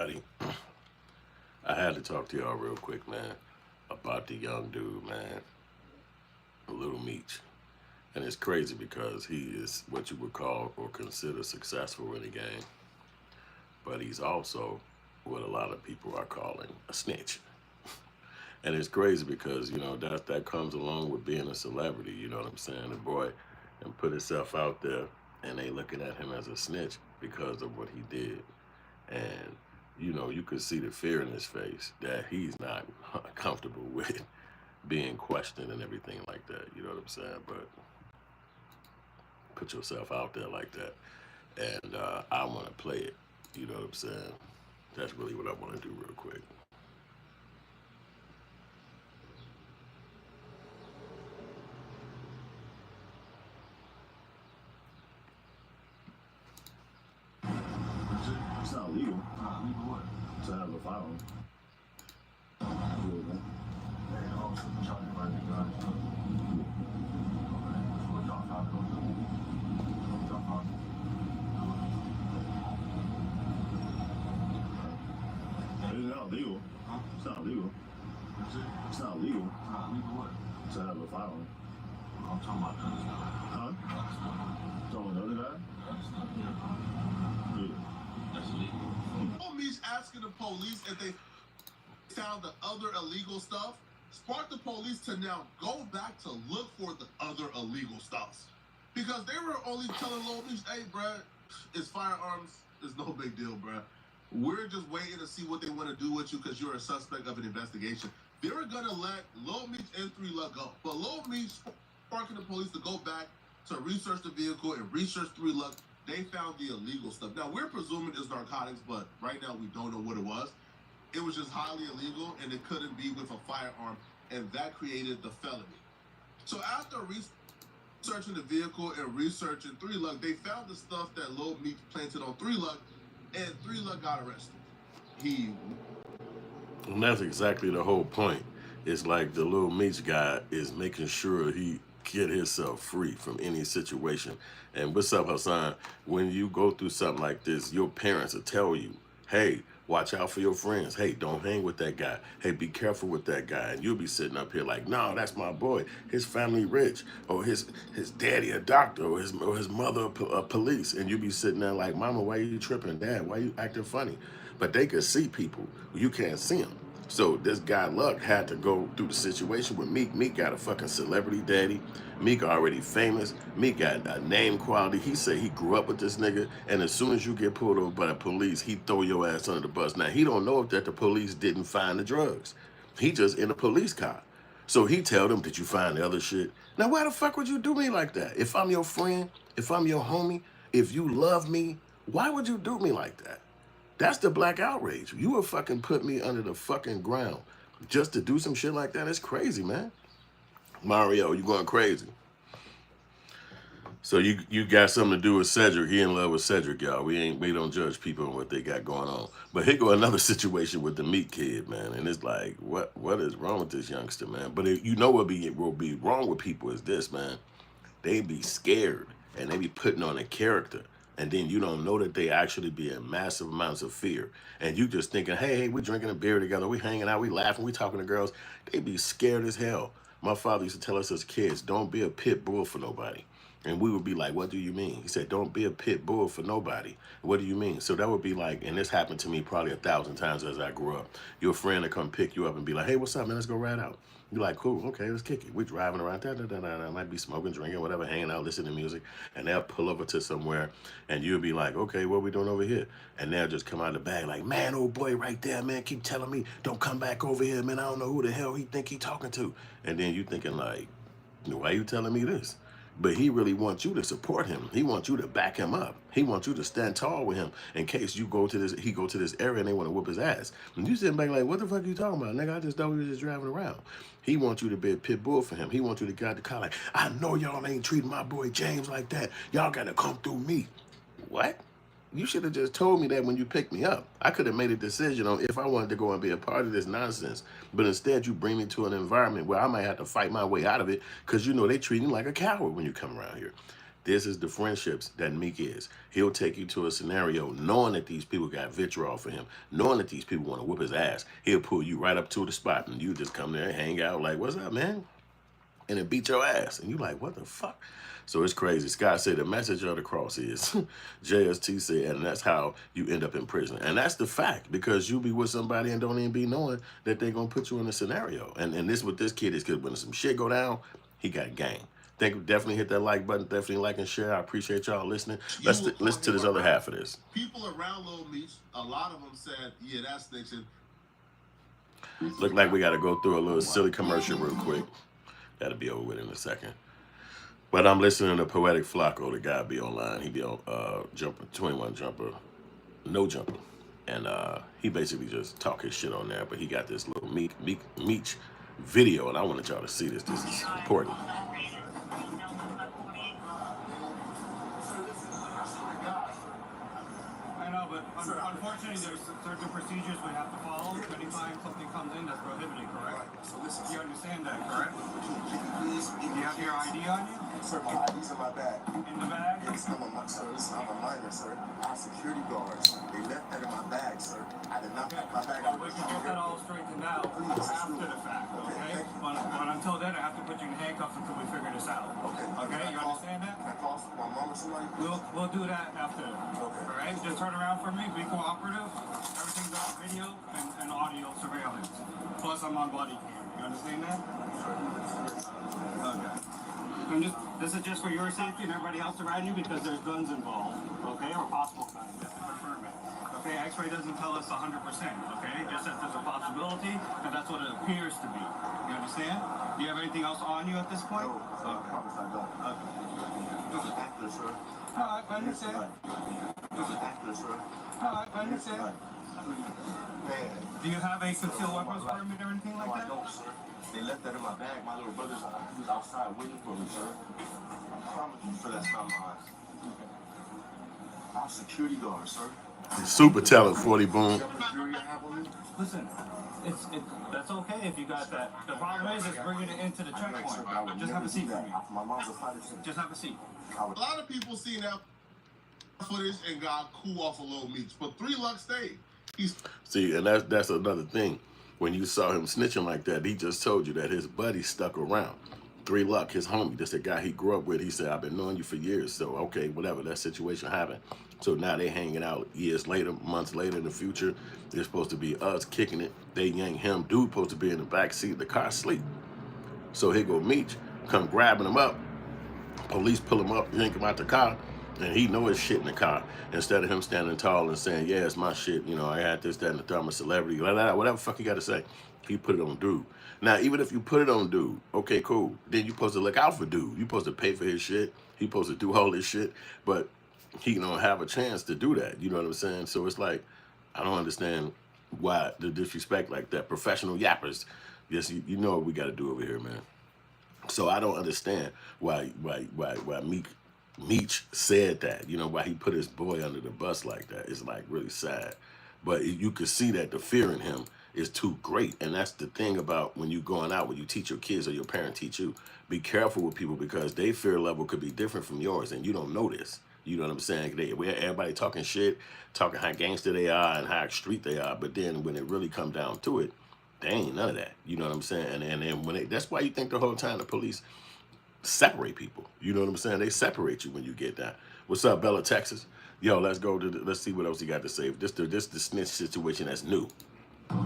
Buddy, I had to talk to y'all real quick, man, about the young dude, man, Little Meech. And it's crazy because he is what you would call or consider successful in the game, but he's also what a lot of people are calling a snitch. And it's crazy because, that comes along with being a celebrity, you know what I'm saying? The boy and put himself out there and they looking at him as a snitch because of what he did. And you could see the fear in his face that he's not comfortable with being questioned and everything like that. You know what I'm saying? But put yourself out there like that, and I want to play it. You know what I'm saying? That's really what I want to do real quick. It's not legal. Legal what? To have a firearm. Yeah, man. Hey, also, trying to find the guys. What y'all found? What y'all found? It's not legal. Huh? It's not legal. It's not legal. Legal what? To have a firearm. I'm talking about the other guy. Huh? Talking about the other guy? Yeah. That's illegal. Lil Meech asking the police if they found the other illegal stuff sparked the police to now go back to look for the other illegal stuff. Because they were only telling Lil Meech, hey, bruh, it's firearms. It's no big deal, bruh. We're just waiting to see what they want to do with you because you're a suspect of an investigation. They were going to let Lil Meech and 3 Luck go. But Lil Meech sparking the police to go back to research the vehicle and research 3 Luck. They found the illegal stuff. Now, we're presuming it's narcotics, but right now we don't know what it was. It was just highly illegal, and it couldn't be with a firearm, and that created the felony. So after researching the vehicle and researching 3 Luck, they found the stuff that Lil Meech planted on 3 Luck, and 3 Luck got arrested. And that's exactly the whole point. It's like the Little Meech guy is making sure he get himself free from any situation. And what's up, Hassan? When you go through something like this, your parents will tell you, hey, watch out for your friends. Hey, don't hang with that guy. Hey, be careful with that guy. And you'll be sitting up here like, no, that's my boy. His family rich. Or his daddy a doctor. Or his mother a police. And you'll be sitting there like, mama, why you tripping? Dad, why you acting funny? But they can see people. You can't see them. So this guy Luck had to go through the situation with Meek. Meek got a fucking celebrity daddy. Meek already famous. Meek got a name quality. He said he grew up with this nigga, and as soon as you get pulled over by the police, he throw your ass under the bus. Now, he don't know that the police didn't find the drugs. He just in a police car. So he tell them, did you find the other shit? Now, why the fuck would you do me like that? If I'm your friend, if I'm your homie, if you love me, why would you do me like that? That's the black outrage. You would fucking put me under the fucking ground just to do some shit like that. It's crazy, man. Mario, you going crazy. So you got something to do with Cedric. He in love with Cedric, y'all. We don't judge people and what they got going on. But here go another situation with the Meek kid, man. And it's like, what is wrong with this youngster, man? But what will be wrong with people is this, man. They be scared and they be putting on a character. And then you don't know that they actually be in massive amounts of fear. And you just thinking, hey, we drinking a beer together, we hanging out, we laughing, we talking to girls. They be scared as hell. My father used to tell us as kids, don't be a pit bull for nobody. And we would be like, what do you mean? He said, don't be a pit bull for nobody. What do you mean? So that would be like, and this happened to me probably 1,000 times as I grew up. Your friend to come pick you up and be like, hey, what's up, man? Let's go ride out. You're like, cool, okay, let's kick it. We're driving around, might be smoking, drinking, whatever, hanging out, listening to music, and they'll pull over to somewhere, and you'll be like, okay, what are we doing over here? And they'll just come out of the bag like, man, old boy right there, man, keep telling me, don't come back over here, man, I don't know who the hell he think he talking to. And then you thinking like, why are you telling me this? But he really wants you to support him. He wants you to back him up. He wants you to stand tall with him in case he go to this area and they want to whoop his ass. And you sitting back like, what the fuck are you talking about, nigga? I just thought we was just driving around. He wants you to be a pit bull for him. He wants you to get out the car like, I know y'all ain't treating my boy James like that. Y'all got to come through me. What? You should have just told me that when you picked me up. I could have made a decision on if I wanted to go and be a part of this nonsense. But instead, you bring me to an environment where I might have to fight my way out of it because you know they treat you like a coward when you come around here. this is the friendships that Meek is. He'll take you to a scenario knowing that these people got vitriol for him, knowing that these people want to whoop his ass. He'll pull you right up to the spot and you just come there and hang out like, what's up, man? And it beat your ass. And you like, what the fuck? So it's crazy. Scott said the message of the cross is, JST said, and that's how you end up in prison. And that's the fact, because you be with somebody and don't even be knowing that they're going to put you in a scenario. And this what this kid is, because when some shit go down, he got game. Definitely hit that like button. Definitely like and share. I appreciate y'all listening. Let's listen to this other half of this. People around Lil Meech, a lot of them said, yeah, that's snitching. Look like we got to go through a little silly commercial real quick. That'll be over with in a second. But I'm listening to Poetic Flacco, the guy be online. He be on Jumper, 21 Jumper, No Jumper. And he basically just talk his shit on there. But he got this little Meech video, and I wanted y'all to see this. This is important. I know, but unfortunately, there's certain procedures we have to follow. Anytime something comes in that's prohibited, correct? So listen, you understand that, correct? Do you have your ID on you? Sir, my ID's in my bag. In the bag? Yes, I'm a minor, sir. Our security guards, they left that in my bag, sir. I did not pack my bag. We can get that all straightened out after the fact, okay? But until then, I have to put you in handcuffs until we figure this out. Okay? You understand that? Can I call my mom or somebody? We'll do that after. Okay. All right? Just turn around for me. Be cooperative. Everything's on video and audio surveillance. Plus, I'm on body cam. You understand that? Okay. This is just for your safety and everybody else around you because there's guns involved, okay, or possible guns. Just to confirm it. Okay, X-ray doesn't tell us 100%, okay? Just that there's a possibility, and that's what it appears to be. You understand? Do you have anything else on you at this point? No, I promise I don't. Okay. This is accurate, sir. No, I understand. This is accurate, sir. No, I understand. Man. Do you have a concealed weapons permit or anything like that? No, I don't, sir. They left that in my bag. My little brother's he was outside waiting for me, sir. I promise you, sir, that's not mine. Our security guard, sir. Super talent, 40 boom. Listen, that's okay if you got that. The problem is bringing it into the checkpoint. Just have a seat for me. My mom's a fighter. Just have a seat. A lot of people seen that footage and got cool off of Lil Meech, but 3 Luck stayed. See, and that's another thing. When you saw him snitching like that, he just told you that his buddy stuck around. 3 Luck, his homie, that's the guy he grew up with. He said, I've been knowing you for years. So, okay, whatever, that situation happened. So now they hanging out years later, months later in the future. They're supposed to be us kicking it. They yank him. Dude supposed to be in the back seat of the car asleep. So here go Meech, come grabbing him up. Police pull him up, yank him out the car. And he know his shit in the car. Instead of him standing tall and saying, yeah, it's my shit. You know, I had this, that, and the third. I'm a celebrity. Blah, blah, blah, whatever the fuck he got to say. He put it on dude. Now, even if you put it on dude, okay, cool. Then you supposed to look out for dude. You supposed to pay for his shit. He supposed to do all this shit. But he don't have a chance to do that. You know what I'm saying? So it's like, I don't understand why the disrespect like that. Professional yappers. Yes, you know what we got to do over here, man. So I don't understand why Meech said that, you know, why he put his boy under the bus like that. It's like really sad. But you could see that the fear in him is too great. And that's the thing about when you going out, when you teach your kids or your parent teach you, be careful with people because their fear level could be different from yours and you don't know this. You know what I'm saying? Everybody talking shit, talking how gangster they are and how street they are. But then when it really come down to it, they ain't none of that. You know what I'm saying? And then when that's why you think the whole time the police separate people. You know what I'm saying? They separate you when you get that. What's up, Bella, Texas? Yo, let's go to let's see what else he got to say. This the snitch situation that's new. It's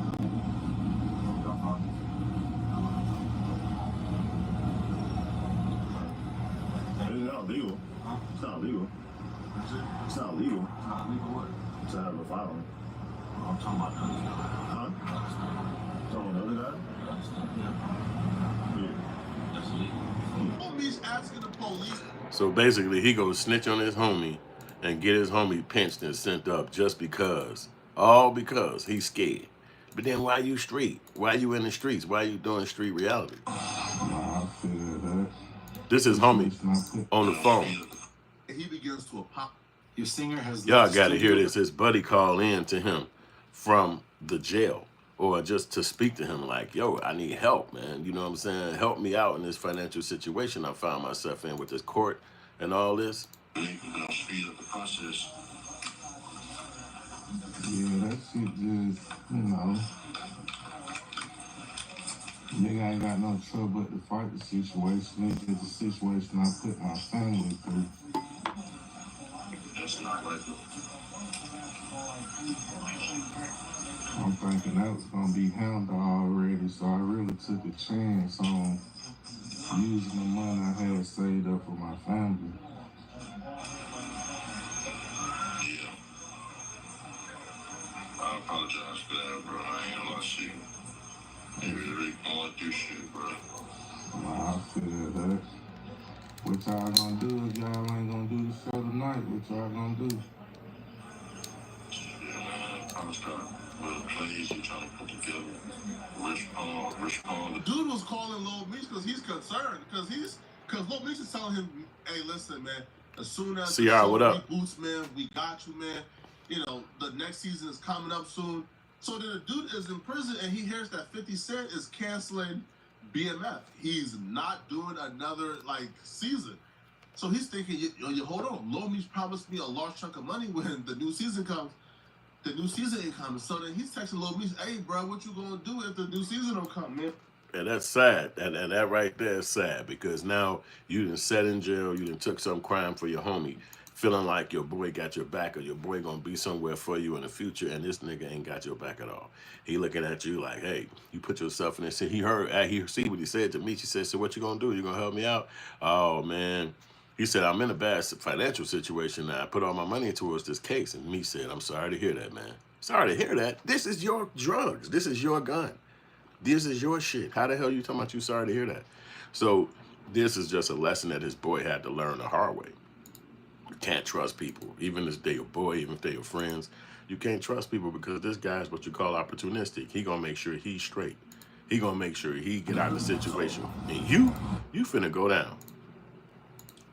not legal. Huh? It's not legal. It's not legal. It's not legal what? To have a firearm. I'm talking about the other guy. Huh? Talking about the other guy? Yeah. That's legal. Lil Meech asking the police. So basically, he goes snitch on his homie and get his homie pinched and sent up just because. All because he's scared. But then why you street? Why you in the streets? Why you doing street reality? This is homie on the phone. He begins to apologize. Your singer has. Y'all got to hear this. His buddy called in to him from the jail or just to speak to him like, yo, I need help, man. You know what I'm saying? Help me out in this financial situation I found myself in with this court and all this. Speed up the process. Yeah, that shit just, nigga ain't got no trouble but to fight the situation. It's just a situation I put my family through. That's not like it. I'm thinking that was gonna be handled already, so I really took a chance on using the money I had saved up for my family. Yeah. I apologize for that, bro. I ain't gonna lie to you. You really going through shit, bro. Well, I feel that. What y'all gonna do if y'all ain't gonna do the show tonight? What y'all gonna do? Yeah, man. I was trying to plays you trying to put together. Rich Paul. Dude was calling Lil Meech because he's concerned. Because Lil Meech is telling him, hey, listen, man, as soon as the CR, show what up? reboots, man, we got you, man. You know, the next season is coming up soon. So then the dude is in prison and he hears that 50 Cent is canceling BMF. He's not doing another, like, season. So he's thinking, you hold on, Lil Meech promised me a large chunk of money when the new season comes. The new season ain't coming. So then he's texting Lil Meech, hey, bro, what you gonna do if the new season don't come, man? And that's sad. And that right there is sad because now you done sat in jail, you done took some crime for your homie, feeling like your boy got your back or your boy gonna be somewhere for you in the future, and this nigga ain't got your back at all. He looking at you like, hey, you put yourself in this. He see what he said to me. He said, so what you gonna do? You gonna help me out? Oh man. He said, I'm in a bad financial situation now. I put all my money towards this case. And me said, I'm sorry to hear that, man. Sorry to hear that. This is your drugs. This is your gun. This is your shit. How the hell you talking about you sorry to hear that? So this is just a lesson that his boy had to learn the hard way. You can't trust people, even if they're your boy, even if they're your friends. You can't trust people because this guy's what you call opportunistic. He gonna make sure he's straight. He gonna make sure he get out of the situation. And you finna go down.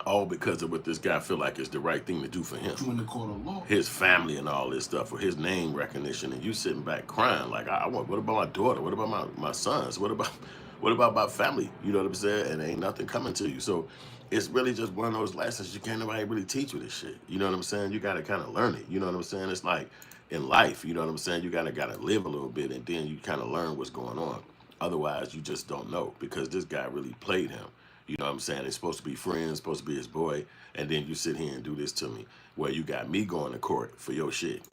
All because of what this guy feel like is the right thing to do for him. In the court of law. His family and all this stuff, or his name recognition, and you sitting back crying like, what about my daughter? What about my sons? What about my family? You know what I'm saying? And ain't nothing coming to you. So it's really just one of those lessons you can't nobody really teach you this shit. You know what I'm saying? You gotta kind of learn it. You know what I'm saying? It's like in life, you know what I'm saying? You gotta live a little bit and then you kind of learn what's going on. Otherwise, you just don't know because this guy really played him. You know what I'm saying? It's supposed to be friends, supposed to be his boy, and then you sit here and do this to me, where you got me going to court for your shit,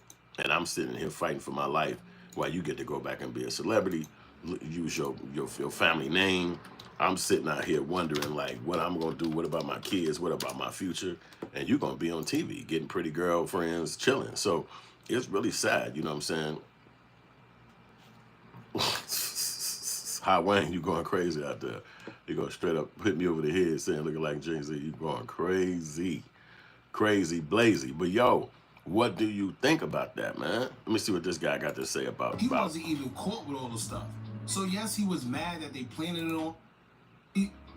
and I'm sitting here fighting for my life, while you get to go back and be a celebrity, use your family name. I'm sitting out here wondering like what I'm gonna do. What about my kids? What about my future? And you're gonna be on TV getting pretty girlfriends, chilling. So it's really sad. You know what I'm saying? Hot Wayne, you going crazy out there. You gonna straight up hit me over the head saying looking like Jay-Z, you going crazy. Crazy blazy. But yo, what do you think about that, man? Let me see what this guy got to say about He wasn't even caught with all the stuff. So yes, he was mad that they planted it on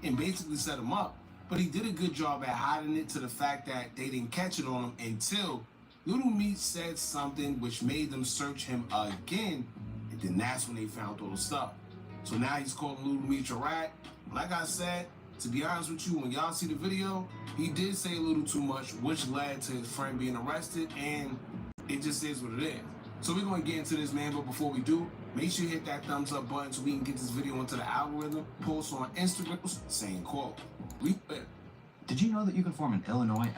and basically set him up. But he did a good job at hiding it to the fact that they didn't catch it on him until Little Meech said something which made them search him again. And then that's when they found all the stuff. So now he's calling Little Meech a rat. Like I said, to be honest with you, when y'all see the video, he did say a little too much, which led to his friend being arrested, and it just is what it is. So we're going to get into this, man, but before we do, make sure you hit that thumbs up button so we can get this video into the algorithm. Post on Instagram, same quote. Did you know that you can form an Illinois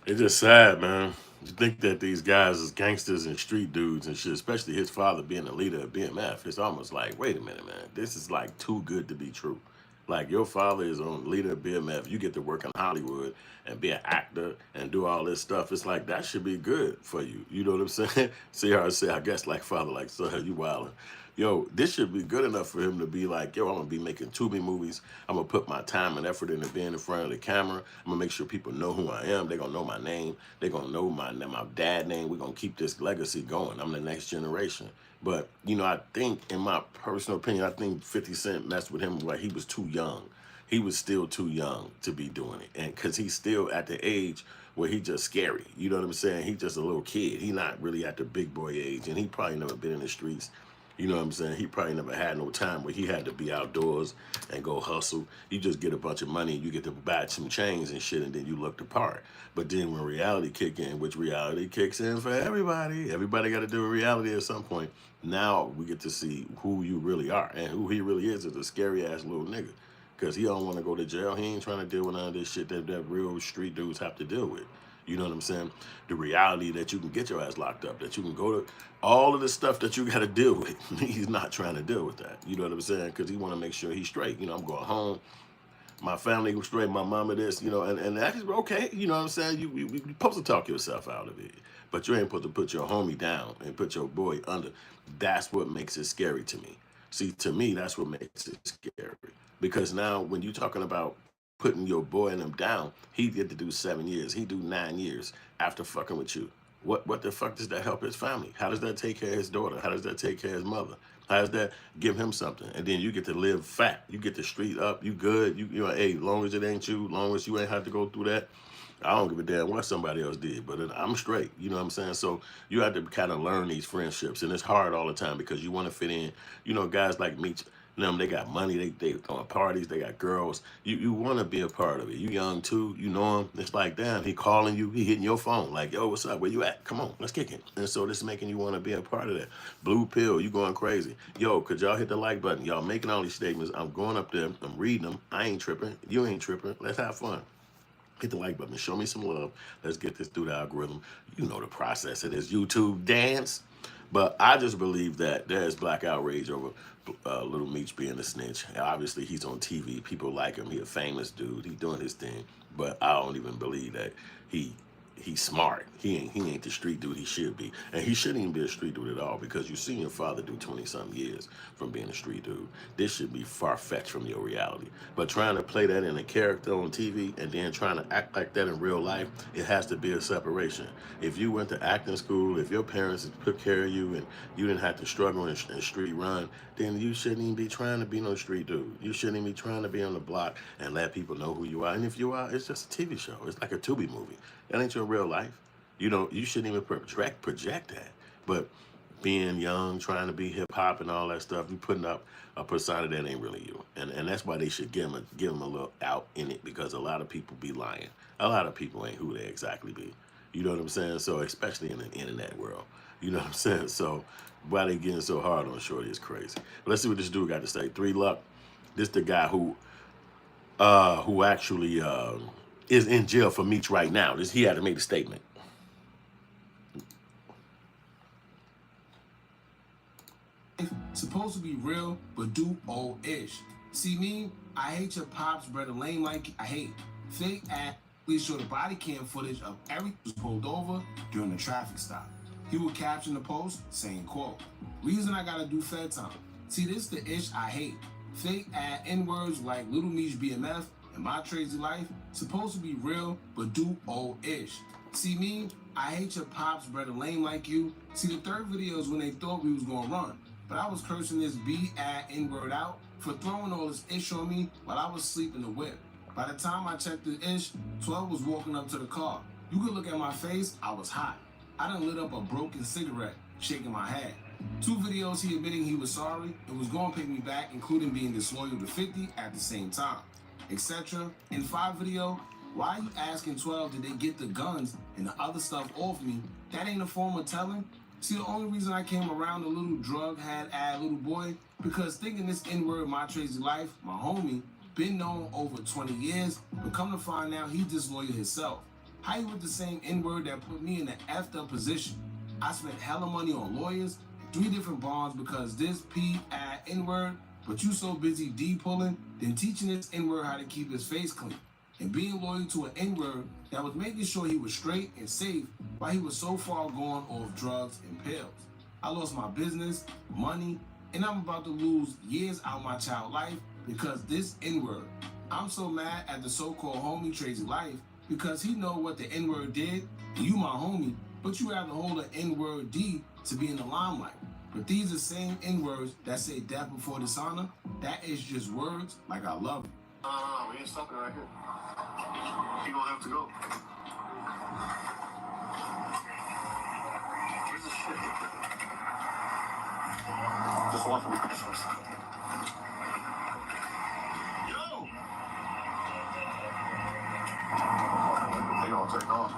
It's just sad, man. You think that these guys is gangsters and street dudes and shit, especially his father being the leader of BMF. It's almost like, wait a minute, man. This is like too good to be true. Like your father is on leader of BMF. You get to work in Hollywood and be an actor and do all this stuff. It's like that should be good for you. You know what I'm saying? See how I say, I guess like father, like son, you wildin'. Yo, this should be good enough for him to be like, yo, I'm gonna be making Tubi movies. I'm gonna put my time and effort into being in front of the camera. I'm gonna make sure people know who I am. They're gonna know my name. They're gonna know my dad name. We're gonna keep this legacy going. I'm the next generation. But, you know, I think, in my personal opinion, I think 50 Cent messed with him like he was too young. He was still too young to be doing it. And because he's still at the age where he just scary. You know what I'm saying? He just a little kid. He not really at the big boy age. And he probably never been in the streets. You know what I'm saying? He probably never had no time where he had to be outdoors and go hustle. You just get a bunch of money and you get to buy some chains and shit, and then you look the part. But then when reality kick in, which reality kicks in for everybody got to do a reality at some point. Now we get to see who you really are, and who he really is a scary ass little nigga. Because he don't want to go to jail. He ain't trying to deal with none of this shit that real street dudes have to deal with. You know what I'm saying? The reality that you can get your ass locked up, that you can go to all of the stuff that you got to deal with. He's not trying to deal with that. You know what I'm saying? Because he want to make sure he's straight. You know, I'm going home. My family was straight. My mama this, you know, and that is okay. You know what I'm saying? You supposed to talk yourself out of it. But you ain't supposed to put your homie down and put your boy under. That's what makes it scary to me. See, to me, that's what makes it scary. Because now when you're talking about putting your boy and him down, he get to do 7 years. He do 9 years after fucking with you. What the fuck does that help his family? How does that take care of his daughter? How does that take care of his mother? How does that give him something? And then you get to live fat. You get the street up. You good. You know, hey, long as it ain't you, long as you ain't have to go through that, I don't give a damn what somebody else did, but I'm straight. You know what I'm saying? So you have to kind of learn these friendships, and it's hard all the time because you want to fit in. You know, guys like Meech, them, they got money, they throwing parties, they got girls. You want to be a part of it. You young too, you know him. It's like, damn, he calling you, he hitting your phone, like, yo, what's up? Where you at? Come on, let's kick it. And so this is making you want to be a part of that. Blue pill, you going crazy. Yo, could y'all hit the like button? Y'all making all these statements. I'm going up there, I'm reading them. I ain't tripping. You ain't tripping. Let's have fun. Hit the like button. Show me some love. Let's get this through the algorithm. You know the process of this YouTube dance. But I just believe that there's black outrage over Little Meech being a snitch. And obviously, he's on TV. People like him. He a famous dude. He doing his thing. But I don't even believe that he's smart. He ain't the street dude he should be. And he shouldn't even be a street dude at all, because you see your father do 20-something years from being a street dude. This should be far-fetched from your reality. But trying to play that in a character on TV and then trying to act like that in real life, it has to be a separation. If you went to acting school, if your parents took care of you and you didn't have to struggle and street run, then you shouldn't even be trying to be no street dude. You shouldn't even be trying to be on the block and let people know who you are. And if you are, it's just a TV show. It's like a Tubi movie. That ain't your real life. You know, you shouldn't even project that. But being young, trying to be hip hop and all that stuff, you putting up a persona that ain't really you. And that's why they should give him a little out in it, because a lot of people be lying. A lot of people ain't who they exactly be. You know what I'm saying? So especially in the internet world. You know what I'm saying? So why they getting so hard on Shorty is crazy. But let's see what this dude got to say. 3 Luck. This the guy who actually is in jail for Meech right now. He had to make a statement. Supposed to be real, but do old-ish. See me? I hate your pops, brother lame like I hate. Fake ass. Please show the body cam footage of everything was pulled over during the traffic stop. He would caption the post saying, quote, reason I gotta do Fed time. See, this the ish I hate. Fake add N-words like Little Meech BMF and My Crazy Life. Supposed to be real, but do old-ish. See me? I hate your pops, brother lame like you. See, the third video is when they thought we was gonna run. But I was cursing this B-N-word out for throwing all this ish on me while I was asleep in the whip. By the time I checked the ish, 12 was walking up to the car. You could look at my face, I was hot. I done lit up a broken cigarette, shaking my head. 2 videos he admitting he was sorry and was gonna pay me back, including being disloyal to 50 at the same time, etc. In 5 video, why are you asking 12 did they get the guns and the other stuff off me? That ain't a form of telling. See, the only reason I came around the little drug had little boy, because thinking this N-word My Crazy Life, my homie, been known over 20 years, but come to find out he disloyal himself. How you with the same N-word that put me in an effed up position? I spent hella money on lawyers, 3 different bonds because this N-word, but you so busy D-pulling, then teaching this N-word how to keep his face clean. And being loyal to an N-word that was making sure he was straight and safe while he was so far gone off drugs and pills. I lost my business, money, and I'm about to lose years out of my child life because this N-word. I'm so mad at the so-called homie Crazy Life because he know what the N-word did, and you my homie, but you rather hold an N-word D to be in the limelight. But these are same N-words that say death before dishonor. That is just words like I love you. We ain't stopping right here. He gonna have to go. Where's the shit? Just one. Yo! They gonna take off.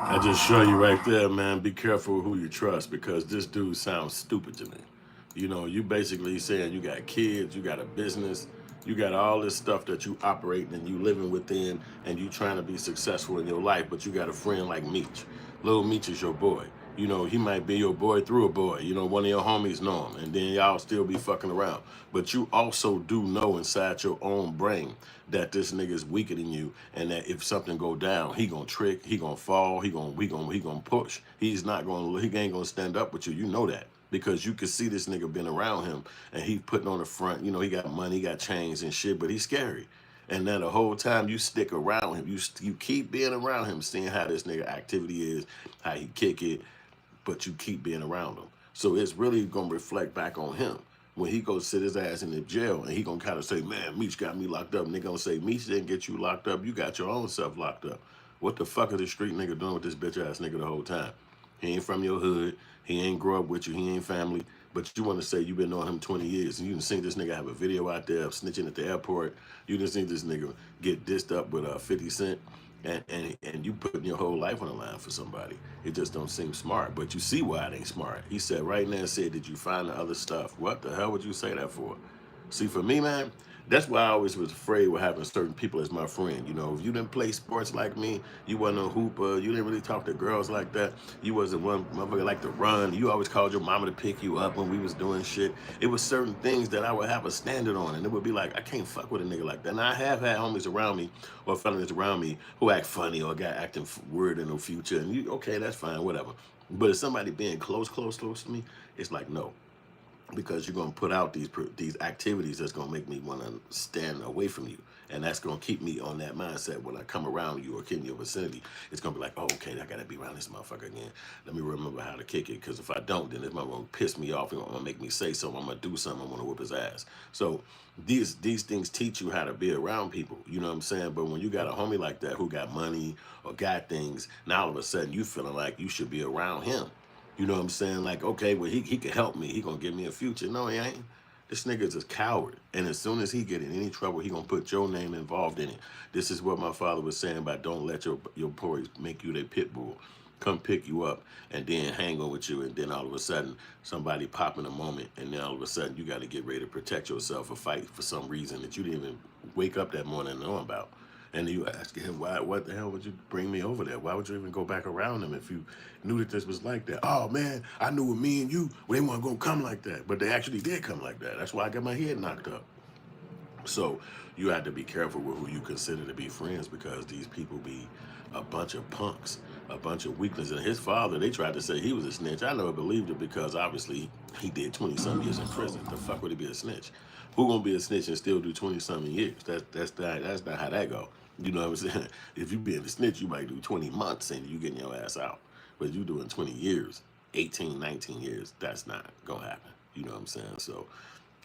I just show you right there, man. Be careful who you trust because this dude sounds stupid to me. You know, you basically saying you got kids, you got a business, you got all this stuff that you operating and you living within, and you trying to be successful in your life, but you got a friend like Meech. Lil Meech is your boy. You know, he might be your boy through a boy. You know, one of your homies know him, and then y'all still be fucking around. But you also do know inside your own brain that this nigga is weaker than you, and that if something go down, he gonna trick, he gonna fall, he gonna push. He ain't gonna stand up with you. You know that because you can see this nigga been around him, and he putting on the front. You know, he got money, he got chains and shit, but he's scary. And then the whole time you stick around him, you keep being around him, seeing how this nigga activity is, how he kick it, but you keep being around him. So it's really gonna reflect back on him. When he goes sit his ass in the jail and he gonna kind of say, man, Meech got me locked up. And they gonna say, Meech didn't get you locked up. You got your own self locked up. What the fuck is the street nigga doing with this bitch ass nigga the whole time? He ain't from your hood. He ain't grow up with you. He ain't family. But you want to say you been knowing him 20 years. And you done seen this nigga have a video out there of snitching at the airport. You done seen this nigga get dissed up with 50 Cent. And you putting your whole life on the line for somebody. It just don't seem smart. But you see why it ain't smart. He said right now, said, did you find the other stuff? What the hell would you say that for? See, for me, man, that's why I always was afraid with having certain people as my friend. You know, if you didn't play sports like me, you wasn't a hooper, you didn't really talk to girls like that, you wasn't one motherfucker like to run, you always called your mama to pick you up when we was doing shit. It was certain things that I would have a standard on, and it would be like, I can't fuck with a nigga like that. And I have had homies around me, or fellas around me, who act funny, or got acting weird in the future, and you, okay, that's fine, whatever. But if somebody being close to me, it's like, no. Because you're going to put out these activities that's going to make me want to stand away from you. And that's going to keep me on that mindset when I come around you or get in your vicinity. It's going to be like, oh, okay, I got to be around this motherfucker again. Let me remember how to kick it. Because if I don't, then it's going to piss me off. It's going to make me say something. I'm going to do something. I'm going to whoop his ass. So these things teach you how to be around people. You know what I'm saying? But when you got a homie like that who got money or got things, now all of a sudden you feeling like you should be around him. You know what I'm saying? Like, okay, well, he can help me. He gonna give me a future. No, he ain't. This nigga's a coward. And as soon as he get in any trouble, he gonna put your name involved in it. This is what my father was saying about don't let your boys make you their pit bull. Come pick you up and then hang on with you. And then all of a sudden, somebody pop in a moment. And then all of a sudden, you got to get ready to protect yourself or fight for some reason that you didn't even wake up that morning and know about. And you ask him, why? What the hell would you bring me over there? Why would you even go back around him if you knew that this was like that? Oh, man, I knew with me and you, they weren't going to come like that. But they actually did come like that. That's why I got my head knocked up. So you have to be careful with who you consider to be friends because these people be a bunch of punks, a bunch of weaklings. And his father, they tried to say he was a snitch. I never believed it because obviously he did 20-some years in prison. The fuck would he be a snitch? Who gonna be a snitch and still do 20-something years? That's not how that go. You know what I'm saying? If you being a snitch, you might do 20 months and you getting your ass out. But you doing 20 years, 18, 19 years, that's not gonna happen. You know what I'm saying? So,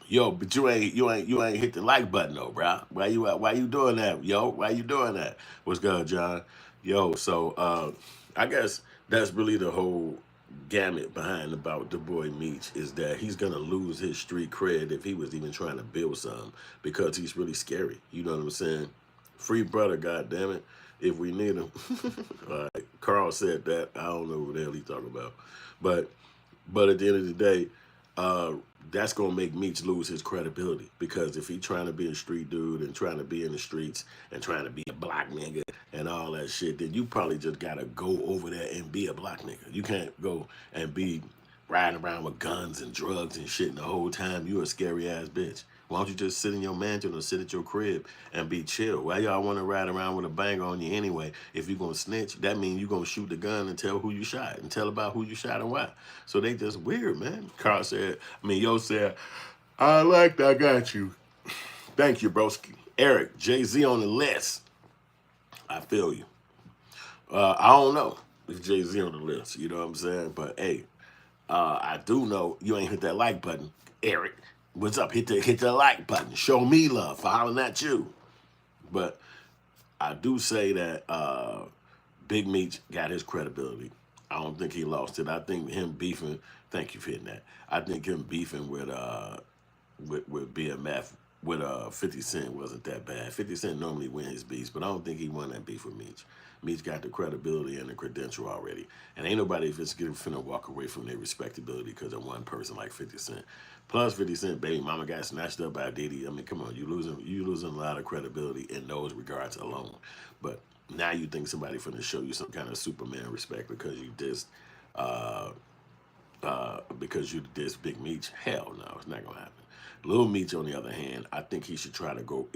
yo, but you ain't hit the like button though, bro. Why you doing that, yo? Why you doing that? What's good, John? Yo, so I guess that's really the whole gamut behind about the boy Meech is that he's gonna lose his street cred if he was even trying to build something because he's really scary. You know what I'm saying? Free brother, goddammit, if we need him. All right. Carl said that. I don't know what the hell he talking about. But at the end of the day, that's gonna make Meech lose his credibility because if he trying to be a street dude and trying to be in the streets and trying to be a block nigga and all that shit, then you probably just gotta go over there and be a block nigga. You can't go and be riding around with guns and drugs and shit and the whole time you a scary ass bitch. Why don't you just sit in your mansion or sit at your crib and be chill? Why y'all want to ride around with a banger on you anyway? If you're going to snitch, that means you're going to shoot the gun and tell who you shot and tell about who you shot and why. So they just weird, man. Carl said, Yo said, I got you. Thank you, broski. Eric, Jay-Z on the list. I feel you. I don't know if Jay-Z on the list, you know what I'm saying? But hey, I do know you ain't hit that like button, Eric. What's up? Hit the like button. Show me love for hollering at you. But I do say that Big Meech got his credibility. I don't think he lost it. I think him beefing Thank you for hitting that. I think him beefing with BMF with 50 Cent wasn't that bad. 50 Cent normally win his beefs, but I don't think he won that beef with Meech. Meech got the credibility and the credential already. And ain't nobody if it's finna walk away from their respectability because of one person like 50 Cent. Plus 50 Cent baby mama got snatched up by Diddy. I mean, come on, you losing a lot of credibility in those regards alone. But now you think somebody finna show you some kind of Superman respect because you diss Big Meech? Hell no, it's not gonna happen. Lil Meech, on the other hand, I think he should try to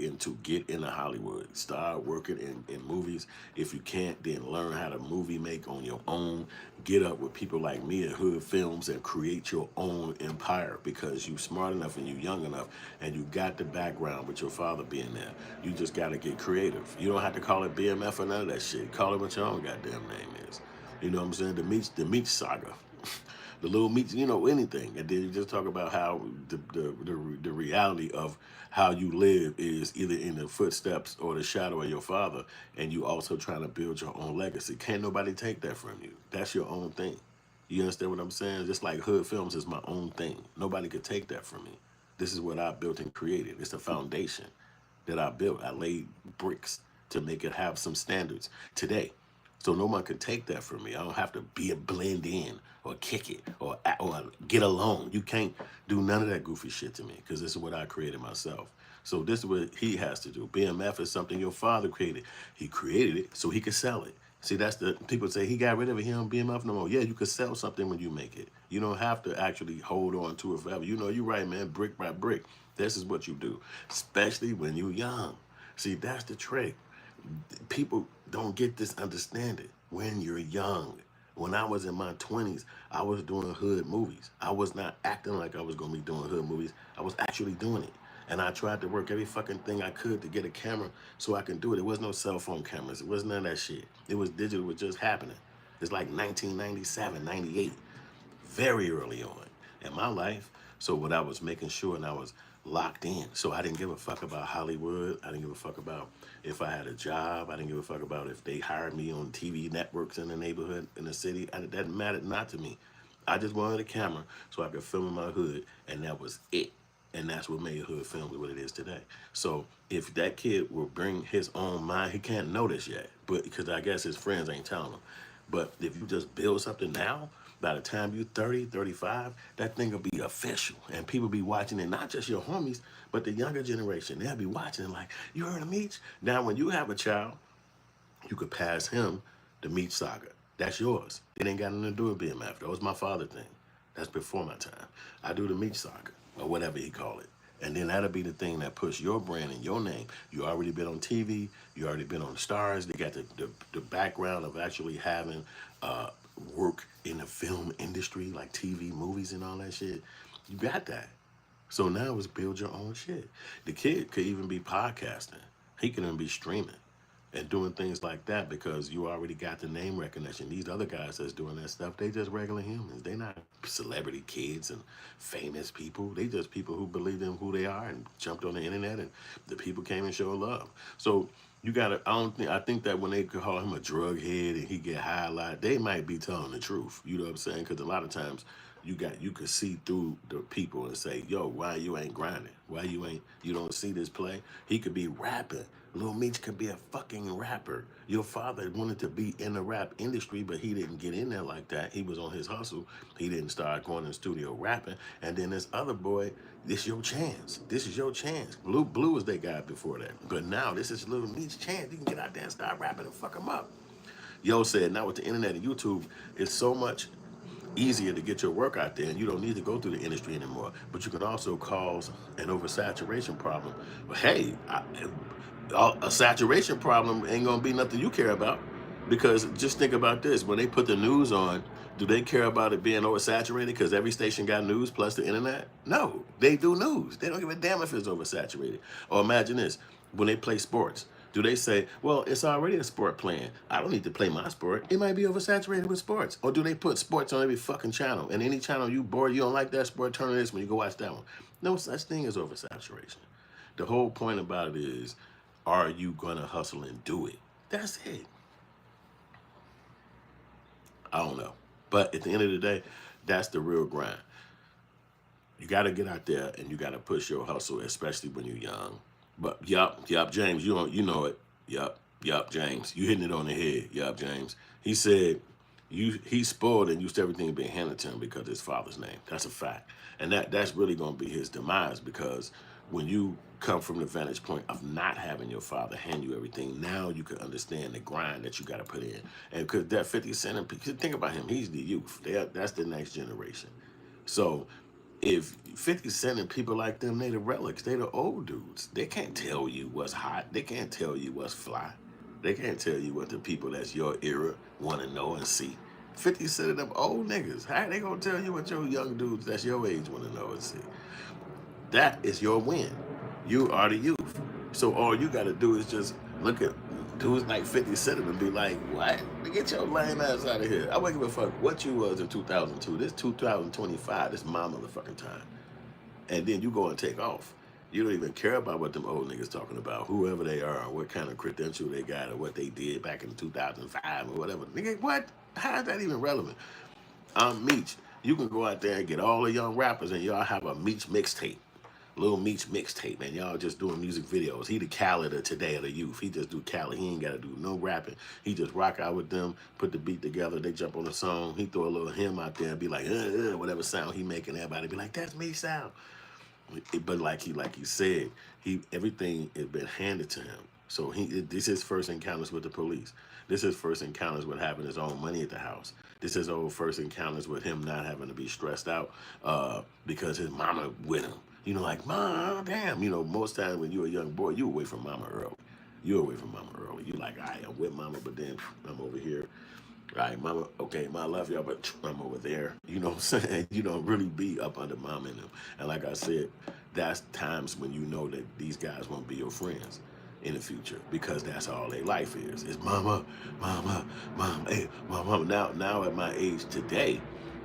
get into Hollywood. Start working in movies. If you can't, then learn how to movie make on your own. Get up with people like me at HoodFilms and create your own empire because you smart enough and you young enough and you got the background with your father being there. You just gotta get creative. You don't have to call it BMF or none of that shit. Call it what your own goddamn name is. You know what I'm saying? The Meech saga. The Little Meech, anything. And then you just talk about how the reality of how you live is either in the footsteps or the shadow of your father, and you also trying to build your own legacy. Can't nobody take that from you. That's your own thing. You understand what I'm saying? Just like HoodFilms is my own thing. Nobody could take that from me. This is what I built and created. It's a foundation that I built. I laid bricks to make it have some standards today. So no one can take that from me. I don't have to be a blend in or kick it or get along. You can't do none of that goofy shit to me because this is what I created myself. So this is what he has to do. BMF is something your father created. He created it so he could sell it. See, that's the people say he got rid of it. He don't BMF no more. Yeah, you could sell something when you make it. You don't have to actually hold on to it forever. You're right, man. Brick by brick. This is what you do, especially when you're young. See, that's the trick. People don't get this understanding when you're young. When I was in my 20s, I was doing hood movies. I was not acting like I was going to be doing hood movies. I was actually doing it. And I tried to work every fucking thing I could to get a camera so I can do it. It was no cell phone cameras. It was none of that shit. It was digital. It was just happening. It's like 1997, 98, very early on in my life. So what I was making sure, and I was locked in. So I didn't give a fuck about Hollywood. I didn't give a fuck about if I had a job. I didn't give a fuck about if they hired me on TV networks in the neighborhood, in the city. That mattered not to me. I just wanted a camera so I could film in my hood, and that was it. And that's what made HoodFilms what it is today. So if that kid will bring his own mind, he can't know this yet, but because I guess his friends ain't telling him. But if you just build something now, by the time you're 30, 35, that thing will be official. And people be watching it, not just your homies, but the younger generation. They'll be watching it like, you heard of Meech? Now, when you have a child, you could pass him the Meech saga. That's yours. It ain't got nothing to do with BMF. That was my father thing. That's before my time. I do the Meech saga, or whatever he call it. And then that'll be the thing that puts your brand and your name. You already been on TV. You already been on the stars. They got the background of actually having work in the film industry, like TV, movies, and all that shit. You got that. So now it's build your own shit. The kid could even be podcasting. He can even be streaming and doing things like that because you already got the name recognition. These other guys that's doing that stuff, they just regular humans. They not celebrity kids and famous people. They just people who believed in who they are and jumped on the internet and the people came and showed love. So you gotta, I think that when they call him a drug head and he get high a lot, they might be telling the truth. You know what I'm saying? Because a lot of times you could see through the people and say, yo, why you ain't grinding? Why you don't see this play? He could be rapping. Lil Meech could be a fucking rapper. Your father wanted to be in the rap industry, but he didn't get in there like that. He was on his hustle. He didn't start going in the studio rapping. And then this other boy, this your chance. This is your chance. Blue was their guy before that. But now this is Lil Meech's chance. You can get out there and start rapping and fuck him up. Yo said, now with the internet and YouTube, it's so much easier to get your work out there and you don't need to go through the industry anymore. But you can also cause an oversaturation problem. But hey, a saturation problem ain't gonna be nothing you care about, because just think about this: when they put the news on, do they care about it being oversaturated because every station got news plus the internet? No, they do news. They don't give a damn if it's oversaturated. Or imagine this: when they play sports, do they say, well, it's already a sport playing, I don't need to play my sport, it might be oversaturated with sports? Or do they put sports on every fucking channel, and any channel you bored, you don't like that sport, turn on this when you go watch that one? No such thing as oversaturation. The whole point about it is, are you gonna hustle and do it? That's it. I don't know. But at the end of the day, That's the real grind. You got to get out there and you got to push your hustle, especially when you're young. But yup, James, you know it. Yup, James, you hitting it on the head. Yup, James. He said he's spoiled and used to everything being handed to him because of his father's name. That's a fact, and that's really gonna be his demise because when you come from the vantage point of not having your father hand you everything, now you can understand the grind that you got to put in. And because that 50 Cent, think about him, he's the youth. That's the next generation. So if 50 Cent and people like them, they the relics, they the old dudes. They can't tell you what's hot. They can't tell you what's fly. They can't tell you what the people that's your era want to know and see. 50 Cent of them old niggas. How they gonna tell you what your young dudes that's your age want to know and see? That is your win. You are the youth. So all you got to do is just look at dudes like 50 Cent and be like, what? Get your lame ass out of here. I wouldn't give a fuck what you was in 2002. This 2025. This my motherfucking time. And then you go and take off. You don't even care about what them old niggas talking about, whoever they are, or what kind of credential they got, or what they did back in 2005 or whatever. Nigga, what? How is that even relevant? I'm Meech. You can go out there and get all the young rappers and y'all have a Meech mixtape. Lil Meech mixtape, man. Y'all just doing music videos. He the Khaled of today of the youth. He just do Khaled. He ain't got to do no rapping. He just rock out with them, put the beat together. They jump on the song. He throw a little hymn out there and be like, whatever sound he making. Everybody be like, that's me sound. But like he said, everything has been handed to him. So this is his first encounters with the police. This is first encounters with having his own money at the house. This is his first encounters with him not having to be stressed out because his mama with him. You know, like, Mom, damn. You know, most times when you're a young boy, you away from mama early. You're away from mama early. You like, all right, I'm with mama, but then I'm over here. All right, mama, okay, I love y'all, but I'm over there. You know what I'm saying? You don't really be up under mama and them. And like I said, that's times when you know that these guys won't be your friends in the future because that's all their life is. It's mama, hey, mama. Now at my age today,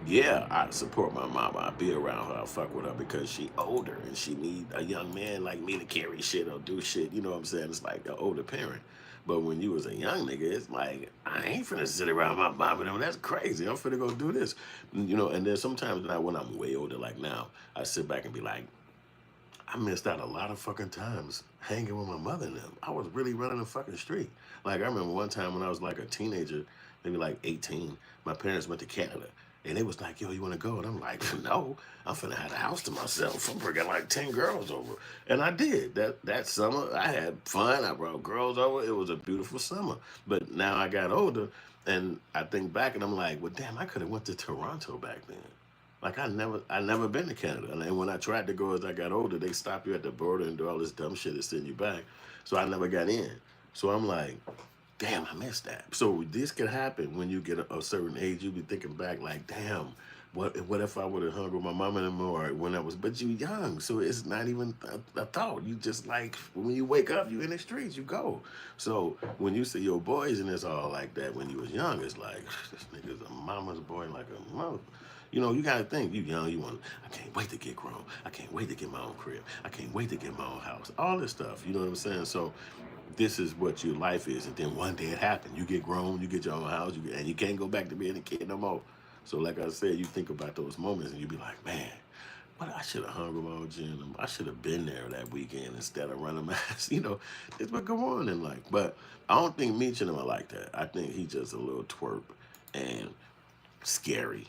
yeah, I support my mama. I be around her. I fuck with her because she older and she need a young man like me to carry shit or do shit. You know what I'm saying? It's like an older parent. But when you was a young nigga, it's like, I ain't finna sit around my mama. That's crazy. I'm finna go do this. You know, and then sometimes when I'm way older, like now, I sit back and be like, I missed out a lot of fucking times hanging with my mother and them. I was really running the fucking street. Like, I remember one time when I was like a teenager, maybe like 18, my parents went to Canada. And they was like, yo, you want to go? And I'm like, no, I'm finna have the house to myself. I'm bringing like 10 girls over. And I did. That summer, I had fun. I brought girls over. It was a beautiful summer. But now I got older, and I think back, and I'm like, well, damn, I could have went to Toronto back then. Like, I never been to Canada. And when I tried to go as I got older, they stop you at the border and do all this dumb shit and send you back. So I never got in. So I'm like, damn, I missed that. So this could happen when you get a certain age. You be thinking back like, damn, what if I would have hung with my mama anymore when I was, but you young, so it's not even a thought. You just like, when you wake up, you in the streets, you go. So when you see your boys and it's all like that when you was young, it's like, this nigga's a mama's boy like a mother. You know, you gotta think, you young, you want, I can't wait to get grown. I can't wait to get my own crib. I can't wait to get my own house. All this stuff, you know what I'm saying? So this is what your life is. And then one day it happened. You get grown, you get your own house, and you can't go back to being a kid no more. So like I said, you think about those moments and you be like, man, what, I should have hung with my OG and I should have been there that weekend instead of running my ass. You know, it's what go on in life. But I don't think Meech and him are like that. I think he's just a little twerp and scary.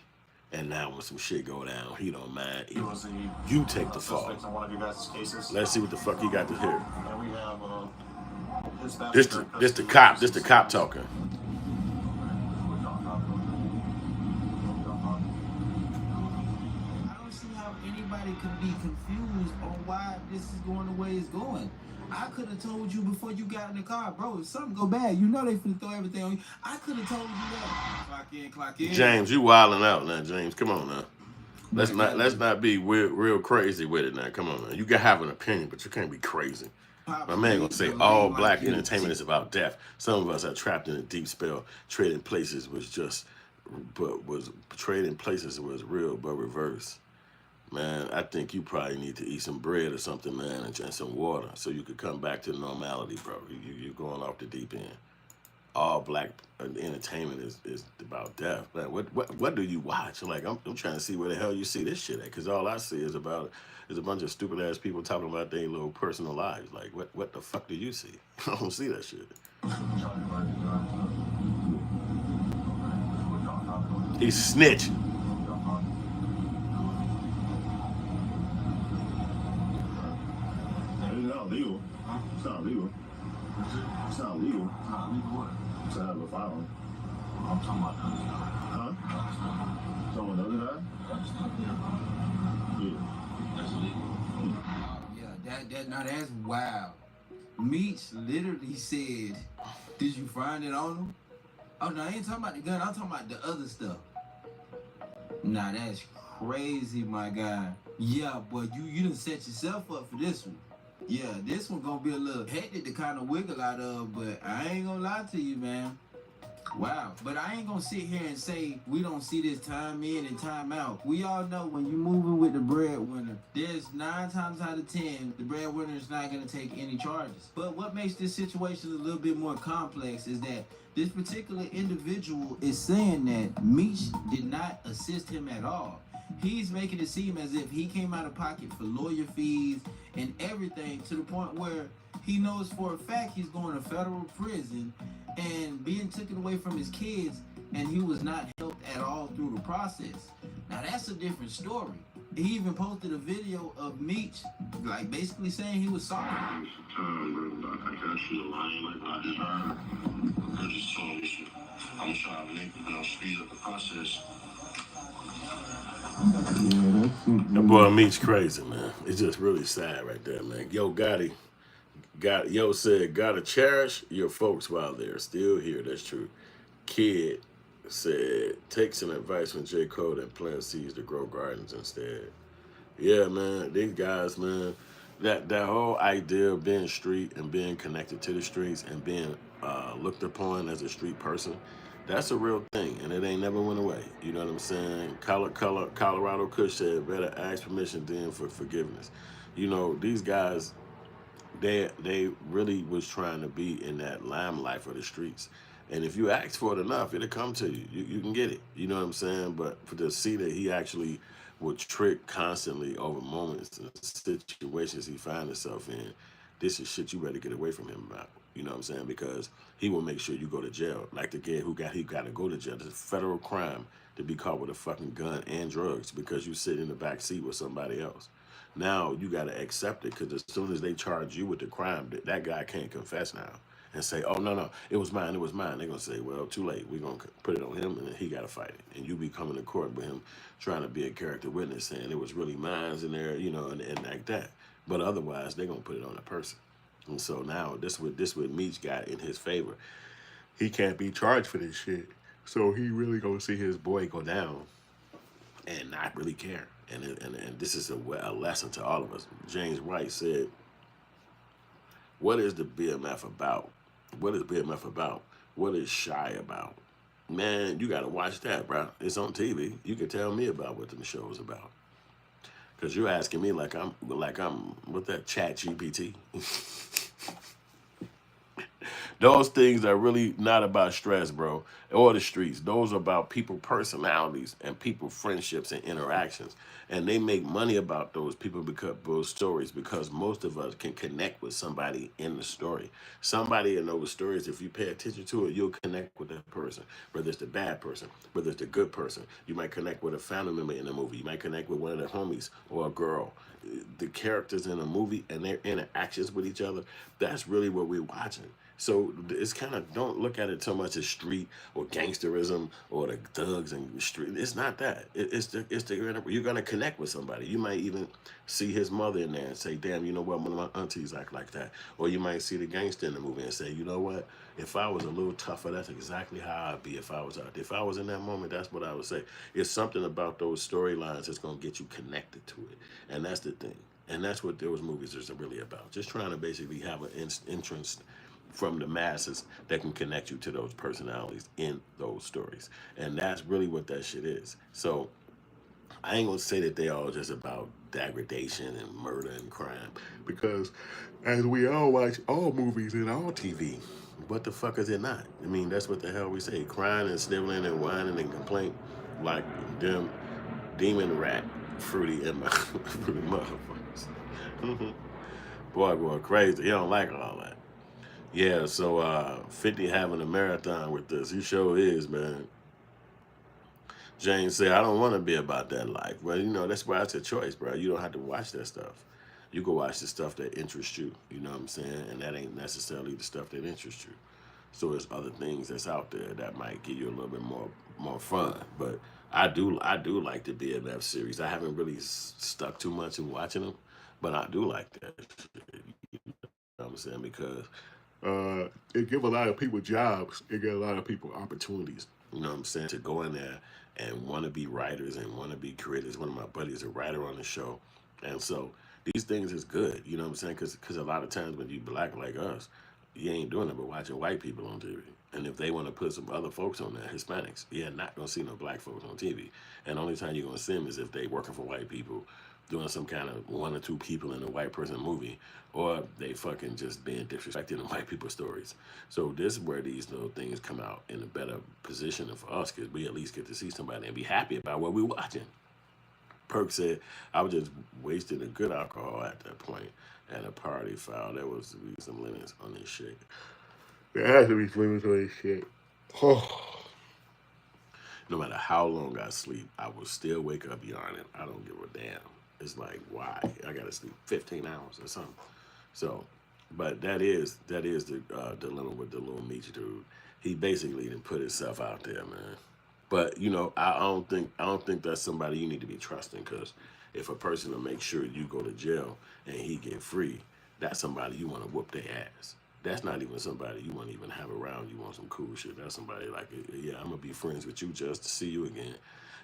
And now when some shit go down, he don't mind. You take the fall. On one of your guys' cases. Let's see what the fuck he got to hear. And we have This the cop talking. I don't see how anybody could be confused on why this is going the way it's going. I could have told you before you got in the car, bro, if something go bad, you know they finna throw everything on you. I could have told you that. Clock in. James, you wilding out now, James. Come on now. Let's not be real crazy with it now. Come on now. You can have an opinion, but you can't be crazy. My man gonna say all black entertainment is about death. Some of us are trapped in a deep spell. Trading places was real, but reverse. Man, I think you probably need to eat some bread or something, man, and drink some water so you could come back to normality, bro. You're going off the deep end. all black entertainment is about death. Like, what do you watch? Like, I'm trying to see where the hell you see this shit at, because all I see is a bunch of stupid ass people talking about their little personal lives. Like, what the fuck do you see? I don't see that shit. He's snitching. It's not legal. It's not legal. It's not legal. It's not legal what? To have a firearm. I'm talking about the other guy. Huh? Someone other guy? Yeah. That's illegal. Yeah, now that's wild. Meech literally said, "Did you find it on him?" Oh no, I ain't talking about the gun. I'm talking about the other stuff. Nah, that's crazy, my guy. Yeah, boy, you done set yourself up for this one. Yeah, this one gonna be a little hectic to kind of wiggle out of, but I ain't gonna lie to you, man. Wow, but I ain't gonna sit here and say we don't see this time in and time out. We all know when you moving with the breadwinner, there's 9 times out of 10 the breadwinner is not gonna take any charges. But what makes this situation a little bit more complex is that this particular individual is saying that Meech did not assist him at all. He's making it seem as if he came out of pocket for lawyer fees and everything, to the point where he knows for a fact he's going to federal prison and being taken away from his kids, and he was not helped at all through the process. Now that's a different story. He even posted a video of Meech, like basically saying he was sorry. Time, bro. I got you lying like that. I just told you. I'm trying to make, speed up the process. Yeah, that shit. That boy Meech crazy, man. It's just really sad right there, man. Yo, Yo said, gotta cherish your folks while they're still here. That's true. Kid said, take some advice from J. Cole and plant seeds to grow gardens instead. Yeah, man, these guys, man, that whole idea of being street and being connected to the streets and being looked upon as a street person, that's a real thing, and it ain't never went away. You know what I'm saying? Colorado Kush said, better ask permission than for forgiveness. You know, these guys, they really was trying to be in that limelight for the streets. And if you ask for it enough, it'll come to you. You can get it. You know what I'm saying? But for to see that he actually would trick constantly over moments and situations he find himself in, this is shit you better get away from him about. You know what I'm saying? Because he will make sure you go to jail. Like the kid he got to go to jail. It's a federal crime to be caught with a fucking gun and drugs because you sit in the back seat with somebody else. Now you got to accept it, because as soon as they charge you with the crime, that guy can't confess now and say, oh, no, it was mine. They're going to say, well, too late. We're going to put it on him, and then he got to fight it. And you be coming to court with him trying to be a character witness, saying it was really mine in there, you know, and like that. But otherwise, they're going to put it on a person. And so now this what Meech got in his favor. He can't be charged for this shit. So he really going to see his boy go down and not really care. And this is a lesson to all of us. James White said, what is the BMF about? What is BMF about? What is Shy about? Man, you got to watch that, bro. It's on TV. You can tell me about what the show is about. Because you're asking me like I'm with that chat GPT. Those things are really not about stress, bro, or the streets. Those are about people personalities and people friendships and interactions. And they make money about those people because those stories, because most of us can connect with somebody in the story. Somebody in those stories, if you pay attention to it, you'll connect with that person, whether it's the bad person, whether it's the good person. You might connect with a family member in the movie. You might connect with one of their homies or a girl. The characters in a movie and their interactions with each other, that's really what we're watching. So it's kind of, don't look at it so much as street or gangsterism or the thugs and street. It's not that. You're gonna connect with somebody. You might even see his mother in there and say, "Damn, you know what? One of my aunties act like that." Or you might see the gangster in the movie and say, "You know what? If I was a little tougher, that's exactly how I'd be. If I was out there. If I was in that moment, that's what I would say." It's something about those storylines that's gonna get you connected to it, and that's the thing. And that's what those movies are really about. Just trying to basically have an entrance from the masses that can connect you to those personalities in those stories. And that's really what that shit is. So I ain't gonna say that they all just about degradation and murder and crime, because as we all watch all movies and all TV, what the fuck is it not? I mean, that's what the hell we say: crying and sniveling and whining and complaint like them demon rat fruity and fruity motherfuckers. Boy going crazy. He don't like all that. Yeah, so 50 having a marathon with this. He sure is, man. James said, I don't want to be about that life. Well, you know, that's why it's a choice, bro. You don't have to watch that stuff. You can watch the stuff that interests you. You know what I'm saying? And that ain't necessarily the stuff that interests you. So there's other things that's out there that might give you a little bit more fun. But I do like the BMF series. I haven't really stuck too much in watching them, but I do like that shit. You know what I'm saying? Because it give a lot of people jobs. It give a lot of people opportunities. You know what I'm saying? To go in there and want to be writers and want to be creators. One of my buddies is a writer on the show. And so these things is good. You know what I'm saying? Because a lot of times when you black like us, you ain't doing it but watching white people on TV. And if they want to put some other folks on there, Hispanics, you're not going to see no black folks on TV. And the only time you're going to see them is if they working for white people, doing some kind of one or two people in a white person movie, or they fucking just being disrespected in white people stories. So this is where these little things come out in a better position for us, because we at least get to see somebody and be happy about what we're watching. Perk said, I was just wasting a good alcohol at that point at a party foul. There was to be some limits on this shit. There has to be limits on this shit. No matter how long I sleep, I will still wake up yawning. I don't give a damn. It's like, why? I gotta sleep 15 hours or something. So, but that is the dilemma with the Little Meech dude. He basically didn't put himself out there, man. But you know, I don't think that's somebody you need to be trusting, because if a person will make sure you go to jail and he get free, that's somebody you want to whoop their ass. That's not even somebody you want to even have around. You want some cool shit. That's somebody like, yeah, I'm gonna be friends with you just to see you again.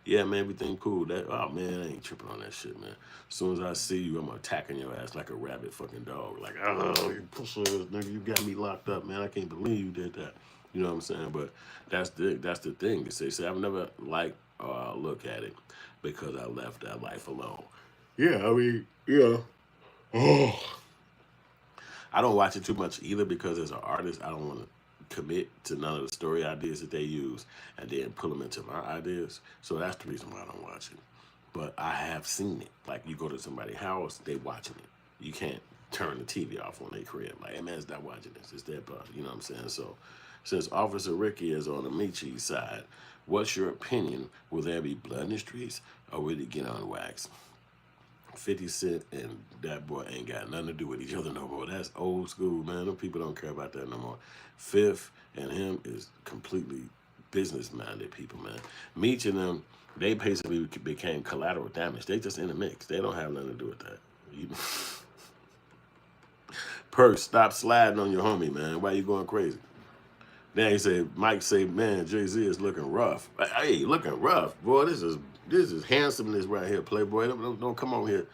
Yeah, man, everything cool. That, oh man, I ain't tripping on that shit, man. As soon as I see you, I'm attacking your ass like a rabid fucking dog. Like, oh, you pussy ass nigga, you got me locked up, man. I can't believe you did that. You know what I'm saying? But that's the thing. They say I've never liked look at it because I left that life alone. Yeah, I mean, yeah. Oh. I don't watch it too much either, because as an artist, I don't want to commit to none of the story ideas that they use and then pull them into my ideas. So that's the reason why I don't watch it. But I have seen it. Like, you go to somebody's house, they watching it. You can't turn the TV off on their crib. Like, hey man, stop watching this. It's their part. You know what I'm saying? So since Officer Ricky is on the Meechy side, what's your opinion? Will there be blood in the streets, or will it get on wax? 50 Cent and that boy ain't got nothing to do with each other no more. That's old school, man. Them people don't care about that no more. Fifth and him is completely business-minded people, man. Meech and them, they basically became collateral damage. They just in the mix. They don't have nothing to do with that. Perk, stop sliding on your homie, man. Why you going crazy? Then he said, Mike say, man, Jay-Z is looking rough. Hey, looking rough. Boy, this is handsomeness right here, Playboy. Don't come on here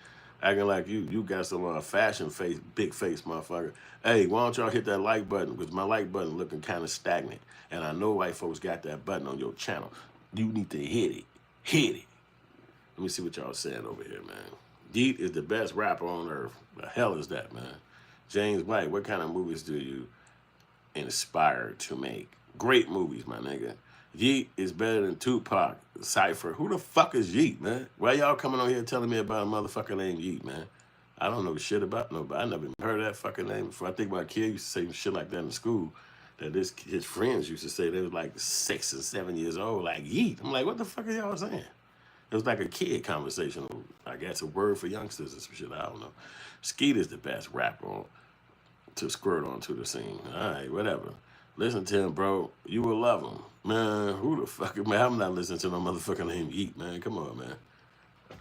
acting like you got some fashion face, big face, motherfucker. Hey, why don't y'all hit that like button? Because my like button looking kind of stagnant. And I know white folks got that button on your channel. You need to hit it. Hit it. Let me see what y'all saying over here, man. Yeet is the best rapper on earth. The hell is that, man? James White, what kind of movies do you inspired to make? Great movies, my nigga. Yeet is better than Tupac. Cypher. Who the fuck is Yeet, man? Why y'all coming on here telling me about a motherfucker named Yeet, man? I don't know shit about nobody. I never even heard of that fucking name before. I think my kid used to say shit like that in school. That his friends used to say they was like 6 and 7 years old, like Yeet. I'm like, what the fuck are y'all saying? It was like a kid conversation. I guess a word for youngsters or some shit. I don't know. Skeet is the best rapper to squirt onto the scene. All right, whatever. Listen to him, bro. You will love him. Man, who the fuck? Man, I'm not listening to no motherfucker named Yeet, man. Come on, man.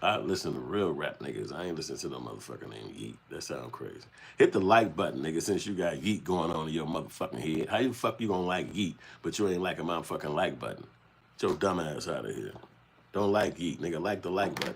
I listen to real rap niggas. I ain't listening to no motherfucker named Yeet. That sound crazy. Hit the like button, nigga, since you got Yeet going on in your motherfucking head. How the fuck you gonna like Yeet, but you ain't like a motherfucking like button? Get your dumb ass out of here. Don't like Yeet, nigga. Like the like button.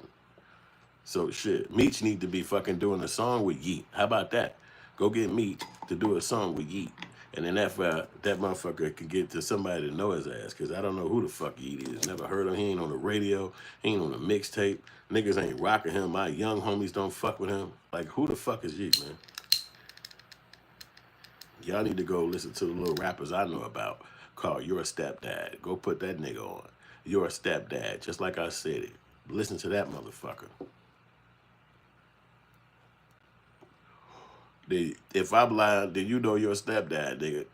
So shit, Meech need to be fucking doing a song with Yeet. How about that? Go get Meech to do a song with Yeet. And then that motherfucker could get to somebody to know his ass, because I don't know who the fuck he is. Never heard of him. He ain't on the radio. He ain't on the mixtape. Niggas ain't rocking him. My young homies don't fuck with him. Like, who the fuck is he, man? Y'all need to go listen to the little rappers I know about called Your Stepdad. Go put that nigga on. Your Stepdad, just like I said it. Listen to that motherfucker. If I'm lying, then you know your stepdad, nigga.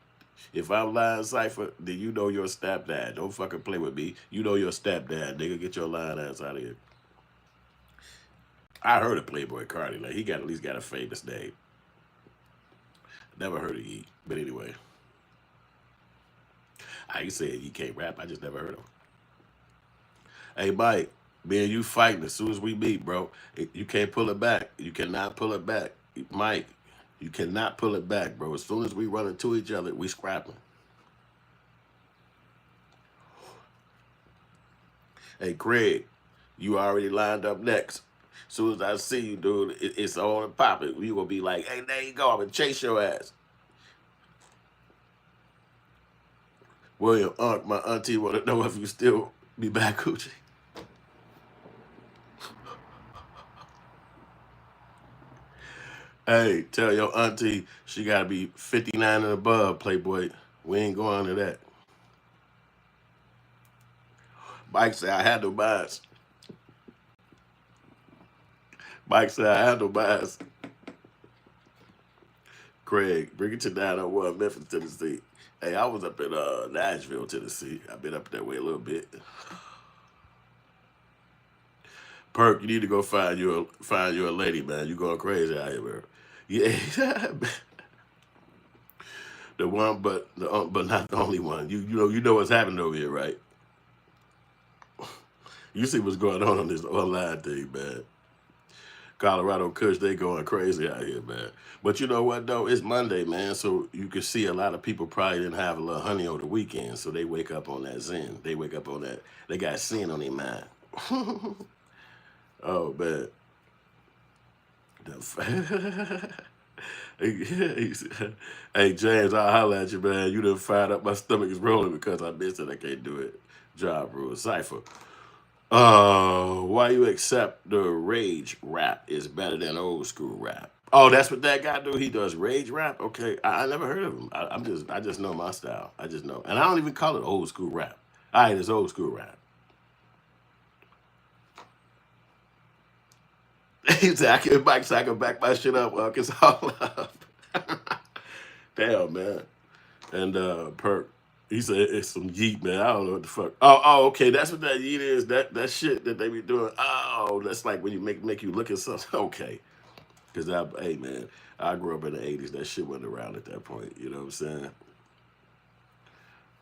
If I'm lying, Cypher, then you know your stepdad. Don't fucking play with me. You know your stepdad, nigga. Get your lying ass out of here. I heard of Playboy Cardi. Like, he at least got a famous name. Never heard of Yeet. But anyway. I ain't saying he can't rap. I just never heard of him. Hey, Mike, me and you fighting as soon as we meet, bro. You can't pull it back. You cannot pull it back. Mike, you cannot pull it back, bro. As soon as we run into each other, we scrapping. Hey, Craig, you already lined up next. As soon as I see you, dude, it's on and popping. You gonna be like, hey, there you go. I'm gonna chase your ass. William, my auntie want to know if you still be back, Coochie. Hey, tell your auntie she gotta be 59 and above, Playboy. We ain't going to that. Mike said I had no bias. Mike said I had no bias. Craig, bring it to 901 Memphis, Tennessee. Hey, I was up in Nashville, Tennessee. I've been up that way a little bit. Perk, you need to go find you a lady, man. You going crazy out here, bro. Yeah. The one, but not the only one. You know what's happening over here, right? You see what's going on this online thing, man. Colorado Kush, they going crazy out here, man. But you know what, though? It's Monday, man, so you can see a lot of people probably didn't have a little honey over the weekend, so they wake up on that zen. They wake up on that. They got sin on their mind. Oh, man. Hey, James, I'll holler at you, man. You done fired up. My stomach is rolling because I missed it. I can't do it. Job rule. Cypher. Why you accept the rage rap is better than old school rap? Oh, that's what that guy do. He does rage rap. Okay, I never heard of him. I just know my style. I just know, and I don't even call it old school rap. All right, it's old school rap. Exactly. Mike, so I can back my shit up. It's all up. Damn, man. And Perk, he said it's some yeet, man. I don't know what the fuck. Oh, okay. That's what that yeet is. That shit that they be doing. Oh, that's like when you make you look at something. Okay. Because hey, man, I grew up in the 80s. That shit wasn't around at that point. You know what I'm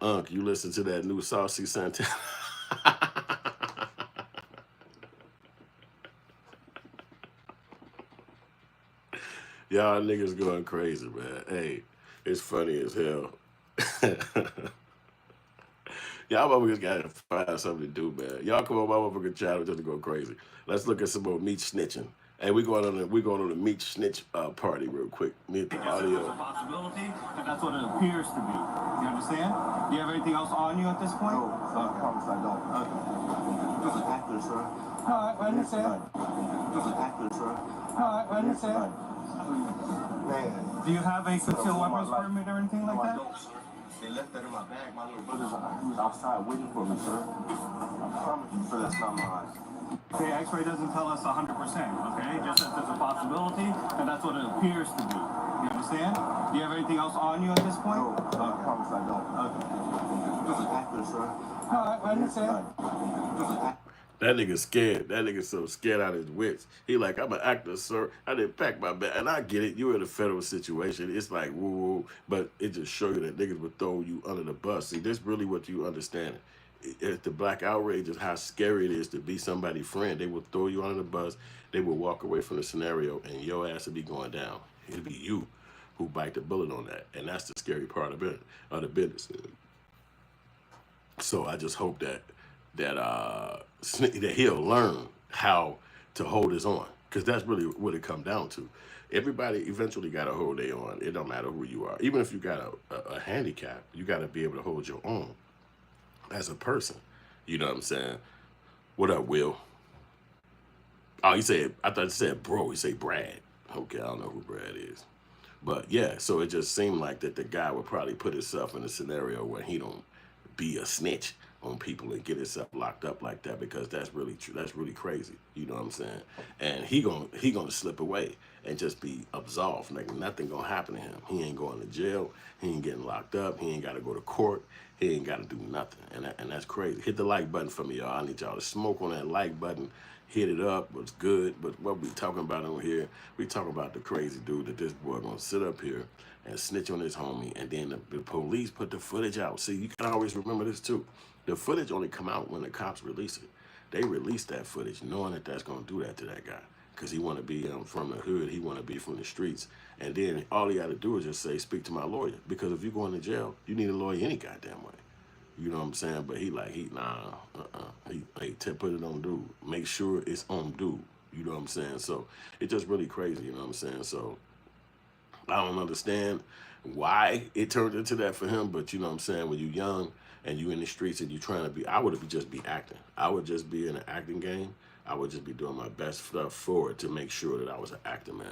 saying? You listen to that new Saucy Santana. Y'all niggas going crazy, man. Hey, it's funny as hell. Y'all motherfuckers gotta find something to do, man. Y'all come on my motherfucking channel just to go crazy. Let's look at some more Meech snitching. Hey, we're going on the Meech snitch party real quick. Meet the audio. There's a possibility, and that's what it appears to be. You understand? Do you have anything else on you at this point? No, I promise I don't. Okay. Just an actor, sir. All right, I understand. Just an actor, sir. All right, I understand. Man. Do you have a concealed weapons permit or anything like No, I that? don't, sir. They left that in my bag. My little brother's he was outside waiting for me, sir. I promise you, sir, that's not mine. Okay, X-ray doesn't tell us 100%, okay? Just that there's a possibility, and that's what it appears to be. You understand? Do you have anything else on you at this point? No, I promise I don't. Okay. Just an actor, sir. All right, I understand. Just an actor. That nigga scared. That nigga so scared out of his wits. He like, I'm an actor, sir. I didn't pack my bag. And I get it. You're in a federal situation. It's like, woo, but it just show you that niggas would throw you under the bus. See, this really what you understand. The black outrage is how scary it is to be somebody's friend. They will throw you under the bus. They will walk away from the scenario, and your ass will be going down. It'll be you who bite the bullet on that. And that's the scary part of it, of the business. So I just hope that he'll learn how to hold his own. Because that's really what it come down to. Everybody eventually got to hold their own. It don't matter who you are. Even if you got a handicap, you got to be able to hold your own as a person. You know what I'm saying? What up, Will? Oh, he said, I thought he said bro. He said Brad. Okay, I don't know who Brad is. But yeah, so it just seemed like that the guy would probably put himself in a scenario where he don't be a snitch on people and get himself locked up like that, because that's really true. That's really crazy. You know what I'm saying? And he gonna slip away and just be absolved. Like nothing gonna happen to him. He ain't going to jail. He ain't getting locked up. He ain't got to go to court. He ain't got to do nothing. And that's crazy. Hit the like button for me, y'all. I need y'all to smoke on that like button. Hit it up. What's good? But what we talking about on here? We talking about the crazy dude that this boy gonna sit up here and snitch on his homie, and then the police put the footage out. See, you can always remember this too. The footage only come out when the cops release it. They release that footage knowing that that's gonna do that to that guy, because he want to be from the hood. He want to be from the streets. And then all he got to do is just say, speak to my lawyer. Because if you're going to jail, you need a lawyer any goddamn way. You know what I'm saying? But he put it on dude. Make sure it's on dude. You know what I'm saying? So it's just really crazy. You know what I'm saying? So I don't understand why it turned into that for him. But you know what I'm saying? When you're young and you in the streets and you trying to be, I would just be acting. I would just be in an acting game. I would just be doing my best stuff forward to make sure that I was an actor, man.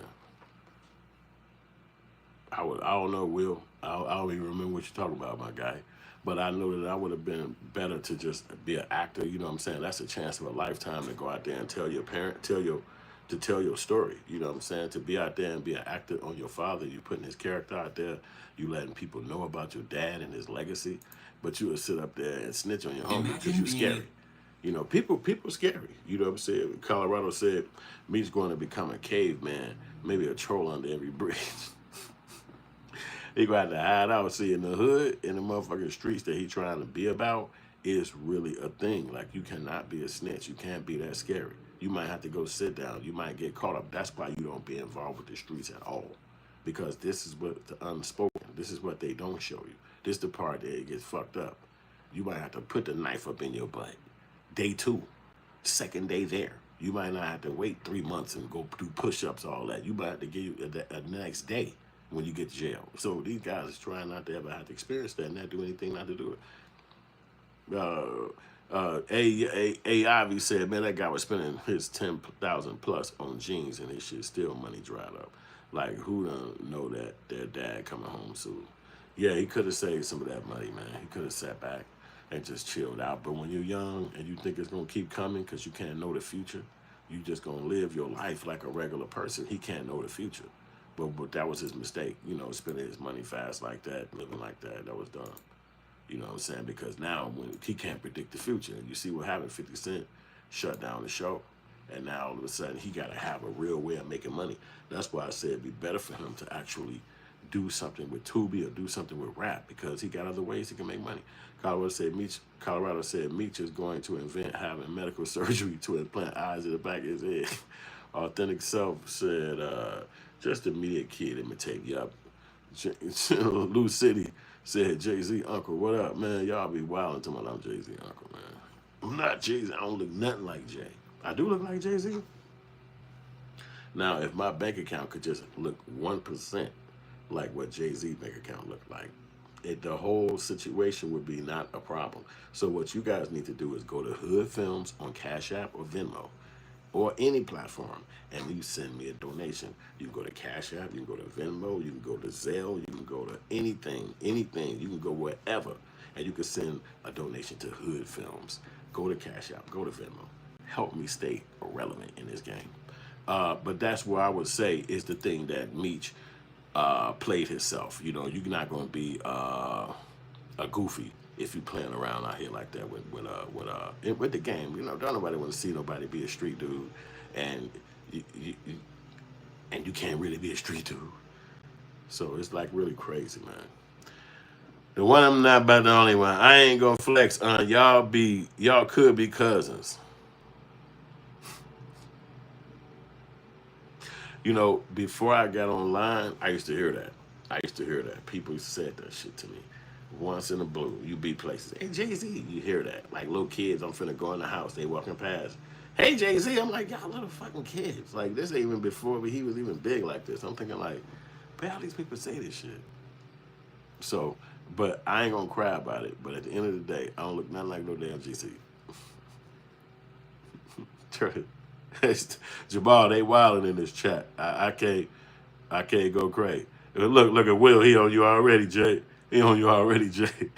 I don't know, Will. I don't even remember what you're talking about, my guy. But I know that I would have been better to just be an actor. You know what I'm saying? That's a chance of a lifetime to go out there and tell your parent, tell your story. You know what I'm saying? To be out there and be an actor on your father, you putting his character out there, you letting people know about your dad and his legacy. But you would sit up there and snitch on your homie because you're scary. You know, people scary. You know what I'm saying? Colorado said Meech's going to become a caveman, maybe a troll under every bridge. He going to have to hide out. See, in the hood, in the motherfucking streets that he trying to be about, is really a thing. Like, you cannot be a snitch. You can't be that scary. You might have to go sit down. You might get caught up. That's why you don't be involved with the streets at all. Because this is what the unspoken. This is what they don't show you. This is the part that it gets fucked up. You might have to put the knife up in your butt. Day 2, second day there. You might not have to wait 3 months and go do push-ups, all that. You might have to give you the next day when you get to jail. So these guys is trying not to ever have to experience that and not do anything not to do it. Ivy said, man, that guy was spending his 10,000 plus on jeans and his shit still money dried up. Like, who don't know that their dad coming home soon? Yeah, he could have saved some of that money, man. He could have sat back and just chilled out. But when you're young and you think it's going to keep coming because you can't know the future, you just going to live your life like a regular person. He can't know the future. But that was his mistake, you know, spending his money fast like that, living like that. That was dumb. You know what I'm saying? Because now when he can't predict the future, and you see what happened, 50 Cent shut down the show. And now all of a sudden he got to have a real way of making money. That's why I said it'd be better for him to actually do something with Tubi or do something with rap, because he got other ways he can make money. Colorado said Meech is going to invent having medical surgery to implant eyes in the back of his head. Authentic Self said, just immediate kid imitate. Yup. Lou City said, Jay-Z uncle, what up, man? Y'all be wilding to me. I'm Jay-Z uncle, man. I'm not Jay-Z. I don't look nothing like Jay. I do look like Jay-Z. Now, if my bank account could just look 1% like what Jay-Z bank account looked like, the whole situation would be not a problem. So what you guys need to do is go to HoodFilms on Cashapp or Venmo or any platform, and you send me a donation. You can go to Cashapp, you can go to Venmo, you can go to Zelle, you can go to anything. You can go wherever, and you can send a donation to HoodFilms. Go to Cashapp, go to Venmo. Help me stay relevant in this game. But that's where I would say is the thing that Meech played himself. You know, you're not going to be a goofy if you playing around out here like that with the game. You know, don't nobody want to see nobody be a street dude, and you can't really be a street dude. So it's like really crazy, man. The one I'm not about the only one. I ain't gonna flex on y'all could be cousins. You know, before I got online, I used to hear that. People said that shit to me. Once in a blue, you be places. Hey, Jay-Z, you hear that. Like little kids, I'm finna go in the house. They walking past. hey Jay-Z, I'm like, y'all little fucking kids. Like, this ain't even before he was even big like this. I'm thinking like, but how these people say this shit? So, but I ain't gonna cry about it. But at the end of the day, I don't look nothing like no damn GC. Jabal, they wilding in this chat. I can't go crazy. Look at Will. He on you already, Jay. He on you already, Jay.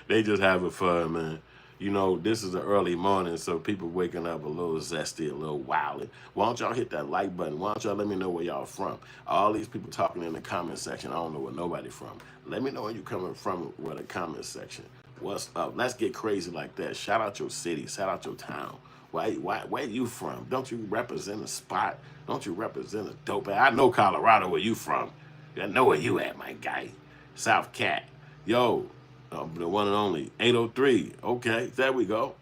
They just having fun, man. You know, this is an early morning, so people waking up a little zesty, a little wilding. Why don't y'all hit that like button? Why don't y'all let me know where y'all from? All these people talking in the comment section, I don't know where nobody from. Let me know where you coming from with the comment section. What's up? Let's get crazy like that. Shout out your city. Shout out your town. Where you from? Don't you represent a spot? Don't you represent a dope? I know Colorado, where you from. I know where you at, my guy. South Cat. Yo, the one and only 803. Okay, there we go.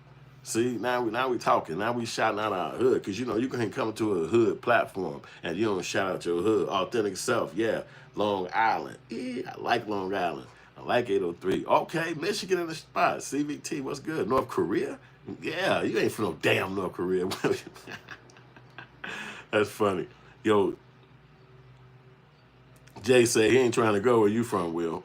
See, now we talking. Now we shouting out our hood, because you know you can come to a hood platform and you don't shout out your hood, authentic self. Yeah, Long Island. Yeah, I like Long Island. I like 803. Okay, Michigan in the spot. CVT, what's good? North Korea? Yeah, you ain't from no damn North Korea. That's funny. Yo, Jay say he ain't trying to go where you from, Will.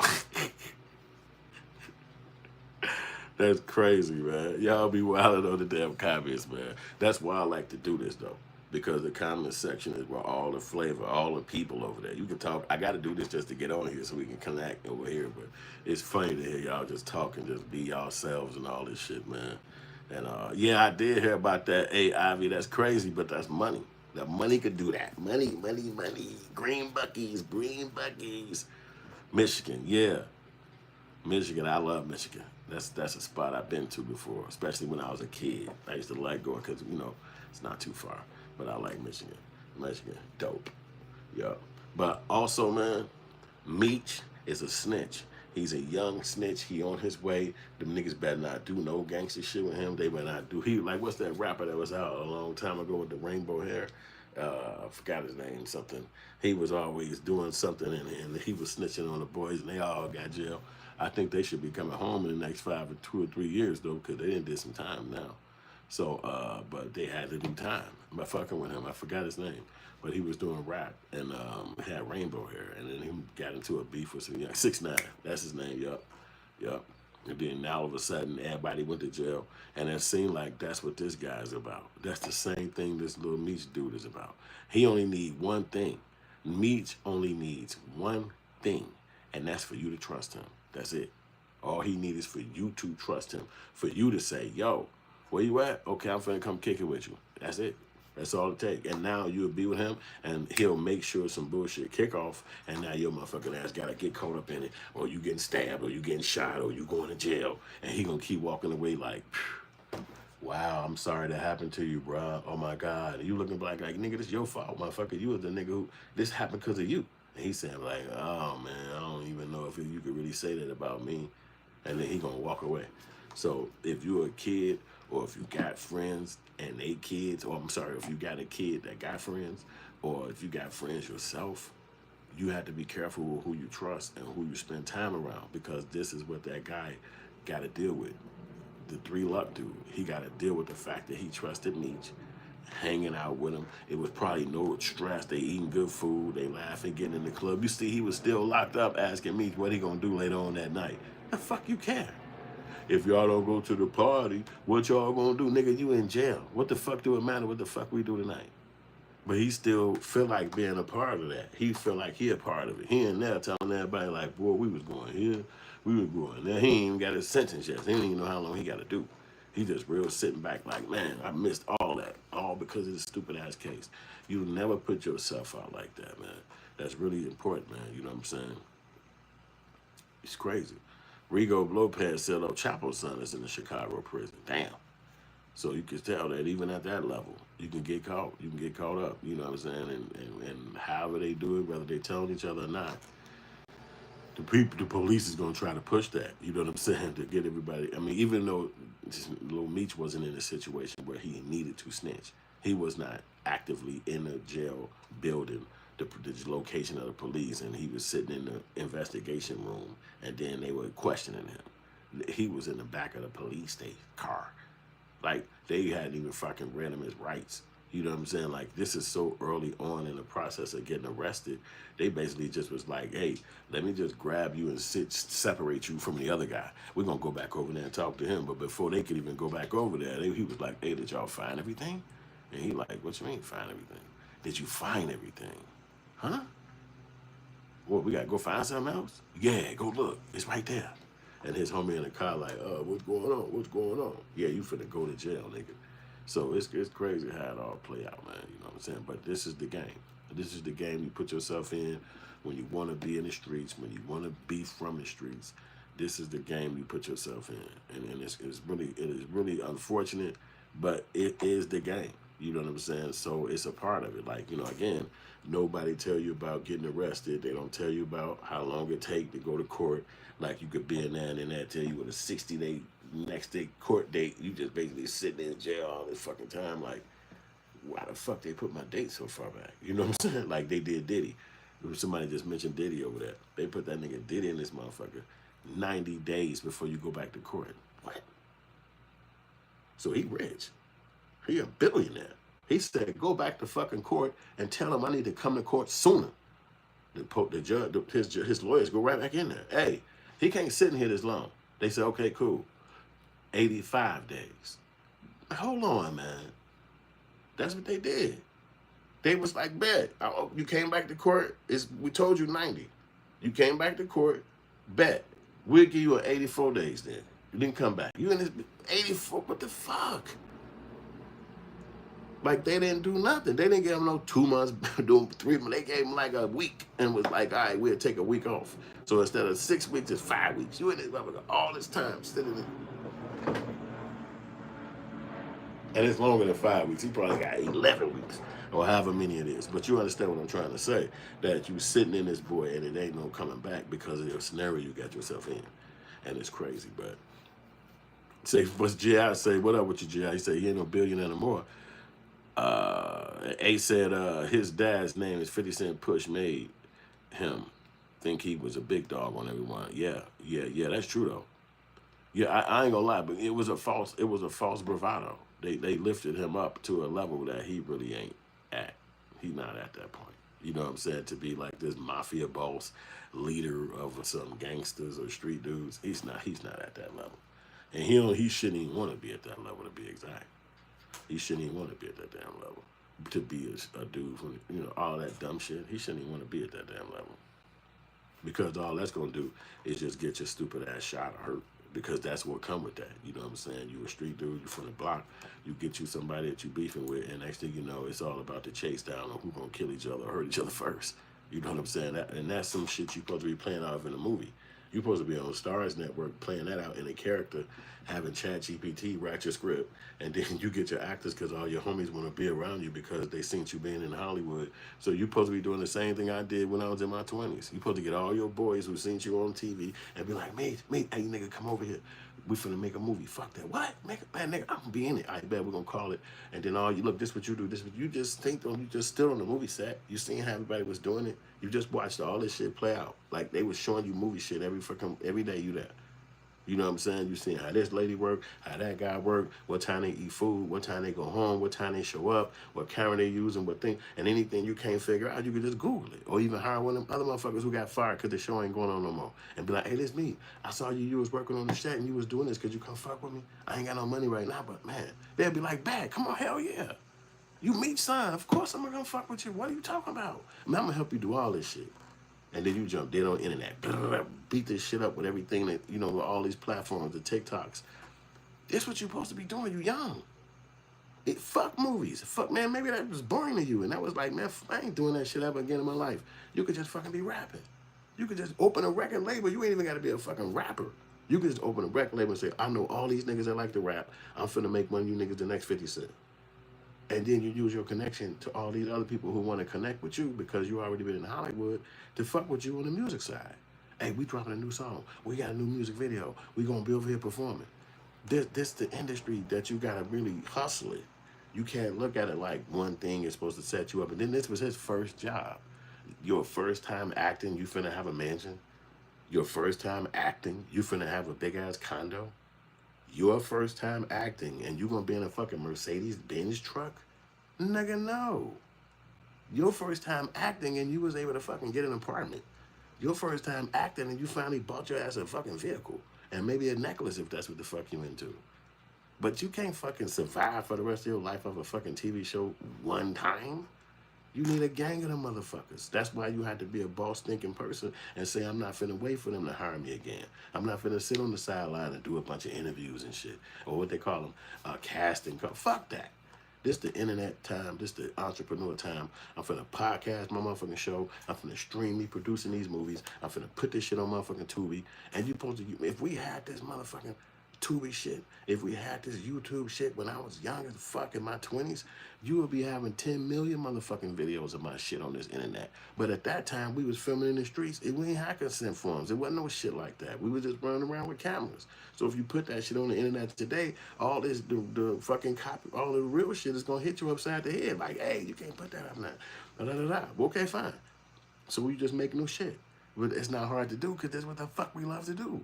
That's crazy, man. Y'all be wilding on the damn comments, man. That's why I like to do this, though. Because the comment section is where all the flavor, all the people over there. You can talk. I got to do this just to get on here so we can connect over here. But it's funny to hear y'all just talk and just be yourselves and all this shit, man. And yeah, I did hear about that. Hey, Ivy, that's crazy, but that's money. That money could do that. Money, money, money. Green buckies, green buckies. Michigan, yeah. Michigan, I love Michigan. That's a spot I've been to before, especially when I was a kid. I used to like going because, you know, it's not too far. But I like Michigan. Michigan, dope. Yeah. But also, man, Meech is a snitch. He's a young snitch. He on his way. Them niggas better not do no gangster shit with him. They better not do. He like, what's that rapper that was out a long time ago with the rainbow hair? I forgot his name. Something. He was always doing something, and he was snitching on the boys, and they all got jail. I think they should be coming home in the next 2 or 3 years though, because they didn't did some time now. So, but they had to do time by fucking with him. I forgot his name, but he was doing rap and had rainbow hair, and then he got into a beef with some young 6ix9ine. That's his name. Yup. And then now all of a sudden, everybody went to jail, and it seemed like that's what this guy's about. That's the same thing this Little Meech dude is about. He only need one thing. Meech only needs one thing, and that's for you to trust him. That's it. All he needs is for you to trust him, for you to say, yo, where you at? Okay, I'm finna come kick it with you. That's it. That's all it takes. And now you'll be with him, and he'll make sure some bullshit kick off, and now your motherfucking ass gotta get caught up in it, or you getting stabbed, or you getting shot, or you going to jail, and he gonna keep walking away like, wow, I'm sorry that happened to you, bro. Oh my God. And you looking like nigga, this your fault, motherfucker. You was the nigga who, this happened because of you. And he saying like, oh man, I don't even know if you could really say that about me. And then he gonna walk away. So if you're a kid, or if you got friends and they kids, or I'm sorry, if you got a kid that got friends, or if you got friends yourself, you have to be careful with who you trust and who you spend time around, because this is what that guy got to deal with. The 3 Luck dude, he got to deal with the fact that he trusted Meech, hanging out with him. It was probably no stress. They eating good food. They laughing, getting in the club. You see, he was still locked up asking Meech what he gonna do later on that night. The fuck you care? If y'all don't go to the party, what y'all gonna do? Nigga, you in jail. What the fuck do it matter what the fuck we do tonight? But he still feel like being a part of that. He feel like he a part of it. He in there telling everybody like, boy, we was going here, we was going there. He ain't even got his sentence yet. He don't even know how long he got to do. He just real sitting back like, man, I missed all that, all because of this stupid ass case. You never put yourself out like that, man. That's really important, man. You know what I'm saying? It's crazy. Rigo Lopez said, oh, Chapo's son is in the Chicago prison. Damn. So you can tell that even at that level, you can get caught. You can get caught up. You know what I'm saying? And however they do it, whether they telling each other or not, the police is gonna try to push that. You know what I'm saying? To get everybody. I mean, even though Lil Meech wasn't in a situation where he needed to snitch, he was not actively in the jail building the location of the police, and he was sitting in the investigation room, and then they were questioning him. He was in the back of the police station car. Like, they hadn't even fucking read him his rights. You know what I'm saying? Like, this is so early on in the process of getting arrested. They basically just was like, hey, let me just grab you and separate you from the other guy. We're going to go back over there and talk to him. But before they could even go back over there, he was like, hey, did y'all find everything? And he like, what you mean find everything? Did you find everything? Huh? What, we got to go find something else? Yeah, go look. It's right there. And his homie in the car like, what's going on? What's going on? Yeah, you finna go to jail, nigga. So it's crazy how it all play out, man. You know what I'm saying? But this is the game. This is the game you put yourself in when you want to be in the streets, when you want to be from the streets. This is the game you put yourself in. And it is really unfortunate, but it is the game. You know what I'm saying? So it's a part of it. Like, you know, again, nobody tell you about getting arrested. They don't tell you about how long it take to go to court. Like, you could be in there and then they tell you with a 60-day next day court date. You just basically sitting in jail all this fucking time. Like, why the fuck they put my date so far back? You know what I'm saying? Like they did Diddy. Somebody just mentioned Diddy over there. They put that nigga Diddy in this motherfucker 90 days before you go back to court. What? So he rich. He a billionaire. He said, go back to fucking court and tell him I need to come to court sooner. The judge, his lawyers go right back in there. Hey, he can't sit in here this long. They said, okay, cool. 85 days. Hold on, man. That's what they did. They was like, bet. You came back to court. We told you 90. You came back to court. Bet. We'll give you an 84 days then. You didn't come back. You in this 84. What the fuck? Like, they didn't do nothing. They didn't give him no 2 months, doing 3 months. They gave him like a week and was like, all right, we'll take a week off. So instead of 6 weeks, it's 5 weeks. You in this motherfucker all this time sitting in. And it's longer than 5 weeks. He probably got 11 weeks or however many it is. But you understand what I'm trying to say, that you sitting in this boy and it ain't no coming back because of the scenario you got yourself in. And it's crazy, but say, what's G.I. say, what up with you, G.I.? He said he ain't no billionaire no more. A said his dad's name is 50 Cent Push made him think he was a big dog on everyone. Yeah, that's true though. Yeah, I ain't gonna lie, but it was a false bravado. They lifted him up to a level that he really ain't at. He's not at that point. You know what I'm saying? To be like this mafia boss, leader of some gangsters or street dudes. He's not at that level. And he shouldn't even want to be at that level, to be exact. He shouldn't even want to be at that damn level. To be a dude from, you know, all that dumb shit. He shouldn't even want to be at that damn level. Because all that's going to do is just get your stupid ass shot or hurt. Because that's what come with that. You know what I'm saying? You a street dude, you from the block, you get you somebody that you beefing with, and next thing you know, it's all about the chase down on who going to kill each other or hurt each other first. You know what I'm saying? And that's some shit you supposed to be playing out of in a movie. You're supposed to be on Stars Network playing that out in a character, having ChatGPT write your script, and then you get your actors because all your homies want to be around you because they seen you being in Hollywood. So you're supposed to be doing the same thing I did when I was in my 20s. You're supposed to get all your boys who seen you on TV and be like, mate, hey, nigga, come over here. We finna make a movie. Fuck that. What? Man, nigga, I'm gonna be in it. I bet we're gonna call it. And then all you look, this what you do. This what you just think. You just stood on the movie set. You seen how everybody was doing it. You just watched all this shit play out. Like they was showing you movie shit every day you there. You know what I'm saying? You seen how this lady work, how that guy work, what time they eat food, what time they go home, what time they show up, what camera they using, what thing, and anything you can't figure out, you can just Google it. Or even hire one of them other motherfuckers who got fired because the show ain't going on no more. And be like, hey, this me. I saw you was working on the set and you was doing this. Could you come fuck with me? I ain't got no money right now, but man, they'll be like, bad, come on, hell yeah. You Meech son, of course I'm gonna fuck with you. What are you talking about? Man, I'm gonna help you do all this shit. And then you jump dead on the internet, beat this shit up with everything that, you know, with all these platforms, the TikToks. That's what you're supposed to be doing. You young. Fuck movies. Fuck, man, maybe that was boring to you. And that was like, man, I ain't doing that shit ever again in my life. You could just fucking be rapping. You could just open a record label. You ain't even got to be a fucking rapper. You could just open a record label and say, I know all these niggas that like to rap. I'm finna make one of you niggas the next 50 Cent. And then you use your connection to all these other people who want to connect with you because you already been in Hollywood to fuck with you on the music side. Hey, we dropping a new song. We got a new music video. We gonna be over here performing. This the industry that you gotta really hustle it. You can't look at it like one thing is supposed to set you up. And then this was his first job. Your first time acting, you finna have a mansion. Your first time acting, you finna have a big ass condo. Your first time acting and you gonna be in a fucking Mercedes-Benz truck? Nigga, no. Your first time acting and you was able to fucking get an apartment. Your first time acting and you finally bought your ass a fucking vehicle. And maybe a necklace if that's what the fuck you into. But you can't fucking survive for the rest of your life of a fucking TV show one time. You need a gang of them motherfuckers. That's why you have to be a boss thinking person and say, I'm not finna wait for them to hire me again. I'm not finna sit on the sideline and do a bunch of interviews and shit. Or what they call them, casting. Fuck that. This the internet time. This the entrepreneur time. I'm finna podcast my motherfucking show. I'm finna stream me producing these movies. I'm finna put this shit on motherfucking Tubi. And you supposed to, if we had this motherfucking Tubi shit, if we had this YouTube shit when I was young as fuck in my 20s, you would be having 10 million motherfucking videos of my shit on this internet. But at that time, we was filming in the streets. We ain't had consent forms. It wasn't no shit like that. We was just running around with cameras. So if you put that shit on the internet today, all this, the fucking copy, all the real shit is gonna hit you upside the head. Like, hey, you can't put that up now. Da, da, da, da. Okay, fine. So we just make new shit. But it's not hard to do because that's what the fuck we love to do.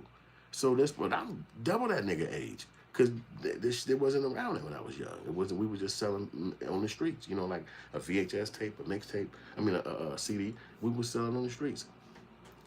So that's what I'm double that nigga age. Cause this shit wasn't around when I was young. It wasn't. We were just selling on the streets. You know, like a VHS tape, a mixtape. I mean, a CD. We were selling on the streets.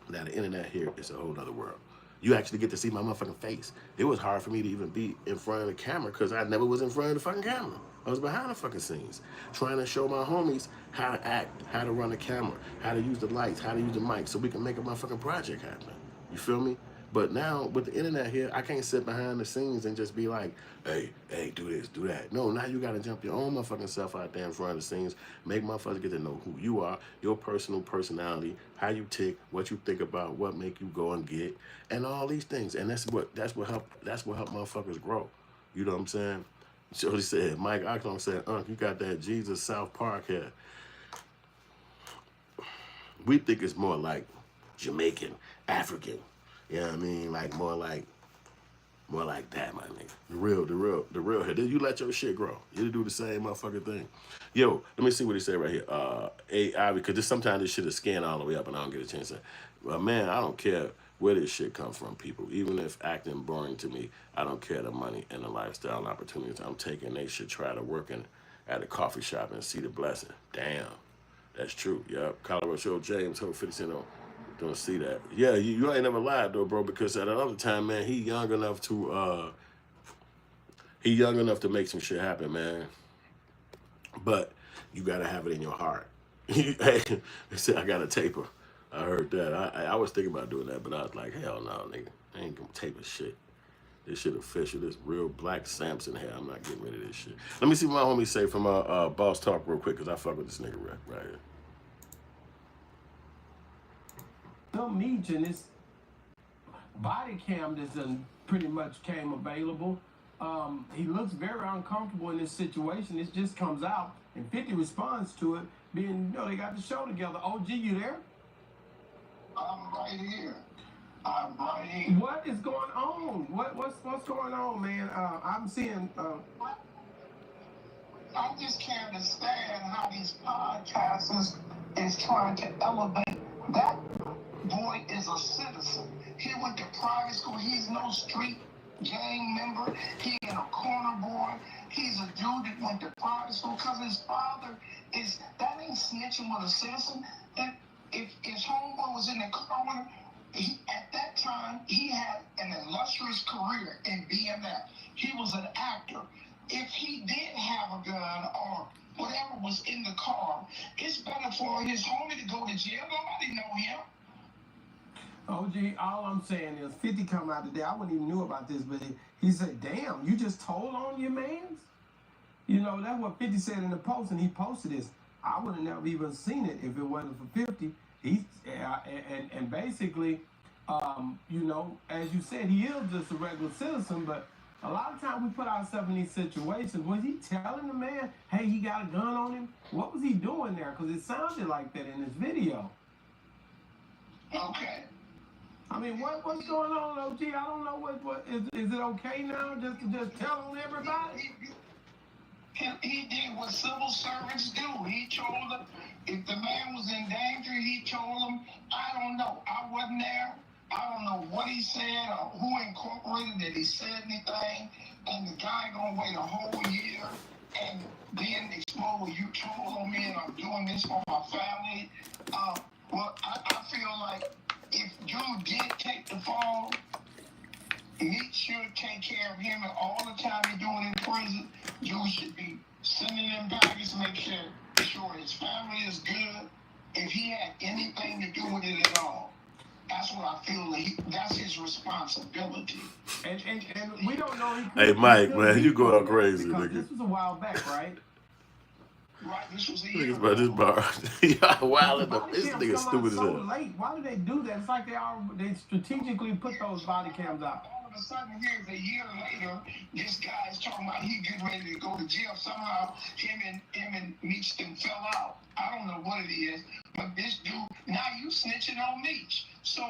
Now the internet here is a whole other world. You actually get to see my motherfucking face. It was hard for me to even be in front of the camera because I never was in front of the fucking camera. I was behind the fucking scenes, trying to show my homies how to act, how to run the camera, how to use the lights, how to use the mic, so we can make a motherfucking project happen. You feel me? But now with the internet here, I can't sit behind the scenes and just be like, hey, do this, do that. No, now you gotta jump your own motherfucking self out there in front of the scenes, make motherfuckers get to know who you are, your personal personality, how you tick, what you think about, what make you go and get, and all these things. And that's what help motherfuckers grow. You know what I'm saying? So he said, Mike Ocklon said, you got that Jesus South Park hair. We think it's more like Jamaican, African. You know what I mean? Like more like that, my nigga. The real head. You let your shit grow. You do the same motherfucking thing. Yo, let me see what he said right here. AI, because sometimes this shit is scanned all the way up and I don't get a chance to. Well, man, I don't care where this shit come from, people. Even if acting boring to me, I don't care the money and the lifestyle and opportunities I'm taking. They should try to work at a coffee shop and see the blessing. Damn. That's true. Yep. Colorado Show James, Hope 50 Cent on. Don't see that. Yeah, you ain't never lied though, bro, because at another time, man, he young enough to make some shit happen, man. But you gotta have it in your heart. Hey, they said I got a taper. I heard that. I was thinking about doing that, but I was like, hell no, nigga. I ain't gonna taper shit. This shit official. This real black Samson hair. I'm not getting rid of this shit. Let me see what my homie say from Boss Talk real quick, because I fuck with this nigga right here. Lil Meech and his body cam that's done pretty much came available. He looks very uncomfortable in this situation. This just comes out, and 50 responds to it, being, they got the show together. OG, you there? I'm right here. I'm right here. What is going on? What's going on, man? I'm seeing. I just can't understand how these podcasters is trying to elevate that. Boy is a citizen. He went to private school. He's no street gang member. He ain't a corner boy. He's a dude that went to private school because his father is, that ain't snitching with a citizen. And if his homeboy was in the car with him, at that time, he had an illustrious career in BMF. He was an actor. If he did have a gun or whatever was in the car, it's better for his homie to go to jail. Nobody know him. OG, all I'm saying is 50 come out today. I wouldn't even knew about this, but he said, damn, you just told on your mans? That's what 50 said in the post, and he posted this. I would have never even seen it if it wasn't for 50. And basically, as you said, he is just a regular citizen, but a lot of times we put ourselves in these situations. Was he telling the man, hey, he got a gun on him? What was he doing there? Because it sounded like that in his video. Okay. I mean, what's going on, OG? I don't know what is it okay now just to tell on everybody? He did what civil servants do. He told them if the man was in danger, he told them, I don't know. I wasn't there. I don't know what he said or who incorporated that he said anything, and the guy gonna wait a whole year and then explode, you told on me and I'm doing this for my family. Well, I feel like if dude did take the fall, Meech should take care of him, and all the time he's doing in prison, you should be sending him packages to make sure his family is good. If he had anything to do with it at all, that's what I feel like that's his responsibility. And we don't know. Hey, Mike, man, you going crazy, nigga. This was a while back, right? Right, this was a year Niggas about this bar. Y'all wildin' up. This nigga stupid as so hell. late. Why do they do that? It's like they strategically put those body cams out. All of a sudden, here's a year later, this guy is talking about he getting ready to go to jail. Somehow, him and Meech fell out. I don't know what it is, but this dude, now you snitching on Meech. So,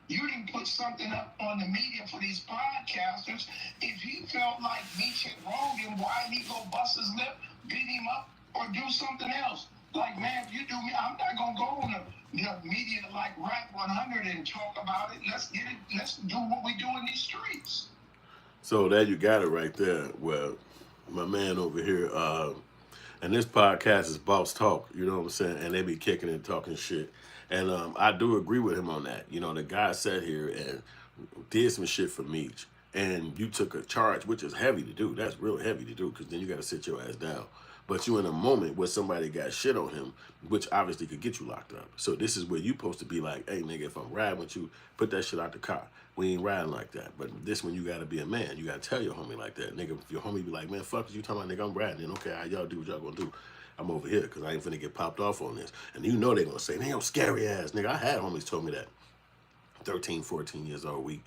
you didn't put something up on the media for these podcasters. If he felt like Meech had wronged him, why didn't he go bust his lip, beat him up, or do something else? Like, man, if you do me, I'm not gonna go on the media like Rap 100 and talk about it. Let's get it. Let's do what we do in these streets. So there you got it right there. Well, my man over here, and this podcast is Boss Talk, you know what I'm saying? And they be kicking and talking shit. And I do agree with him on that. You know, the guy sat here and did some shit for Meech. And you took a charge, which is heavy to do. That's real heavy to do, because then you got to sit your ass down. But you in a moment where somebody got shit on him, which obviously could get you locked up. So this is where you supposed to be like, hey, nigga, if I'm riding with you, put that shit out the car. We ain't riding like that. But this one, you got to be a man. You got to tell your homie like that. Nigga, if your homie be like, man, fuck you talking about, nigga, I'm riding. Then, okay, y'all do what y'all going to do. I'm over here because I ain't finna get popped off on this. And you know they going to say, damn, scary ass, nigga. I had homies told me that. 13, 14 years old, we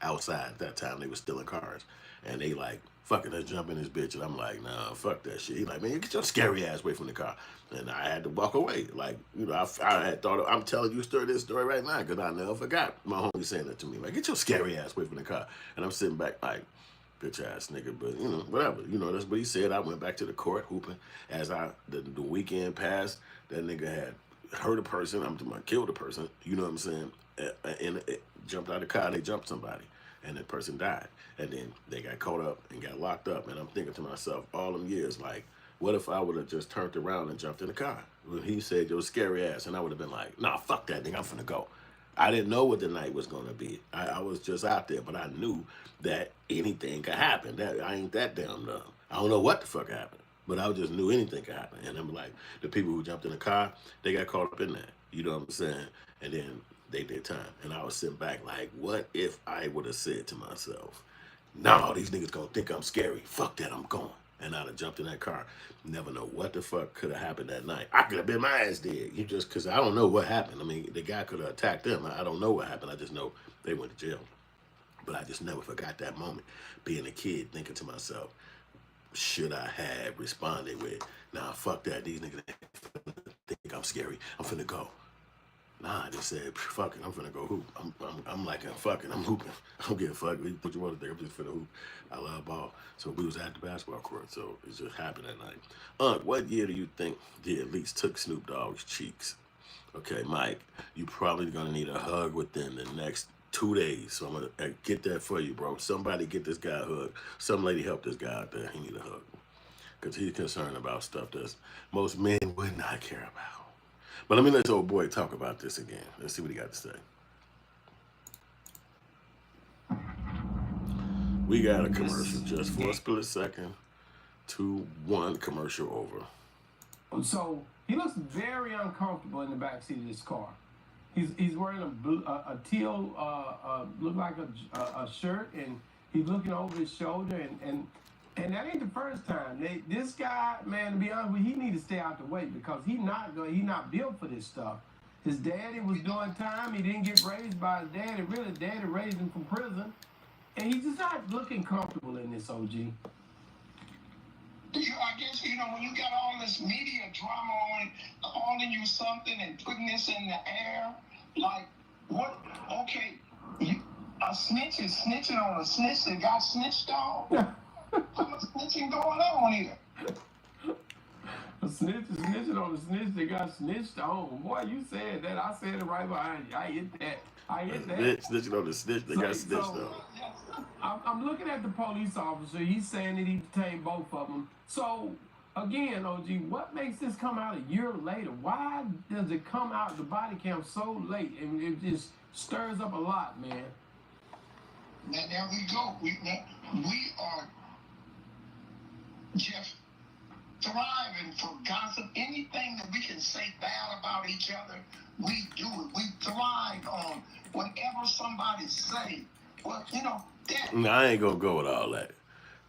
outside at that time. They was stealing cars. And they like, fucking, let's jump in this bitch. And I'm like, nah, fuck that shit. He like, man, get your scary ass away from the car. And I had to walk away. Like, you know, I had thought, I'm telling you this story right now because I never forgot my homie saying that to me. Like, get your scary ass away from the car. And I'm sitting back like, bitch ass nigga, but you know, whatever. You know, that's what he said. I went back to the court hooping. As the weekend passed, that nigga had hurt a person. I'm talking about killed a person. You know what I'm saying? And it jumped out of the car. They jumped somebody. And that person died. And then they got caught up and got locked up. And I'm thinking to myself, all them years, like, what if I would have just turned around and jumped in the car? When he said, yo, scary ass. And I would have been like, nah, fuck that nigga, I'm finna go. I didn't know what the night was going to be. I was just out there, but I knew that anything could happen. That I ain't that damn dumb. I don't know what the fuck happened, but I just knew anything could happen. And I'm like, the people who jumped in the car, they got caught up in that. You know what I'm saying? And then they did time. And I was sitting back like, what if I would have said to myself, no, these niggas gonna think I'm scary. Fuck that, I'm going. And I'd have jumped in that car. Never know what the fuck could have happened that night. I could have been my ass dead. You just, because I don't know what happened. I mean, the guy could have attacked them. I don't know what happened. I just know they went to jail. But I just never forgot that moment. Being a kid, thinking to myself, should I have responded with, nah, fuck that. These niggas think I'm scary. I'm finna go. Nah, I just said, fuck it, I'm finna go hoop. I'm like, fuck it, I'm hooping. I don't give a fuck what you want to think. I'm just finna hoop. I love ball. So we was at the basketball court, so it just happened that night. What year do you think the Elites took Snoop Dogg's cheeks? Okay, Mike, you probably gonna need a hug within the next 2 days. So I'm gonna get that for you, bro. Somebody get this guy a hug. Some lady help this guy out there. He need a hug. Because he's concerned about stuff that most men would not care about. But let me let this old boy talk about this again. Let's see what he got to say. We got a commercial just for a split second. 2, 1, commercial over. So he looks very uncomfortable in the backseat of this car. He's wearing a teal, look like a shirt, and he's looking over his shoulder, and that ain't the first time. This guy, man, to be honest with you, he need to stay out the way because he not built for this stuff. His daddy was doing time. He didn't get raised by his daddy. Really, daddy raised him from prison. And he's just not looking comfortable in this, OG. I guess, when you got all this media drama on calling you something and putting this in the air, like, what? Okay, a snitch is snitching on a snitch that got snitched on? How much snitching going on here? A snitch is snitching on the snitch that got snitched on. Boy, you said that. I said it right behind you. I hit that. I hit that. Bitch, snitching on the snitch that got snitched So on. I'm looking at the police officer. He's saying that he detained both of them. So again, OG, what makes this come out a year later? Why does it come out the body cam so late? And it just stirs up a lot, man. There we go. We are just thriving for gossip. Anything that we can say bad about each other, we do it. We thrive on whatever somebody say. Well, you know, that. No, I ain't gonna go with all that.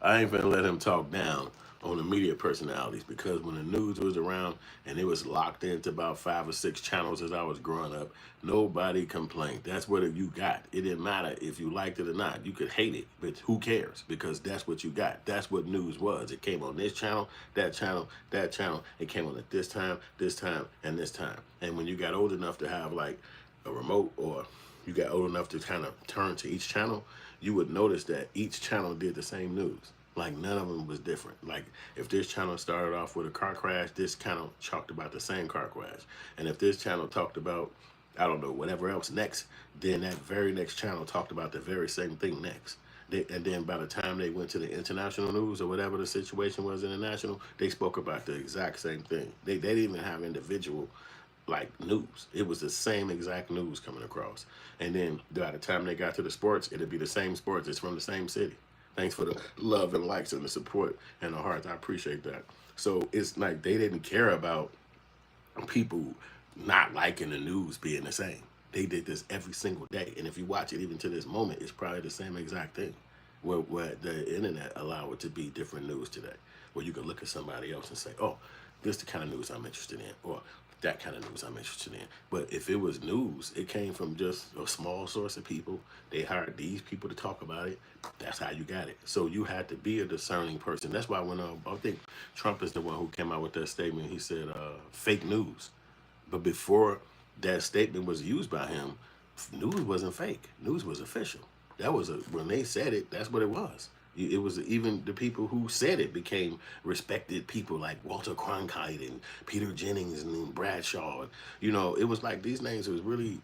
I ain't gonna let him talk down on the media personalities, because when the news was around and it was locked into about 5 or 6 channels as I was growing up, nobody complained. That's what you got. It didn't matter if you liked it or not. You could hate it, but who cares? Because that's what you got. That's what news was. It came on this channel, that channel, that channel. It came on at this time, and this time. And when you got old enough to have like a remote, or you got old enough to kind of turn to each channel, you would notice that each channel did the same news. Like none of them was different. Like if this channel started off with a car crash, this channel talked about the same car crash. And if this channel talked about, I don't know, whatever else next, then that very next channel talked about the very same thing next. And then by the time they went to the international news or whatever the situation was international, they spoke about the exact same thing. They didn't even have individual like news. It was the same exact news coming across. And then by the time they got to the sports, it'd be the same sports. It's from the same city. Thanks for the love and likes and the support and the hearts. I appreciate that. So it's like they didn't care about people not liking the news being the same. They did this every single day. And if you watch it even to this moment, it's probably the same exact thing. Where the internet allow it to be different news today. Where you can look at somebody else and say, oh, this is the kind of news I'm interested in. Or that kind of news I'm interested in. But if it was news, it came from just a small source of people. They hired these people to talk about it. That's how you got it. So you had to be a discerning person. That's why when I think Trump is the one who came out with that statement. He said fake news. But before that statement was used by him, news wasn't fake. News was official. That was when they said it, that's what it was. It was even the people who said it became respected people like Walter Cronkite and Peter Jennings and Bradshaw. You know, it was like these names was really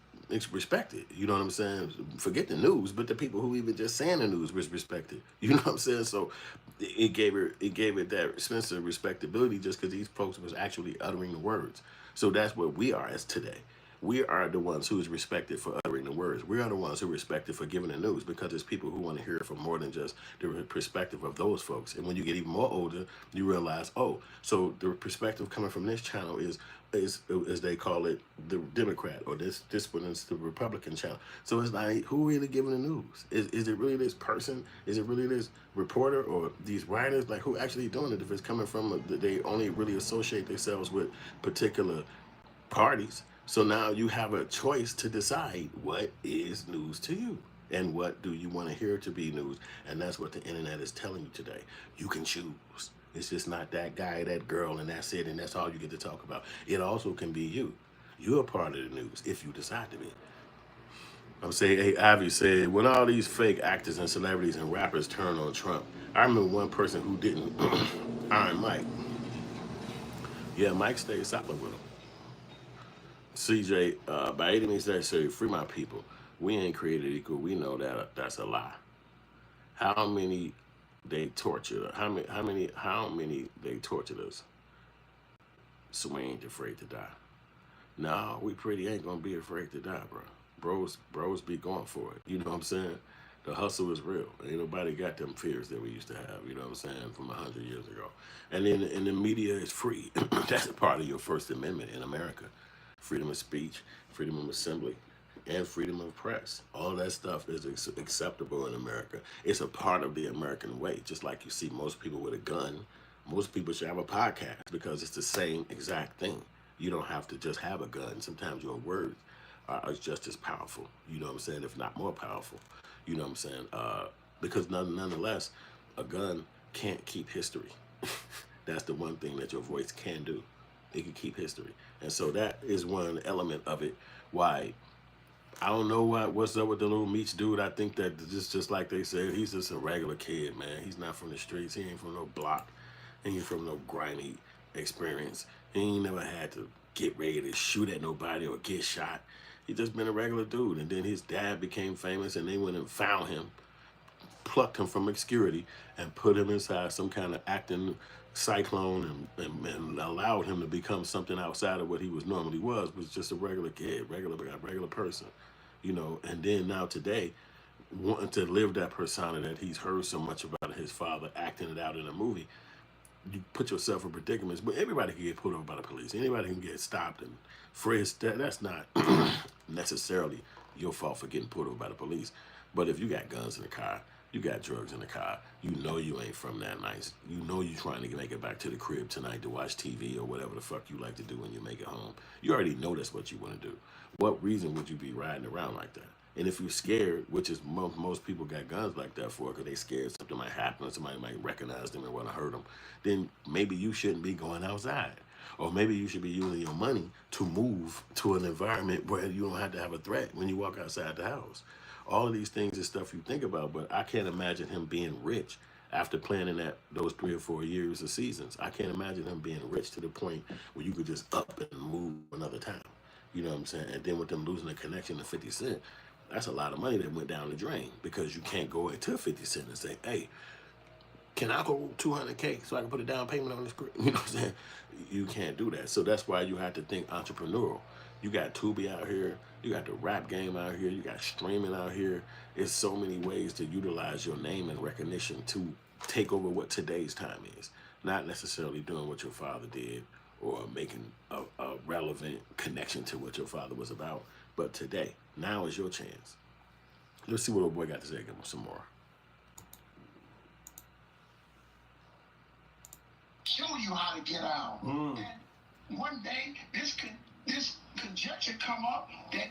respected. You know what I'm saying? Forget the news, but the people who even just saying the news was respected. You know what I'm saying? So it gave it that sense of respectability just because these folks was actually uttering the words. So that's what we are as today. We are the ones who is respected for uttering the words. We are the ones who are respected for giving the news, because it's people who want to hear it from more than just the perspective of those folks. And when you get even more older, you realize, oh, so the perspective coming from this channel is as they call it, the Democrat, or this one is the Republican channel. So it's like, who really giving the news? Is it really this person? Is it really this reporter or these writers? Like, who actually doing it? If it's coming from, they only really associate themselves with particular parties. So now you have a choice to decide what is news to you and what do you want to hear to be news. And that's what the internet is telling you today. You can choose. It's just not that guy, that girl, and that's it, and that's all you get to talk about. It also can be you. You're a part of the news if you decide to be. I'm saying, hey, Ivy said, when all these fake actors and celebrities and rappers turn on Trump, I remember one person who didn't, Iron Mike. Yeah, Mike stayed solid with him. CJ, by any means necessary, free my people. We ain't created equal. We know that that's a lie. How many they tortured? How many they tortured us? So we ain't afraid to die. No, we pretty ain't gonna be afraid to die, bro. Bros be going for it. You know what I'm saying? The hustle is real. Ain't nobody got them fears that we used to have, you know what I'm saying, from 100 years ago. And then and the media is free. That's a part of your First Amendment in America. Freedom of speech, freedom of assembly, and freedom of press. All that stuff is acceptable in America. It's a part of the American way. Just like you see most people with a gun, most people should have a podcast because it's the same exact thing. You don't have to just have a gun. Sometimes your words are just as powerful, you know what I'm saying, if not more powerful. You know what I'm saying? Because nonetheless, a gun can't keep history. That's the one thing that your voice can do. It can keep history. And so that is one element of it. Why, I don't know what's up with the Little Meech dude. I think that just like they said, he's just a regular kid, man. He's not from the streets. He ain't from no block. He ain't from no grimy experience. He ain't never had to get ready to shoot at nobody or get shot. He just been a regular dude. And then his dad became famous, and they went and found him, plucked him from obscurity, and put him inside some kind of acting cyclone, and allowed him to become something outside of what he was just a regular kid, regular person, you know. And then now today, wanting to live that persona that he's heard so much about his father acting it out in a movie, you put yourself in predicaments. But everybody can get pulled over by the police. Anybody can get stopped and frisked. That's not necessarily your fault for getting pulled over by the police. But if you got guns in the car, you got drugs in the car, you know you ain't from that nice. You know you trying to make it back to the crib tonight to watch TV or whatever the fuck you like to do when you make it home. You already know that's what you want to do. What reason would you be riding around like that? And if you're scared, which is most people got guns like that for, because they scared something might happen, somebody might recognize them and want to hurt them, then maybe you shouldn't be going outside. Or maybe you should be using your money to move to an environment where you don't have to have a threat when you walk outside the house. All of these things is stuff you think about, but I can't imagine him being rich after playing in those 3 or 4 years of seasons. I can't imagine him being rich to the point where you could just up and move another town. You know what I'm saying? And then with them losing the connection to 50 Cent, that's a lot of money that went down the drain, because you can't go into 50 Cent and say, hey, can I go 200K so I can put a down payment on this? You know what I'm saying? You can't do that. So that's why you have to think entrepreneurial. You got Tubi out here. You got the rap game out here. You got streaming out here. It's so many ways to utilize your name and recognition to take over what today's time is. Not necessarily doing what your father did or making a relevant connection to what your father was about. But today, now is your chance. Let's see what old boy got to say. Give him some more. Show you how to get out. And one day, this conjecture come up that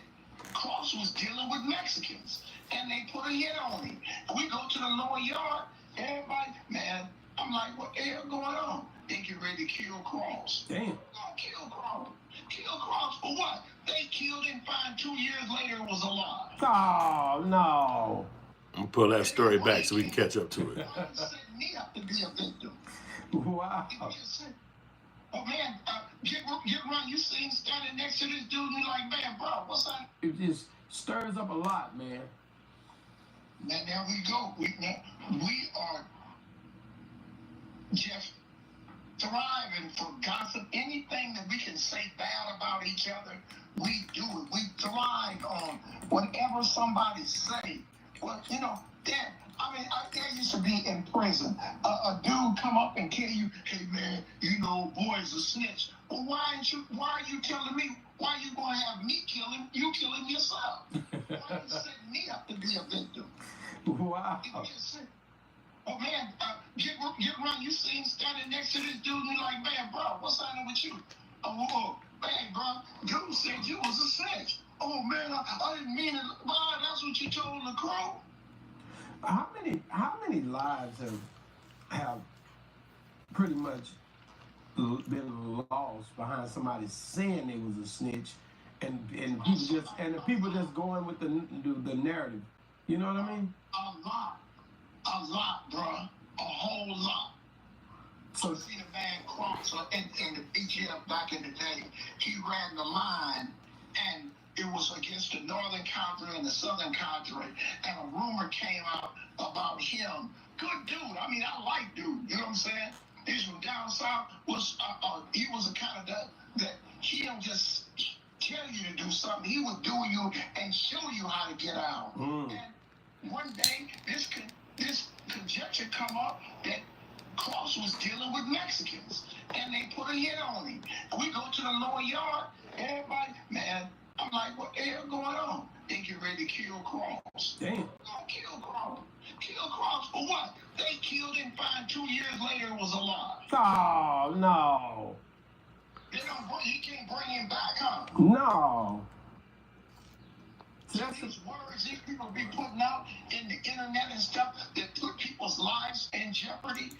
Cross was dealing with Mexicans, and they put a hit on him. We go to the lower yard, everybody, man, I'm like, what the hell going on? They get ready to kill Cross. Damn. Kill Cross. Kill Cross for what? They killed him, fine, 2 years later it was alive. Oh, no. I'm gonna pull that story back so we can catch up to it. Set me up to be a victim. Wow. Oh man, get run. You seen standing next to this dude, and you're like, man, bro, what's that? It just stirs up a lot, man. Now there we go. We are just thriving for gossip. Anything that we can say bad about each other, we do it. We thrive on whatever somebody say. Well, you know, that. I mean, I used to be in prison. A dude come up and tell you, hey man, you know, boy's a snitch. Well, why are you telling me? Why you gonna have me kill him? You kill him yourself. Why you setting me up to be a victim? Wow. Oh man, get run. You seen standing next to this dude, and you're like, man, bro, what's happening with you? Oh, man, bro, dude said you was a snitch. Oh man, I didn't mean it. Why? That's what you told the crow. How many lives have pretty much been lost behind somebody saying they was a snitch, and the people just going with the narrative? You know what I mean? A lot, bro. A whole lot. So see the man Cross in the BGF back in the day. He ran the line, and it was against the northern cadre and the southern cadre, and a rumor came out about him. Good dude. I mean, I like dude. You know what I'm saying? He's from down south. He was a kind of that he don't just tell you to do something. He would do you and show you how to get out. And one day, this conjecture come up that Cross was dealing with Mexicans, and they put a hit on him. We go to the lower yard, everybody, man, I'm like, what the hell going on? They get ready to kill Cross. Damn. Kill Cross. Kill Cross for what? They killed him, fine, 2 years later it was alive. Oh, no. He can't bring him back, huh? No. So these words these people be putting out in the internet and stuff that put people's lives in jeopardy.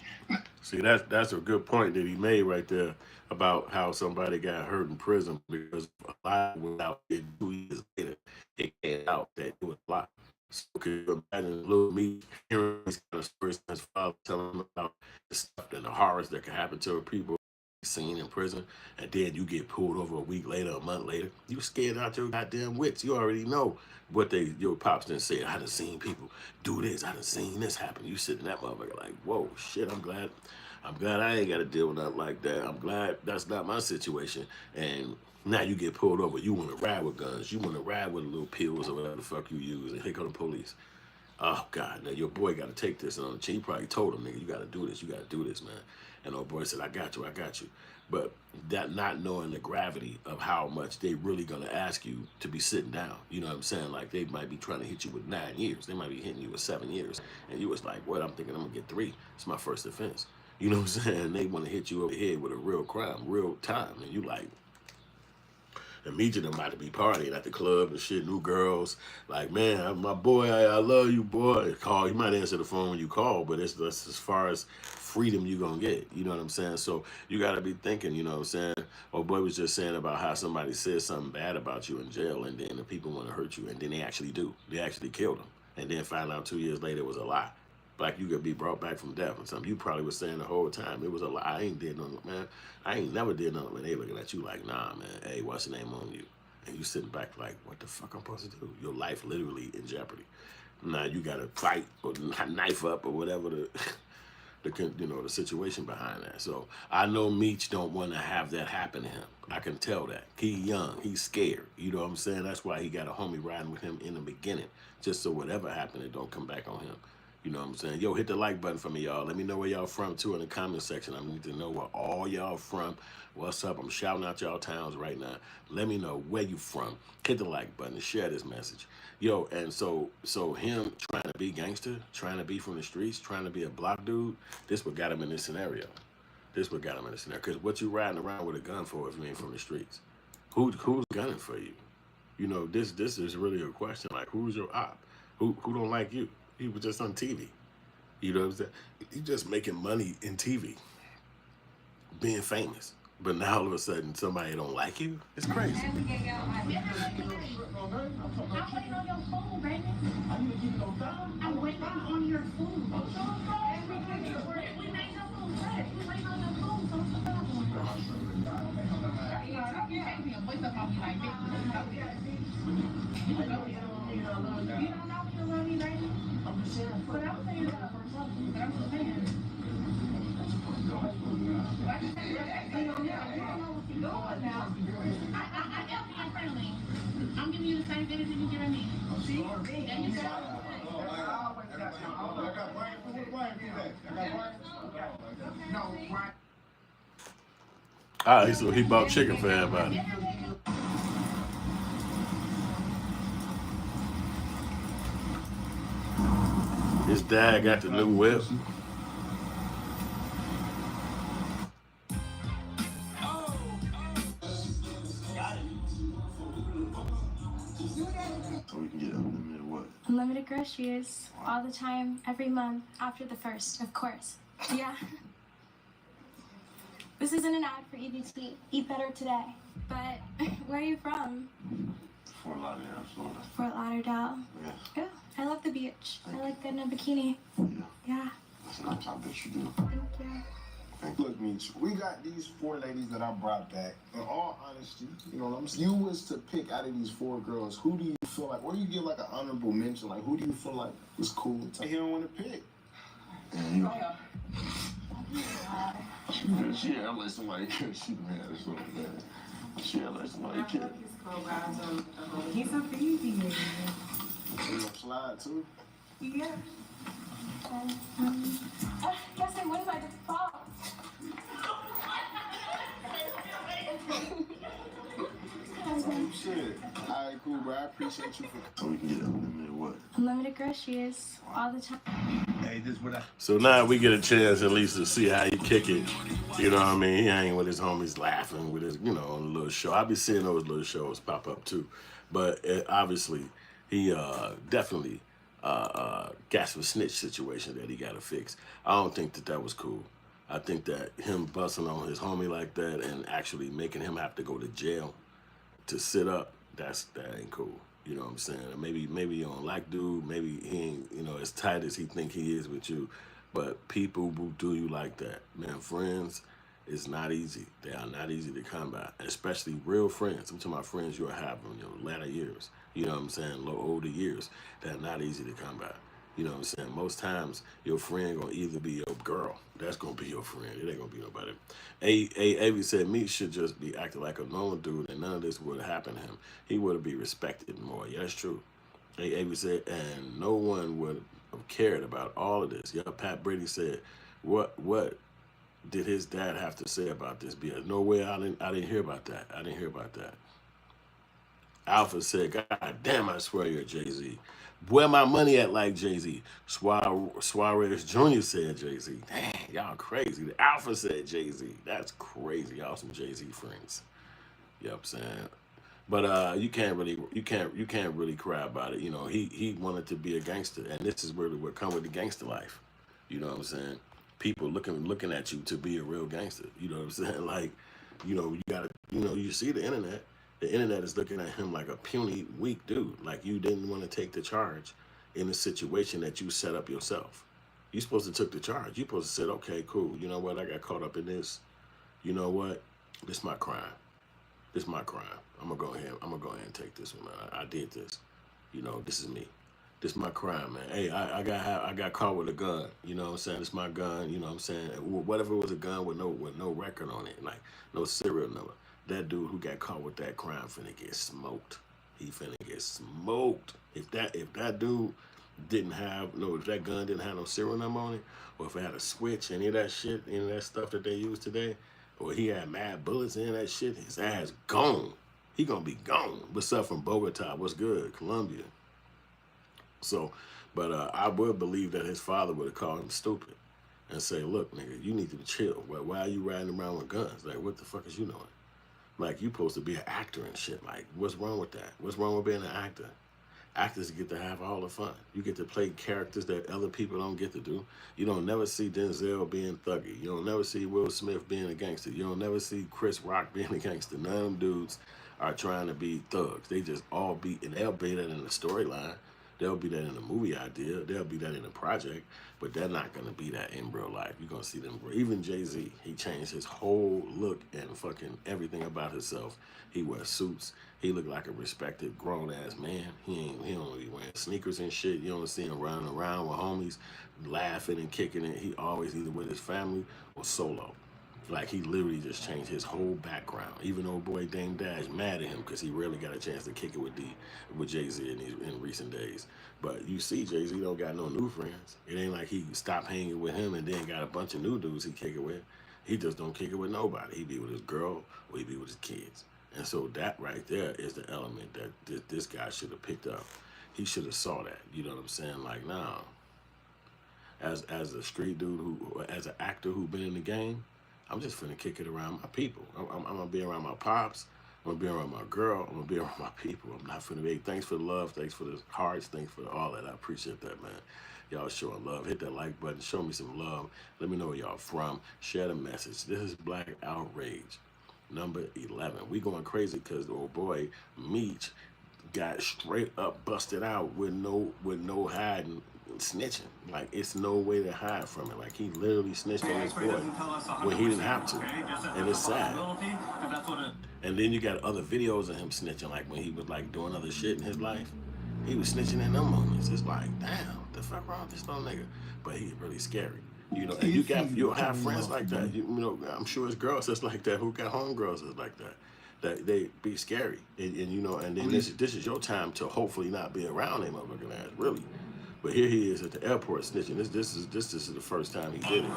See, that's a good point that he made right there about how somebody got hurt in prison because a lie went out 2 years later. It came out that it was a lie. So could you imagine Lil Meech hearing these kind of stories from his father telling him about the stuff and the horrors that can happen to people? scene in prison, and then you get pulled over a week later, a month later, you scared out your goddamn wits. You already know what your pops done said. I done seen people do this. I done seen this happen. You sitting that motherfucker like, whoa, shit, I'm glad I ain't got to deal with nothing like that. I'm glad that's not my situation. And now you get pulled over. You want to ride with guns. You want to ride with little pills or whatever the fuck you use. And here come the police. Oh, God, now your boy got to take this on the chin. He probably told him, nigga, you got to do this. You got to do this, man. And old boy said, I got you. But that not knowing the gravity of how much they really going to ask you to be sitting down. You know what I'm saying? Like, they might be trying to hit you with 9 years. They might be hitting you with 7 years. And you was like, what? I'm thinking I'm going to get 3. It's my first offense. You know what I'm saying? They want to hit you over the head with a real crime, real time. And you like, immediately I'm about to be partying at the club and shit, new girls. Like, man, my boy, I love you, boy. Call, you might answer the phone when you call, but that's as far as freedom you gonna get. You know what I'm saying? So you gotta be thinking, you know what I'm saying? Old boy was just saying about how somebody said something bad about you in jail, and then the people want to hurt you, and then they actually do. They actually killed him, and then find out 2 years later it was a lie. Like, you could be brought back from death or something. You probably was saying the whole time it was a lie. I ain't did nothing, man. I ain't never did nothing. When they looking at you like, nah, man. Hey, what's the name on you? And you sitting back like, what the fuck I'm supposed to do? Your life literally in jeopardy. Now you gotta fight or knife up or whatever the situation behind that. So I know Meech don't want to have that happen to him. I can tell that. He young, he's scared. You know what I'm saying? That's why he got a homie riding with him in the beginning, just so whatever happened, it don't come back on him. You know what I'm saying? Yo, hit the like button for me, y'all. Let me know where y'all from, too, in the comment section. I need to know where all y'all from. What's up? I'm shouting out y'all towns right now. Let me know where you from. Hit the like button and share this message. Yo, and so him trying to be gangster, trying to be from the streets, trying to be a block dude, this what got him in this scenario. Because what you riding around with a gun for if you ain't from the streets? Who's gunning for you? You know, this is really a question. Like, who's your op? Who don't like you? He was just on TV. You know what I'm saying? He's just making money in TV, being famous. But now all of a sudden somebody don't like you? It's crazy. I'm waiting on your phone, baby. I'm waiting on your phone. We made your phone red. We waiting on your phone. You can't be a voice up on me like this. You don't know if you love me, baby. But I'm saying that for something. But I'm just saying. Like you said, you don't know what you're doing now. I am being friendly. I'm giving you the same energy you giving me. See? There you go. All right, so he bought chicken for everybody. His dad got the new whip. So we can get unlimited what? Unlimited groceries all the time, every month, after the 1st, of course. Yeah. This isn't an ad for EBT. Eat better today. But where are you from? Fort Lauderdale, Florida. Fort Lauderdale. Yeah. Yeah. I love the beach. I like getting a bikini. Yeah. That's nice. I bet you do. Thank you. Look, Meech, we got these 4 ladies that I brought back. In all honesty, you know what I'm saying? You was to pick out of these 4 girls, who do you feel like, or you give like an honorable mention, like who do you feel like was cool? He don't want to pick. She had like somebody she mad or something, man. She had like somebody kid. He's a baby. You gonna slide too? Yeah. Guess I win by default. Shit. All right, cool, bro. I appreciate you for. So we can get unlimited what? Unlimited groceries all the time. Hey, this what I. So now we get a chance at least to see how he kick it. You know what I mean? He ain't with his homies laughing with his, on the little show. I be seeing those little shows pop up too. But obviously, he definitely got some snitch situation that he got to fix. I don't think that was cool. I think that him busting on his homie like that and actually making him have to go to jail to sit up, that ain't cool. You know what I'm saying? Maybe you don't like dude, maybe he ain't, as tight as he think he is with you. But people who do you like that, man, friends It's not easy. They are not easy to come by, especially real friends. I'm talking about friends you'll have in your latter years. You know what I'm saying? Low older years. They're not easy to come by. You know what I'm saying? Most times your friend gonna either be your girl. That's gonna be your friend. It ain't gonna be nobody. Avi said Meech should just be acting like a normal dude, and none of this would happen to him. He would be respected more. Yeah, that's true. Avi said, and no one would have cared about all of this. Yeah, Pat Brady said, what did his dad have to say about this? BS? No way. I didn't hear about that. I didn't hear about that. Alpha said, God damn, I swear you're Jay-Z. Where my money at like Jay-Z? Suarez Jr. said Jay-Z. Dang, y'all crazy. The Alpha said Jay-Z. That's crazy. Y'all some Jay-Z friends. You know what I'm saying? But you can't really cry about it. You know, he wanted to be a gangster, and this is really what come with the gangster life. You know what I'm saying? People looking at you to be a real gangster. You know what I'm saying? Like, you know, you gotta, you know, you see the internet. The internet is looking at him like a puny, weak dude. Like you didn't want to take the charge in a situation that you set up yourself. You supposed to took the charge. You supposed to said, okay, cool. You know what? I got caught up in this. You know what? This is my crime. This is my crime. I'm gonna go ahead and take this one. I did this. You know, this is me. This is my crime, man. Hey, I got caught with a gun. You know what I'm saying? This is my gun. You know what I'm saying? What if it was a gun with no record on it, like no serial number? That dude who got caught with that crime finna get smoked. He finna get smoked. If that dude didn't have if that gun didn't have no serial number on it, or if it had a switch, any of that shit, any of that stuff that they use today, or he had mad bullets in that shit, his ass gone. He gonna be gone. What's up from Bogota? What's good? Colombia. So, but I would believe that his father would have called him stupid and say, look, nigga, you need to chill. Why are you riding around with guns? Like, what the fuck is you doing? Like, you supposed to be an actor and shit. Like, what's wrong with that? What's wrong with being an actor? Actors get to have all the fun. You get to play characters that other people don't get to do. You don't never see Denzel being thuggy. You don't never see Will Smith being a gangster. You don't never see Chris Rock being a gangster. None of them dudes are trying to be thugs. They just all be, and they'll be that in the storyline. They'll be that in a movie idea. They'll be that in a project, but they're not going to be that in real life. You're going to see them. Even Jay-Z, he changed his whole look and fucking everything about himself. He wears suits. He look like a respected grown-ass man. He don't be wearing sneakers and shit. You don't see him running around with homies, laughing and kicking it. He always either with his family or solo. Like, he literally just changed his whole background. Even old boy Dame Dash mad at him because he rarely got a chance to kick it with Jay-Z in recent days. But you see, Jay-Z don't got no new friends. It ain't like he stopped hanging with him and then got a bunch of new dudes he kick it with. He just don't kick it with nobody. He be with his girl or he be with his kids. And so that right there is the element that this guy should have picked up. He should have saw that. You know what I'm saying? Like, nah. As a street dude as an actor who been in the game, I'm just finna kick it around my people. I'm gonna be around my pops. I'm gonna be around my girl. I'm gonna be around my people. I'm not finna be, thanks for the love. Thanks for the hearts. Thanks for all that. I appreciate that, man. Y'all showing love. Hit that like button. Show me some love. Let me know where y'all from. Share the message. This is Black Outrage, number 11. We going crazy because the old boy, Meech, got straight up busted out with no hiding. Snitching. Like, it's no way to hide from it. Like, he literally snitched on his boy when he didn't have to. And it's sad. And then you got other videos of him snitching, like when he was like doing other shit in his life. He was snitching in them moments. It's like, damn, what the fuck wrong with this little nigga? But he's really scary. You know, and you'll have friends like that. You know, I'm sure it's girls that's like that who got homegirls that's like that. That they be scary. And you know, and then this is your time to hopefully not be around him motherfucking ass, really. But here he is at the airport snitching. This is the first time he did it.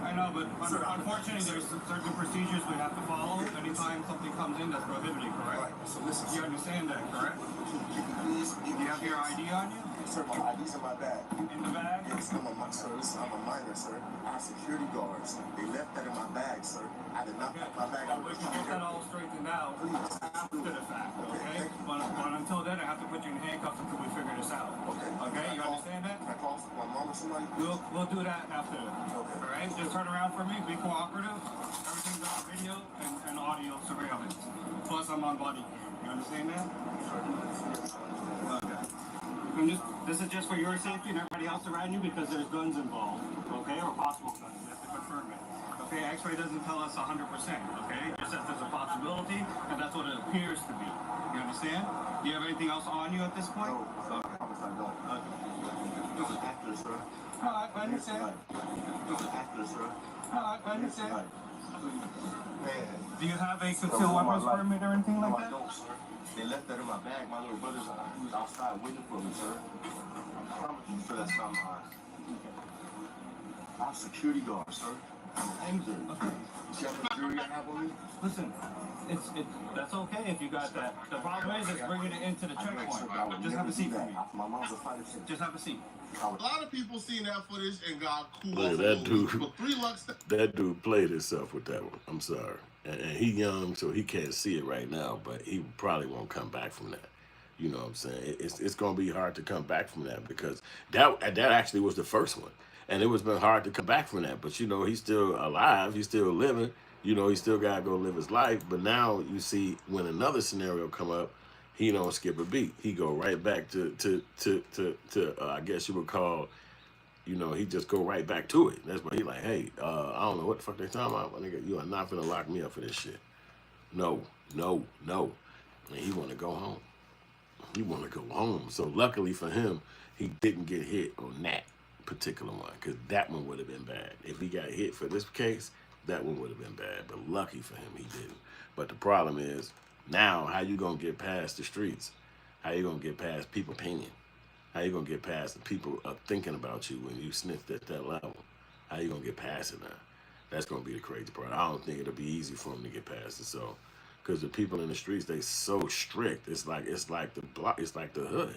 I know, but unfortunately, there's certain procedures we have to follow anytime something comes in that's prohibited, correct? Right. So listen. You understand that, correct? Please, Do you have your ID on you? Sir, my ID's in my bag. In the bag? Yes, I'm a minor, sir. Our security guards, they left that in my bag, sir. I did not put my bag on. We can get that all straightened out after the fact, okay? But until then, I have to put you in handcuffs until we figure this out. Okay. Okay, you understand that? Can I call my mom or somebody? We'll do that after. Okay. All right? Just turn around for me, be cooperative. Everything's on video and audio surveillance. Plus, I'm on body cam. You understand that? Okay. This is just for your safety and everybody else around you because there's guns involved. okay, or possible guns. We have to confirm it. Okay, X-ray doesn't tell us 100%, okay? Just that there's a possibility, and that's what it appears to be. You understand? Do you have anything else on you at this point? No, I promise I don't. This is after, sir. No, I understand. This is after, sir. No, I understand. Man. Do you have a concealed weapons permit or anything like No, I that? don't, sir. They left that in my bag. My little brother's he was outside waiting for me, sir. I promise you, sir, that's not mine. I'm a security guard, sir. I'm angry. Okay. You see how much jewelry I have on me? Listen, that's okay if you got that. The problem is bringing it into the checkpoint. Just have a seat for me. My mom's a fighter. Just have a seat. A lot of people seen that footage and got cool. Look, off that of dude, those. But 3 Lux. that dude played himself with that one. I'm sorry. And he young, so he can't see it right now, but he probably won't come back from that. You know what I'm saying? It's going to be hard to come back from that because that actually was the first one. And it was been hard to come back from that. But, you know, he's still alive. He's still living. You know, he still got to go live his life. But now you see when another scenario come up, he don't skip a beat. He go right back to I guess you would call, you know, he just go right back to it. That's why he like, hey, I don't know what the fuck they talking about. But nigga, you are not finna lock me up for this shit. No. And he want to go home. He want to go home. So luckily for him, he didn't get hit on that particular one because that one would have been bad. If he got hit for this case, that one would have been bad. But lucky for him, he didn't. But the problem is, now how you going to get past the streets? How you going to get past people's opinion? How you going to get past the people thinking about you when you snitched at that level? How you going to get past it now? That's going to be the crazy part. I don't think it'll be easy for him to get past it. So, because the people in the streets, they so strict. It's like the block. It's like the hood.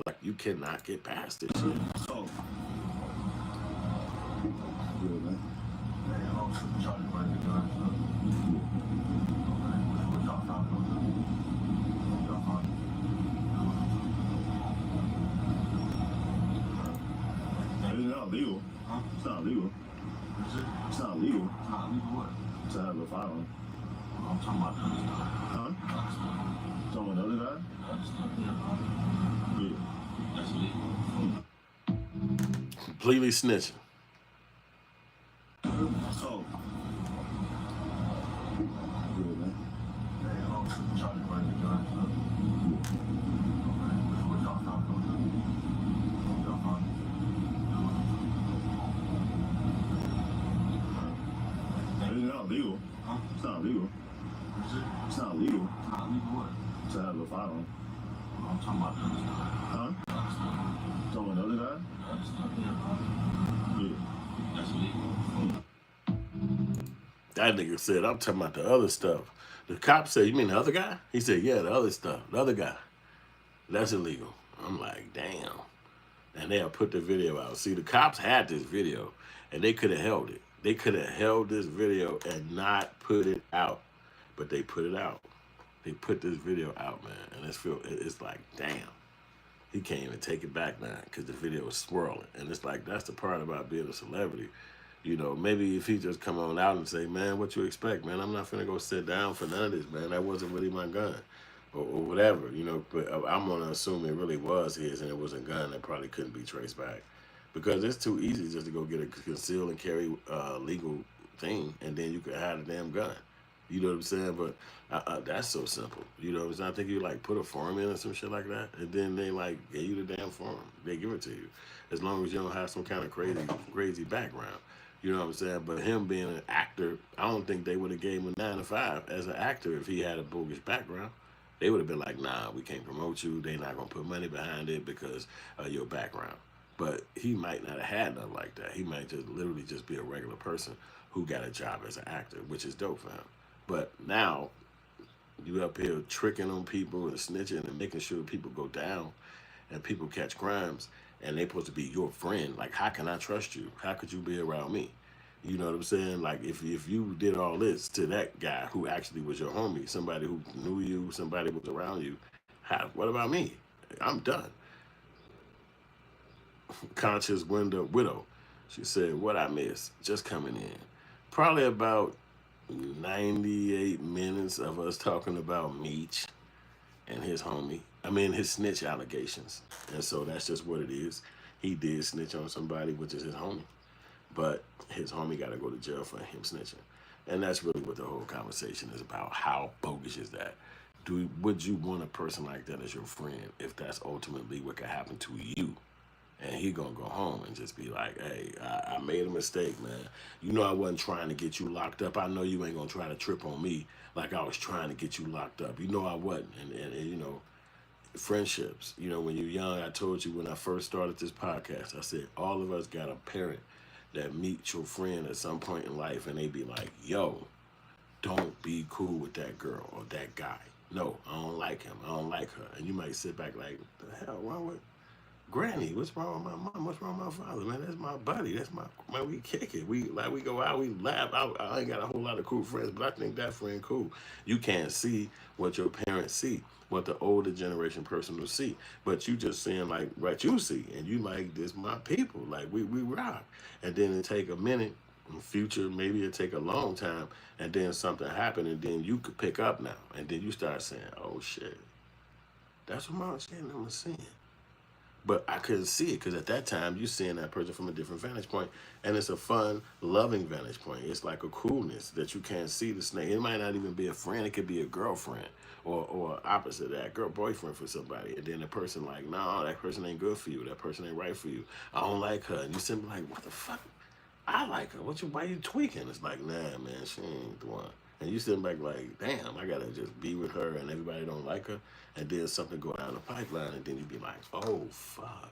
Like you cannot get past this shit. So, It's not legal. huh? It's not legal. It's not legal. It's not legal what? To have a firearm. I'm talking about the other stuff. Huh? Talking about the other guy? Yeah. That's illegal. Completely snitching. So, Good, man. Charlie bring the gun. What y'all found? Y'all found? It's not legal. Huh? It's not legal. It's not legal It's not legal what? to have a firearm. I'm talking about the other stuff. Huh? Talking about the other guy? Yeah. That's illegal. That nigga said, I'm talking about the other stuff. The cop said, you mean the other guy? He said, yeah, the other stuff. The other guy. That's illegal. I'm like, damn. And they'll put the video out. See, the cops had this video, and they could have held it. They could have held this video and not put it out. But they put it out. They put this video out, man. And it's like, damn. He can't even take it back now because the video is swirling. And it's like, that's the part about being a celebrity. You know, maybe if he just come on out and say, man, what you expect, man? I'm not finna go sit down for none of this, man. That wasn't really my gun. Or whatever, you know. But I'm going to assume it really was his and it was a gun that probably couldn't be traced back. Because it's too easy just to go get a conceal and carry legal thing and then you could hide a damn gun. You know what I'm saying? But that's so simple. You know what I'm saying? I think you like put a form in or some shit like that, and then they like gave you the damn form. They give it to you, as long as you don't have some kind of crazy background. You know what I'm saying? But him being an actor, I don't think they would have gave him a 9 to 5 as an actor if he had a bogus background. They would have been like, nah, we can't promote you. They're not gonna put money behind it because of your background. But he might not have had nothing like that. He might just literally just be a regular person who got a job as an actor, which is dope for him. But now you up here tricking on people and snitching and making sure people go down and people catch crimes and they supposed to be your friend. Like, how can I trust you? How could you be around me? You know what I'm saying? Like, if you did all this to that guy who actually was your homie, somebody who knew you, somebody who was around you, what about me? I'm done. Conscious Widow. She said, what I miss? Just coming in. Probably about 98 minutes of us talking about Meech and his homie. I mean, his snitch allegations. And so that's just what it is. He did snitch on somebody, which is his homie. but his homie got to go to jail for him snitching. And that's really what the whole conversation is about. How bogus is that? Would you want a person like that as your friend if that's ultimately what could happen to you? And he gonna go home and just be like, hey, I made a mistake, man. You know I wasn't trying to get you locked up. I know you ain't gonna try to trip on me like I was trying to get you locked up. You know I wasn't. And you know, friendships, you know, when you're young, I told you when I first started this podcast, I said, all of us got a parent that meets your friend at some point in life and they be like, yo, don't be cool with that girl or that guy. No, I don't like him. I don't like her. And you might sit back like, what the hell wrong with Granny? What's wrong with my mom? What's wrong with my father? Man, that's my buddy. That's my, man, we kick it. We go out, we laugh. I ain't got a whole lot of cool friends, but I think that friend cool. You can't see what your parents see, what the older generation person will see. But you just saying like what you see. And you like, this my people. Like we rock. And then it take a minute. In future, maybe it take a long time, and then something happen, and then you could pick up now, and then you start saying, "Oh shit, that's what Mom saying I'm seeing." But I couldn't see it because at that time you seeing that person from a different vantage point, and it's a fun, loving vantage point. It's like a coolness that you can't see the snake. It might not even be a friend; it could be a girlfriend or opposite of that, girl boyfriend for somebody. And then the person like, "No, that person ain't good for you. That person ain't right for you. I don't like her." And you simply like, "What the fuck? I like her. Why you tweaking?" It's like, nah, man, she ain't the one. And you sitting back like, damn, I gotta just be with her and everybody don't like her. And then something go down the pipeline and then you be like, oh, fuck.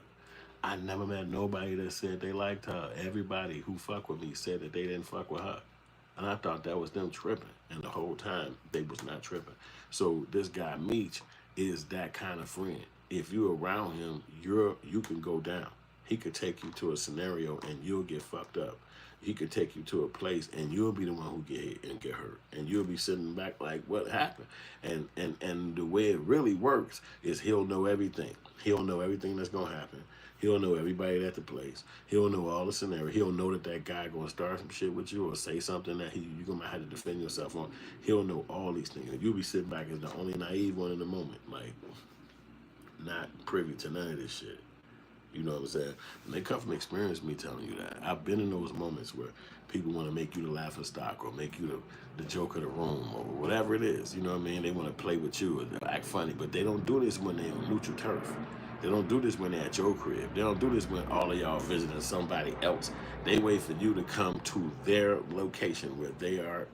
I never met nobody that said they liked her. Everybody who fuck with me said that they didn't fuck with her. And I thought that was them tripping. And the whole time, they was not tripping. So this guy, Meech, is that kind of friend. If you're around him, you can go down. He could take you to a scenario and you'll get fucked up. He could take you to a place and you'll be the one who get hit and get hurt. And you'll be sitting back like, what happened? And the way it really works is he'll know everything. He'll know everything that's going to happen. He'll know everybody at the place. He'll know all the scenario. He'll know that guy going to start some shit with you or say something that you're going to have to defend yourself on. He'll know all these things. And you'll be sitting back as the only naive one in the moment. Like, not privy to none of this shit. You know what I'm saying? And they come from experience, me telling you that. I've been in those moments where people want to make you the laughing stock or make you the joke of the room or whatever it is. You know what I mean? They want to play with you or act funny, but they don't do this when they're on neutral turf. They don't do this when they're at your crib. They don't do this when all of y'all visiting somebody else. They wait for you to come to their location where they are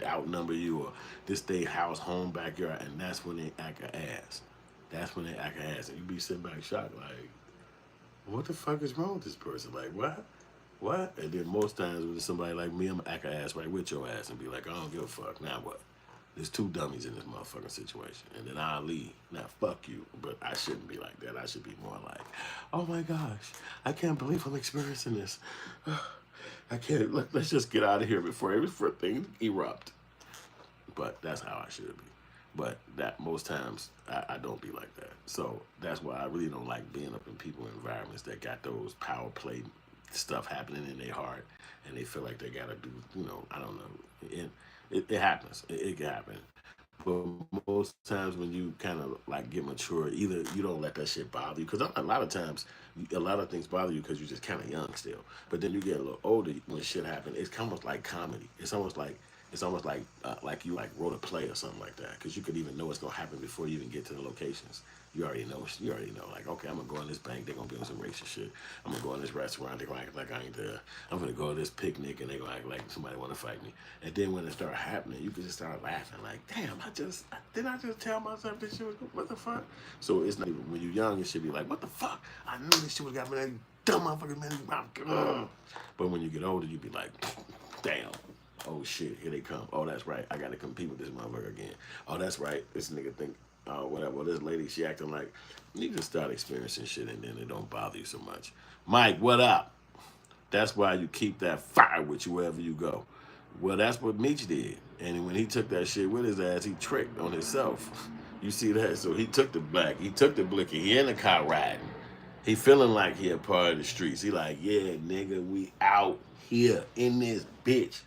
outnumber you or this they house, home, backyard, and that's when they act an ass. That's when they act an ass. And you be sitting back shocked like, what the fuck is wrong with this person? Like, what? And then most times when somebody like me, I'm gonna act an ass right with your ass and be like, I don't give a fuck. Now what? There's two dummies in this motherfucking situation. And then I'll leave. Now, fuck you. But I shouldn't be like that. I should be more like, oh my gosh, I can't believe I'm experiencing this. I can't, let's just get out of here before things erupt. But that's how I should be. But that most times I don't be like that. So that's why I really don't like being up in people environments that got those power play stuff happening in their heart and they feel like they gotta do, I don't know. It happens. It can happen. But most times when you kind of like get mature, either you don't let that shit bother you, because a lot of times, a lot of things bother you because you're just kind of young still. But then you get a little older when shit happens. It's almost like comedy. It's almost like you like wrote a play or something like that, because you could even know what's gonna happen before you even get to the locations. You already know. Like, okay, I'm gonna go in this bank. They're gonna be on some racist shit. I'm gonna go in this restaurant. They're gonna act like I ain't there. I'm gonna go to this picnic and they're gonna act like somebody want to fight me. And then when it start happening, you can just start laughing. Like, damn, didn't I just tell myself this shit was what the fuck? So it's not even when you're young. It should be like, what the fuck? I knew this shit was got me. That dumb motherfucker, man. But when you get older, you be like, damn. Oh shit, here they come. Oh, that's right. I gotta compete with this motherfucker again. Oh, that's right. This nigga think, whatever. Well, this lady, she acting like, you just start experiencing shit and then it don't bother you so much. Mike, what up? That's why you keep that fire with you wherever you go. Well, that's what Meech did. And when he took that shit with his ass, he tricked on himself. You see that? So he took the black, he took the blicky, he in the car riding. He feeling like he a part of the streets. He like, yeah, nigga, we out here in this bitch.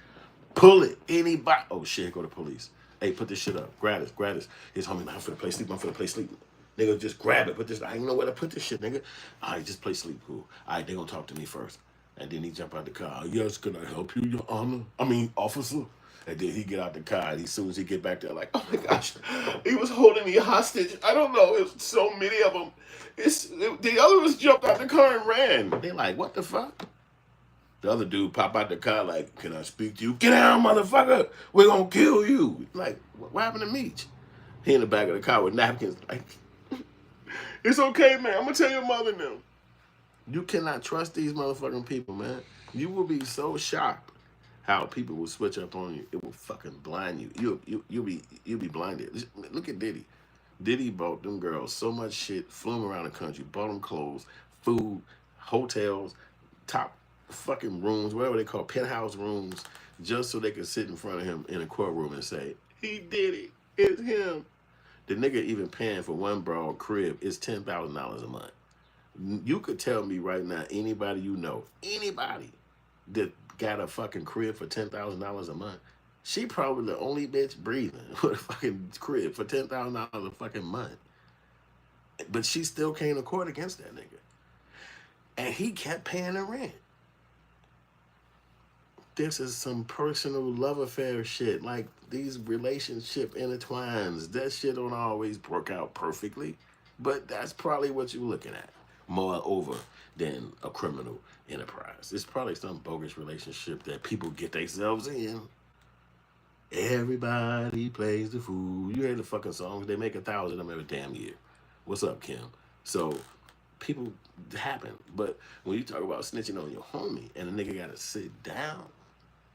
Pull it, anybody. Oh shit, go to police. Hey, put this shit up. Grab this. His homie, I'm finna play sleep. Nigga, just grab it. Put this. I ain't know where to put this shit, nigga. All right, just play sleep, cool. All right, they gonna talk to me first. And then he jump out the car. Yes, can I help you, Your Honor? I mean, officer. And then he get out the car, and as soon as he get back there, like, oh my gosh, he was holding me hostage. I don't know, it's so many of them. The other ones jumped out the car and ran. They like, what the fuck? The other dude pop out the car like, can I speak to you? Get down, motherfucker. We're gonna kill you. Like, what happened to Meech? He in the back of the car with napkins. Like, it's okay, man. I'm gonna tell your mother now. You cannot trust these motherfucking people, man. You will be so shocked how people will switch up on you. It will fucking blind you. You'll be blinded. Just look at Diddy. Diddy bought them girls so much shit, flew them around the country, bought them clothes, food, hotels, top fucking rooms, whatever they call penthouse rooms, just so they could sit in front of him in a courtroom and say, he did it. It's him. The nigga even paying for one broad crib is $10,000 a month. You could tell me right now, anybody you know, anybody that got a fucking crib for $10,000 a month, she probably the only bitch breathing with a fucking crib for $10,000 a fucking month. But she still can't accord against that nigga. And he kept paying the rent. This is some personal love affair shit. Like, these relationship intertwines. That shit don't always work out perfectly. But that's probably what you're looking at. More over than a criminal enterprise. It's probably some bogus relationship that people get themselves in. Everybody plays the fool. You hear the fucking songs. They make 1,000 of them every damn year. What's up, Kim? So, people happen. But when you talk about snitching on your homie and the nigga got to sit down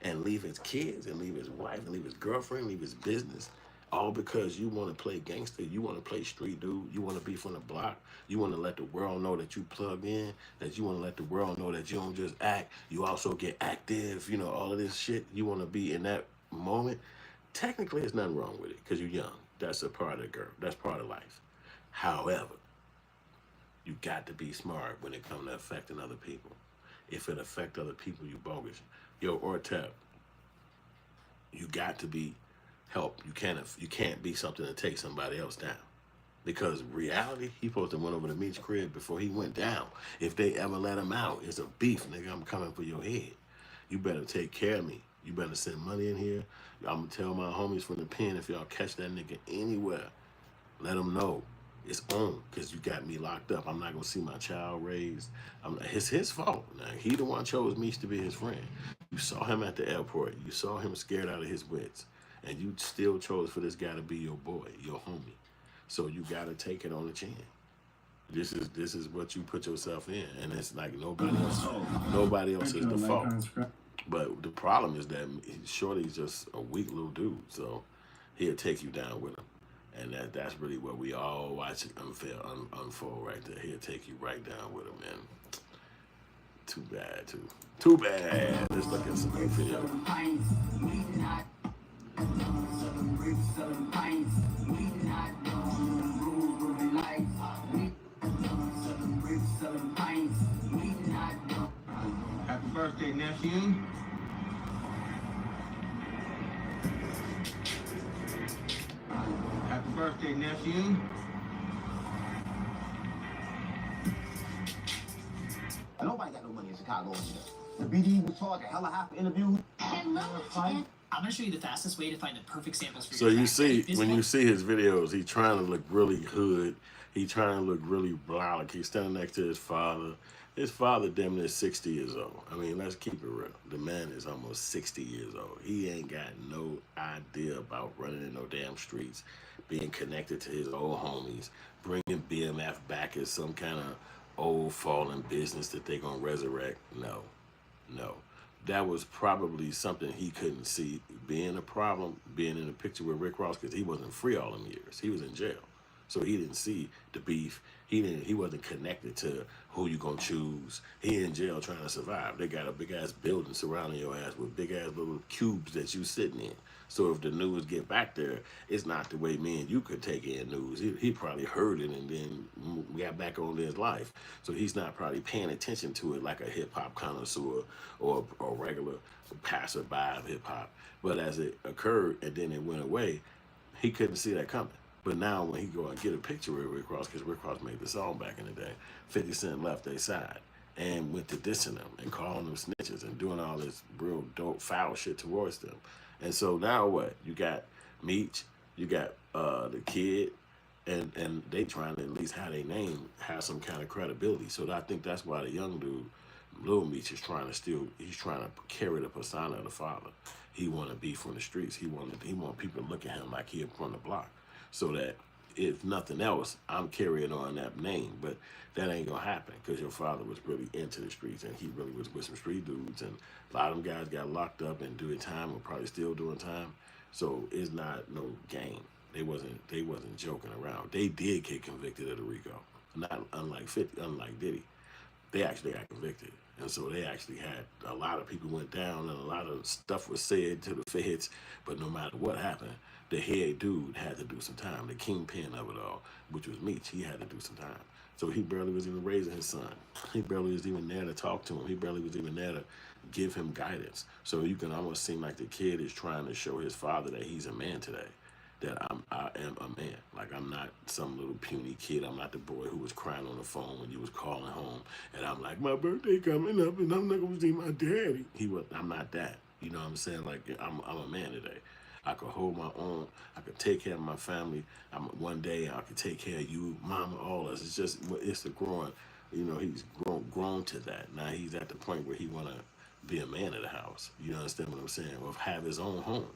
and leave his kids and leave his wife and leave his girlfriend, leave his business, all because you want to play gangster, you want to play street dude, you want to be from the block, you want to let the world know that you plug in, that you want to let the world know that you don't just act, you also get active, you know, all of this shit. You want to be in that moment. Technically, there's nothing wrong with it because you're young. That's a part of the girl. That's part of life. However, you got to be smart when it comes to affecting other people. If it affects other people, you bogus. Yo, Ortep, you got to be help. You can't be something to take somebody else down. Because reality, he supposed to went over to Meech's crib before he went down. If they ever let him out, it's a beef, nigga. I'm coming for your head. You better take care of me. You better send money in here. I'm gonna tell my homies from the pen, if y'all catch that nigga anywhere, let them know it's on, because you got me locked up. I'm not gonna see my child raised. It's his fault. Now, he the one chose Meech to be his friend. You saw him at the airport. You saw him scared out of his wits. And you still chose for this guy to be your boy, your homie. So you gotta take it on the chin. This is what you put yourself in. And it's like nobody else is the fault. But the problem is that Shorty's just a weak little dude. So he'll take you down with him. And that's really what we all watch unfold right there. He'll take you right down with him, man. Too bad, too bad. Let's look at some new video. Happy birthday, nephew. Happy birthday, nephew. Nobody got no money in Chicago either. The BD was talking hella half interview. I'm gonna show you the fastest way to find the perfect samples for So your you track. see, when you see his videos, he's trying to look really hood. He's trying to look really blah, like he's standing next to his father. His father damn near 60 years old. I mean, let's keep it real. The man is almost 60 years old. He ain't got no idea about running in no damn streets, being connected to his old homies, bringing BMF back as some kind of old fallen business that they gonna resurrect. No. That was probably something he couldn't see being a problem, being in the picture with Rick Ross, because he wasn't free all them years. He was in jail. So he didn't see the beef. He wasn't connected to who you gonna choose. He in jail trying to survive. They got a big ass building surrounding your ass with big ass little cubes that you sitting in. So if the news get back there, it's not the way me and you could take in news. He probably heard it and then got back on his life. So he's not probably paying attention to it like a hip hop connoisseur or a regular passerby of hip hop. But as it occurred and then it went away, he couldn't see that coming. But now when he go and get a picture with Rick Ross, because Rick Ross made the song back in the day, 50 Cent left their side. and went to dissing them and calling them snitches and doing all this real dope foul shit towards them. And so now what? You got Meech, you got the kid, and they trying to at least have their name have some kind of credibility. So I think that's why the young dude, Lil Meech, is trying to he's trying to carry the persona of the father. He want to be from the streets. He want people to look at him like he from the block, so that if nothing else, I'm carrying on that name. But that ain't gonna happen because your father was really into the streets and he really was with some street dudes, and a lot of them guys got locked up and doing time or probably still doing time. So it's not no game. They wasn't joking around. They did get convicted of the RICO, not unlike Diddy. They actually got convicted. And so they actually had a lot of people went down and a lot of stuff was said to the feds. But no matter what happened, the head dude had to do some time. The kingpin of it all, which was Meech, he had to do some time. So he barely was even raising his son. He barely was even there to talk to him. He barely was even there to give him guidance. So you can almost seem like the kid is trying to show his father that he's a man today. That I am a man. Like, I'm not some little puny kid. I'm not the boy who was crying on the phone when you was calling home. And I'm like, my birthday coming up and I'm not going to see my daddy. I'm not that. You know what I'm saying? Like, I'm a man today. I could hold my own. I could take care of my family. One day I could take care of you, mama, all us. It's the growing, he's grown to that. Now he's at the point where he want to be a man of the house. You understand what I'm saying? Or have his own home.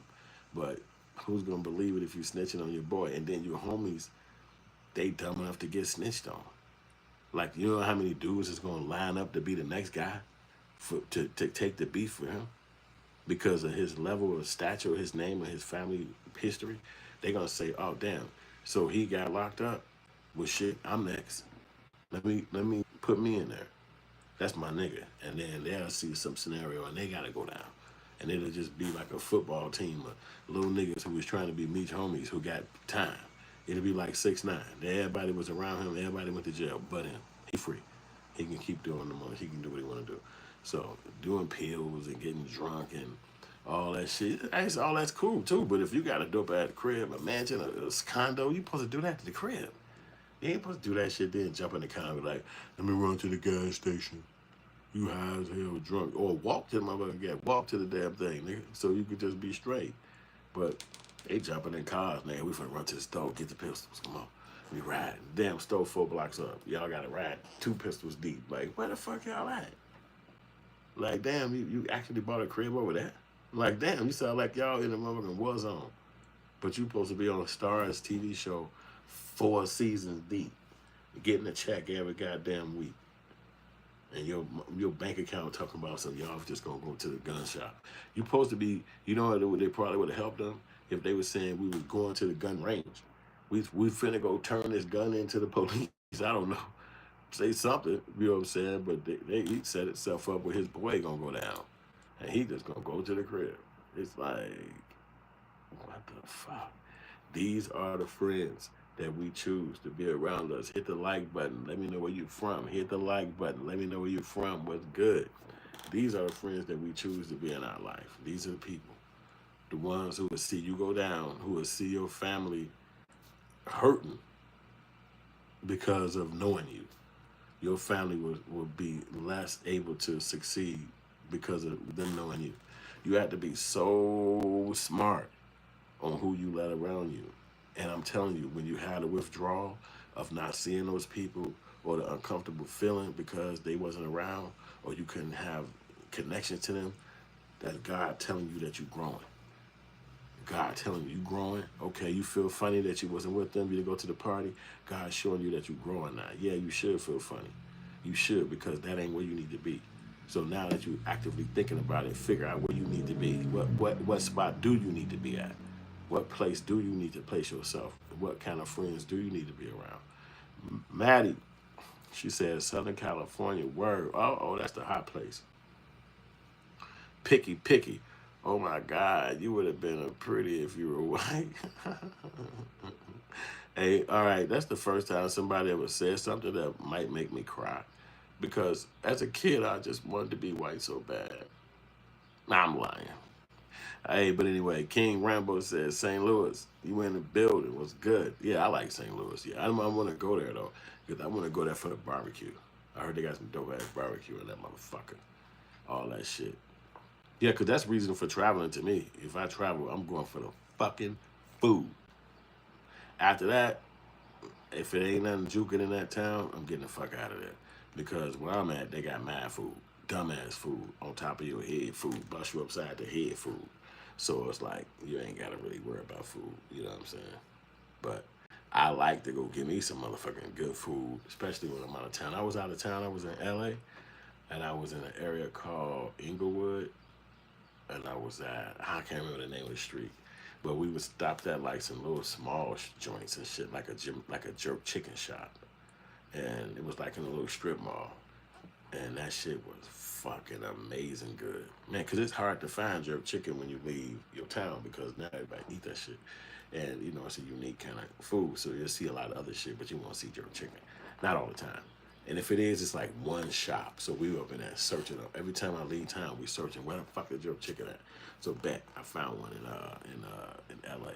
But who's gonna believe it if you snitching on your boy and then your homies, they dumb enough to get snitched on? Like, you know how many dudes is gonna line up to be the next guy to take the beef for him because of his level of stature, his name, or his family history? They gonna say, oh damn, so he got locked up. Well shit, I'm next. Let me put me in there. That's my nigga. And then they'll see some scenario and they gotta go down. And it'll just be like a football team of little niggas who was trying to be Meech homies who got time. It'll be like 6ix9ine. Everybody was around him. Everybody went to jail but him. He free. He can keep doing the most. He can do what he want to do. So doing pills and getting drunk and all that shit, all that's cool too. But if you got a dope at the crib, a mansion, a condo, you supposed to do that to the crib. You ain't supposed to do that shit then jump in the car and be like, let me run to the gas station. You high as hell, drunk, or walk to the motherfucking gas, walk to the damn thing, nigga, so you could just be straight. But they jumping in cars, nigga. We finna run to the store, get the pistols. Come on, we riding. Damn, store 4 blocks up. Y'all gotta ride 2 pistols deep. Like, where the fuck y'all at? Like, damn, you actually bought a crib over there? Like, damn, you sound like y'all in a motherfucking war zone. But you supposed to be on a Stars TV show 4 seasons deep, getting a check every goddamn week. And your bank account talking about some y'all just gonna go to the gun shop. You supposed to be, you know what they probably would have helped them if they were saying we was going to the gun range. We finna go turn this gun into the police. I don't know. Say something, you know what I'm saying? But he set itself up where his boy gonna go down. And he just gonna go to the crib. It's like, what the fuck? These are the friends that we choose to be around us. Hit the like button. Let me know where you're from. Hit the like button. Let me know where you're from. What's good? These are the friends that we choose to be in our life. These are the people. The ones who will see you go down, who will see your family hurting because of knowing you. Your family will be less able to succeed because of them knowing you. You have to be so smart on who you let around you. And I'm telling you, when you had a withdrawal of not seeing those people or the uncomfortable feeling because they wasn't around or you couldn't have connection to them, that's God telling you that you're growing. God telling you growing. Okay, you feel funny that you wasn't with them, you didn't go to the party. God's showing you that you're growing now. Yeah, you should feel funny. You should, because that ain't where you need to be. So now that you're actively thinking about it, figure out where you need to be. What spot do you need to be at? What place do you need to place yourself? What kind of friends do you need to be around? Maddie, she says Southern California, word. Oh, that's the hot place. Picky. Oh my God, you would have been a pretty if you were white. Hey, all right, that's the first time somebody ever said something that might make me cry. Because as a kid, I just wanted to be white so bad. Nah, I'm lying. Hey, but anyway, King Rambo says, St. Louis, you in the building, was good. Yeah, I like St. Louis. Yeah, I want to go there, though, because I want to go there for the barbecue. I heard they got some dope ass barbecue in that motherfucker. All that shit. Yeah, because that's reason for traveling to me. If I travel, I'm going for the fucking food. After that, if it ain't nothing juking in that town, I'm getting the fuck out of there. Because where I'm at, they got mad food. Dumbass food. On top of your head food. Bust you upside the head food. So it's like, you ain't got to really worry about food. You know what I'm saying? But I like to go get me some motherfucking good food, especially when I'm out of town. I was out of town. I was in LA, and I was in an area called Inglewood, and I was at, I can't remember the name of the street, but we would stop at like some little small joints and shit, like a jerk chicken shop, and it was like in a little strip mall, and that shit was fucking amazing good, man. Cause it's hard to find jerk chicken when you leave your town because now everybody eat that shit, and you know it's a unique kind of food, so you'll see a lot of other shit, but you won't see jerk chicken, not all the time. And if it is, it's like one shop. So we were up in there searching. Every time I leave town, we searching where the fuck is jerk chicken at. So bet I found one in LA,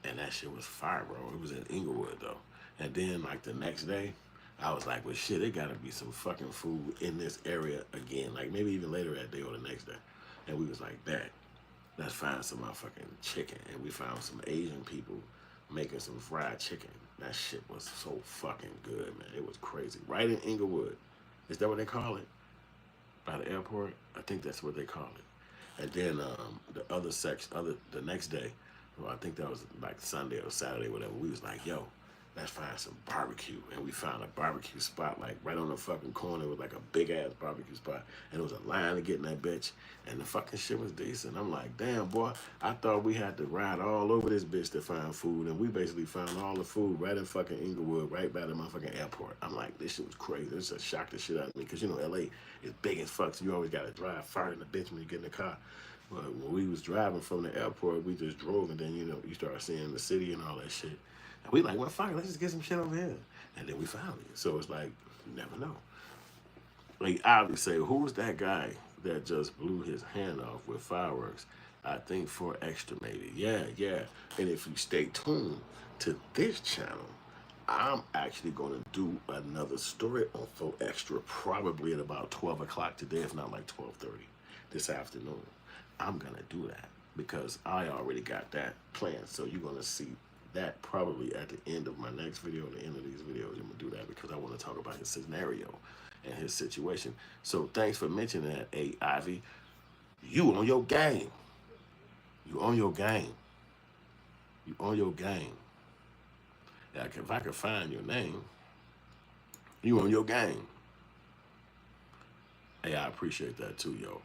and that shit was fire, bro. It was in Inglewood though. And then like the next day, I was like, well shit, it gotta be some fucking food in this area again. Like maybe even later that day or the next day. And we was like, bet, let's find some motherfucking chicken. And we found some Asian people making some fried chicken. That shit was so fucking good, man. It was crazy. Right in Inglewood. Is that what they call it? By the airport? I think that's what they call it. And then the other section, the next day, well, I think that was like Sunday or Saturday, whatever, we was like, yo, let's find some barbecue. And we found a barbecue spot like right on the fucking corner with like a big ass barbecue spot. And there was a line to get in that bitch. And the fucking shit was decent. I'm like, damn, boy, I thought we had to ride all over this bitch to find food. And we basically found all the food right in fucking Inglewood, right by the motherfucking airport. I'm like, this shit was crazy. This just shocked the shit out of me. Because, you know, LA is big as fuck. So you always got to drive far in the bitch when you get in the car. But when we was driving from the airport, we just drove. And then, you know, you start seeing the city and all that shit. And we like, well, fuck it, let's just get some shit over here. And then we found it. So it's like, you never know. Like, obviously, who was that guy that just blew his hand off with fireworks? I think for extra, maybe. Yeah. And if you stay tuned to this channel, I'm actually going to do another story on for extra, probably at about 12 o'clock today, if not like 12:30 this afternoon. I'm going to do that because I already got that planned. So you're going to see that probably at the end of my next video, the end of these videos, I'm gonna do that because I want to talk about his scenario and his situation. So thanks for mentioning that, A. Ivy. You on your game. You on your game. You on your game. Like if I could find your name, you on your game. Hey, I appreciate that too, yo.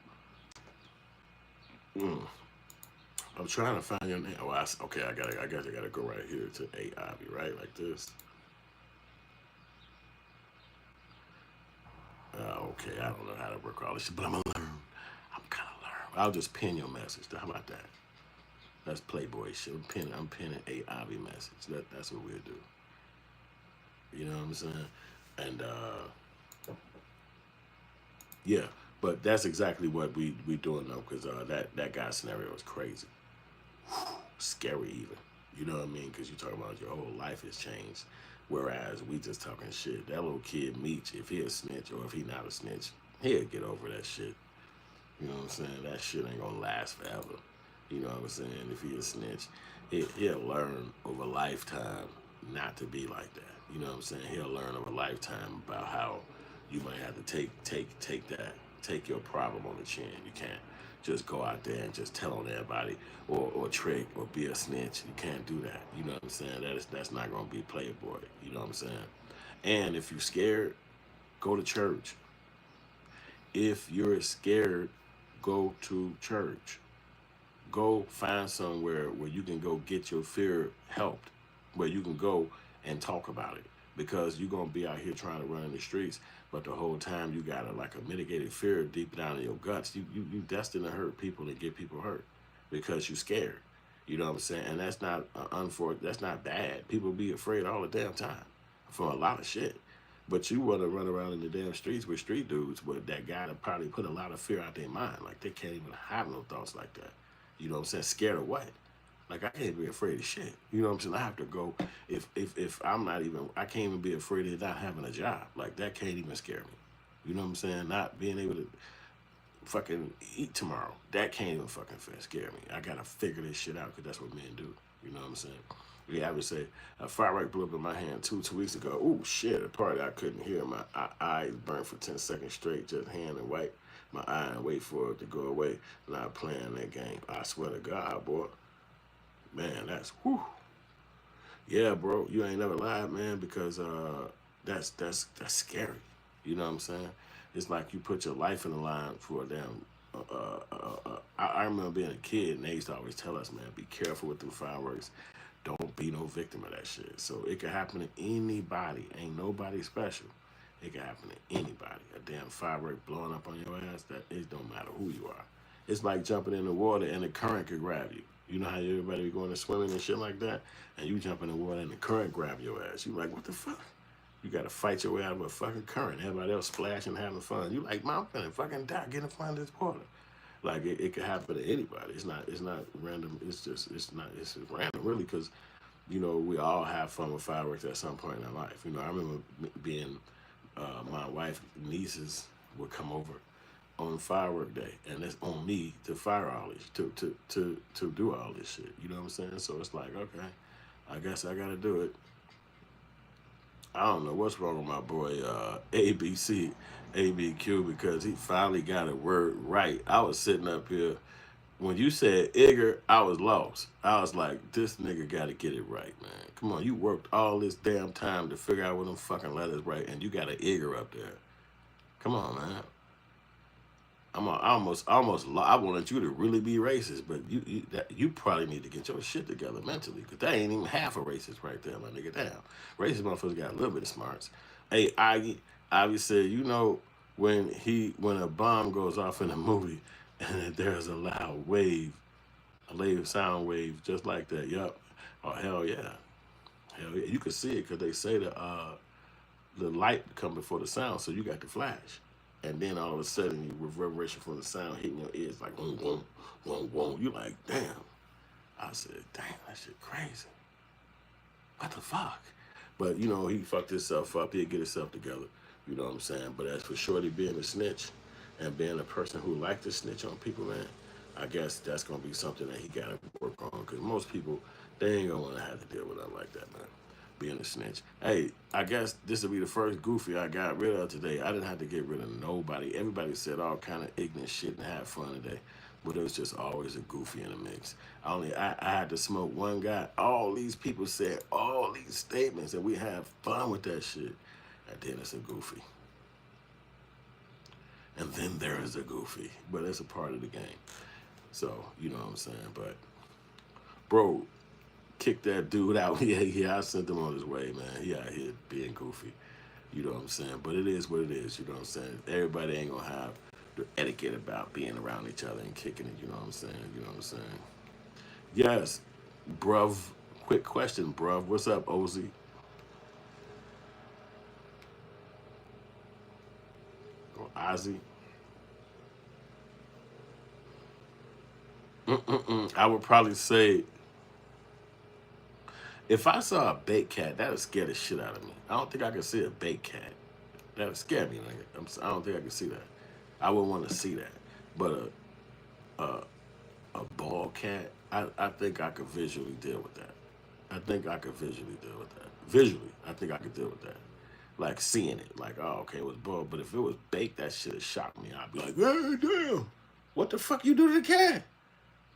I'm trying to find your name. Oh, okay, I guess I gotta go right here to A. Ivy, right? Like this. Okay, I don't know how to work all this shit, but I'm gonna learn. I'm gonna learn. I'll just pin your message. How about that? That's Playboy shit. I'm pinning A. Ivy message. That's what we'll do. You know what I'm saying? And yeah, but that's exactly what we doing though, because that guy's scenario is crazy. Scary even, you know what I mean? Because you talk about your whole life has changed, whereas we just talking shit. That little kid Meech, if he a snitch or if he not a snitch, he'll get over that shit. You know what I'm saying? That shit ain't gonna last forever. You know what I'm saying? If he a snitch, he'll learn over a lifetime not to be like that. You know what I'm saying? He'll learn over a lifetime about how you might have to take your problem on the chin. You can't just go out there and just tell on everybody or trick or be a snitch. You can't do that. You know what I'm saying? That's not gonna be Playboy. You know what I'm saying? And if you're scared, go to church. If you're scared, go to church. Go find somewhere where you can go get your fear helped, where you can go and talk about it. Because you're gonna be out here trying to run in the streets, but the whole time you got a mitigated fear deep down in your guts. You destined to hurt people and get people hurt because you're scared. You know what I'm saying? And that's not that's not bad. People be afraid all the damn time for a lot of shit. But you want to run around in the damn streets with street dudes with that guy that probably put a lot of fear out their mind. Like they can't even have no thoughts like that. You know what I'm saying? Scared of what? Like I can't be afraid of shit. You know what I'm saying? I have to go if I'm not even I can't even be afraid of not having a job. Like that can't even scare me. You know what I'm saying? Not being able to fucking eat tomorrow. That can't even fucking scare me. I gotta figure this shit out because that's what men do. You know what I'm saying? Yeah, I would say a firework blew up in my hand two weeks ago. Oh shit! A party I couldn't hear. My eyes burned for 10 seconds straight. Just hand and wipe my eye and wait for it to go away. Not playing that game. I swear to God, boy. Man, that's whew. Yeah, bro. You ain't never lied, man, because that's scary. You know what I'm saying? It's like you put your life in the line for a damn. I remember being a kid, and they used to always tell us, man, be careful with them fireworks. Don't be no victim of that shit. So it could happen to anybody. Ain't nobody special. It could happen to anybody. A damn firework blowing up on your ass, that it don't matter who you are. It's like jumping in the water and the current could grab you. You know how everybody be going to swimming and shit like that? And you jump in the water and the current grab your ass. You like, what the fuck? You gotta fight your way out of a fucking current. Everybody else splashing, having fun. You like, man, I'm gonna fucking die getting fun in this water. Like it could happen to anybody. It's not random. It's random really because, you know, we all have fun with fireworks at some point in our life. You know, I remember being, my wife nieces would come over on firework day, and it's on me to fire all this, to do all this shit. You know what I'm saying? So it's like, okay, I guess I gotta do it. I don't know what's wrong with my boy ABC, ABQ, because he finally got a word right. I was sitting up here. When you said Igor, I was lost. I was like, this nigga got to get it right, man. Come on, you worked all this damn time to figure out what them fucking letters right, and you got an Igor up there. Come on, man. I wanted you to really be racist, but you probably need to get your shit together mentally, because that ain't even half a racist right there, my nigga. Damn. Racist motherfuckers got a little bit of smarts. Hey, Ivy said, you know, when a bomb goes off in a movie and there's a loud wave, sound wave just like that. Yup. Oh, hell yeah. Hell yeah. You can see it because they say the light come before the sound, so you got the flash. And then all of a sudden, you reverberation from the sound hitting your ears like, boom, boom, boom, boom. You like, damn. I said, damn, that shit crazy. What the fuck? But, you know, he fucked himself up. He'll get himself together. You know what I'm saying? But as for Shorty being a snitch and being a person who like to snitch on people, man, I guess that's going to be something that he got to work on. Because most people, they ain't going to want to have to deal with nothing like that, man. Being a snitch. Hey, I guess this will be the first goofy I got rid of today. I didn't have to get rid of nobody. Everybody said all kind of ignorant shit and had fun today. But it was just always a goofy in the mix. I had to smoke one guy. All these people said all these statements and we have fun with that shit. And then it's a goofy. And then there is a goofy. But it's a part of the game. So, you know what I'm saying? But, bro, kick that dude out. Yeah, I sent him on his way, man. He out here being goofy. You know what I'm saying? But it is what it is, you know what I'm saying? Everybody ain't gonna have the etiquette about being around each other and kicking it, you know what I'm saying? You know what I'm saying? Yes, bruv. Quick question, bruv. What's up, Ozzy? Or Ozzy? I would probably say, if I saw a baked cat, that would scare the shit out of me. I don't think I could see a baked cat. That would scare me, nigga. I don't think I could see that. I wouldn't want to see that. But a bald cat, I think I could visually deal with that. I think I could visually deal with that. Visually, I think I could deal with that. Like seeing it, like, oh, okay, it was bald. But if it was baked, that shit would shock me. I'd be like, hey, damn, what the fuck you do to the cat?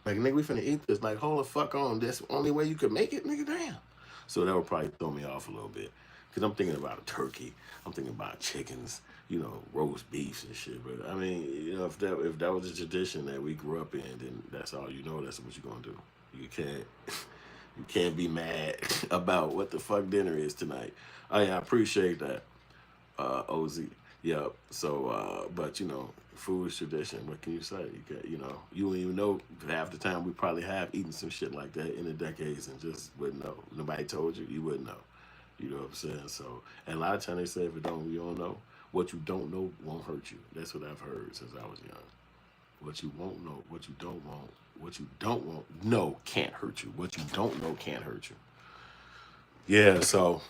Like, nigga, we finna eat this. Like, hold the fuck on. That's the only way you could make it, nigga, damn. So that would probably throw me off a little bit. Because I'm thinking about a turkey. I'm thinking about chickens, you know, roast beefs and shit. But, I mean, you know, if that was a tradition that we grew up in, then that's all you know. That's what you're going to do. You can't be mad about what the fuck dinner is tonight. I appreciate that, OZ. Yep. So, but, you know, food is tradition. What can you say? You know, you don't even know half the time we probably have eaten some shit like that in the decades and just wouldn't know. Nobody told you, you wouldn't know. You know what I'm saying? So, and a lot of times they say if you don't know, what you don't know won't hurt you. That's what I've heard since I was young. What you won't know, what you don't want What you don't know can't hurt you. What you don't know can't hurt you. Yeah, so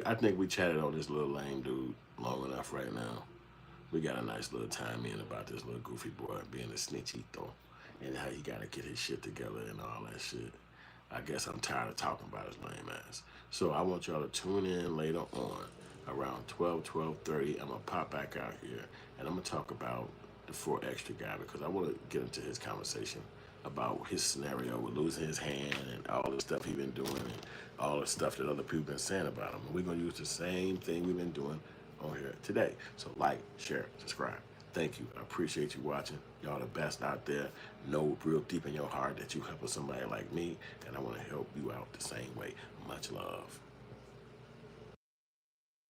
I think we chatted on this little lame dude long enough right now. We got a nice little time in about this little goofy boy being a snitchito and how he got to get his shit together and all that shit. I guess I'm tired of talking about his lame ass. So I want y'all to tune in later on around 12:30. I'm going to pop back out here and I'm going to talk about the 4 Extra guy because I want to get into his conversation about his scenario with losing his hand and all the stuff he's been doing and all the stuff that other people been saying about him. And we're going to use the same thing we've been doing on here today. So like, share, subscribe. Thank you. I appreciate you watching. Y'all the best out there. Know real deep in your heart that you helping somebody like me, and I want to help you out the same way. Much love.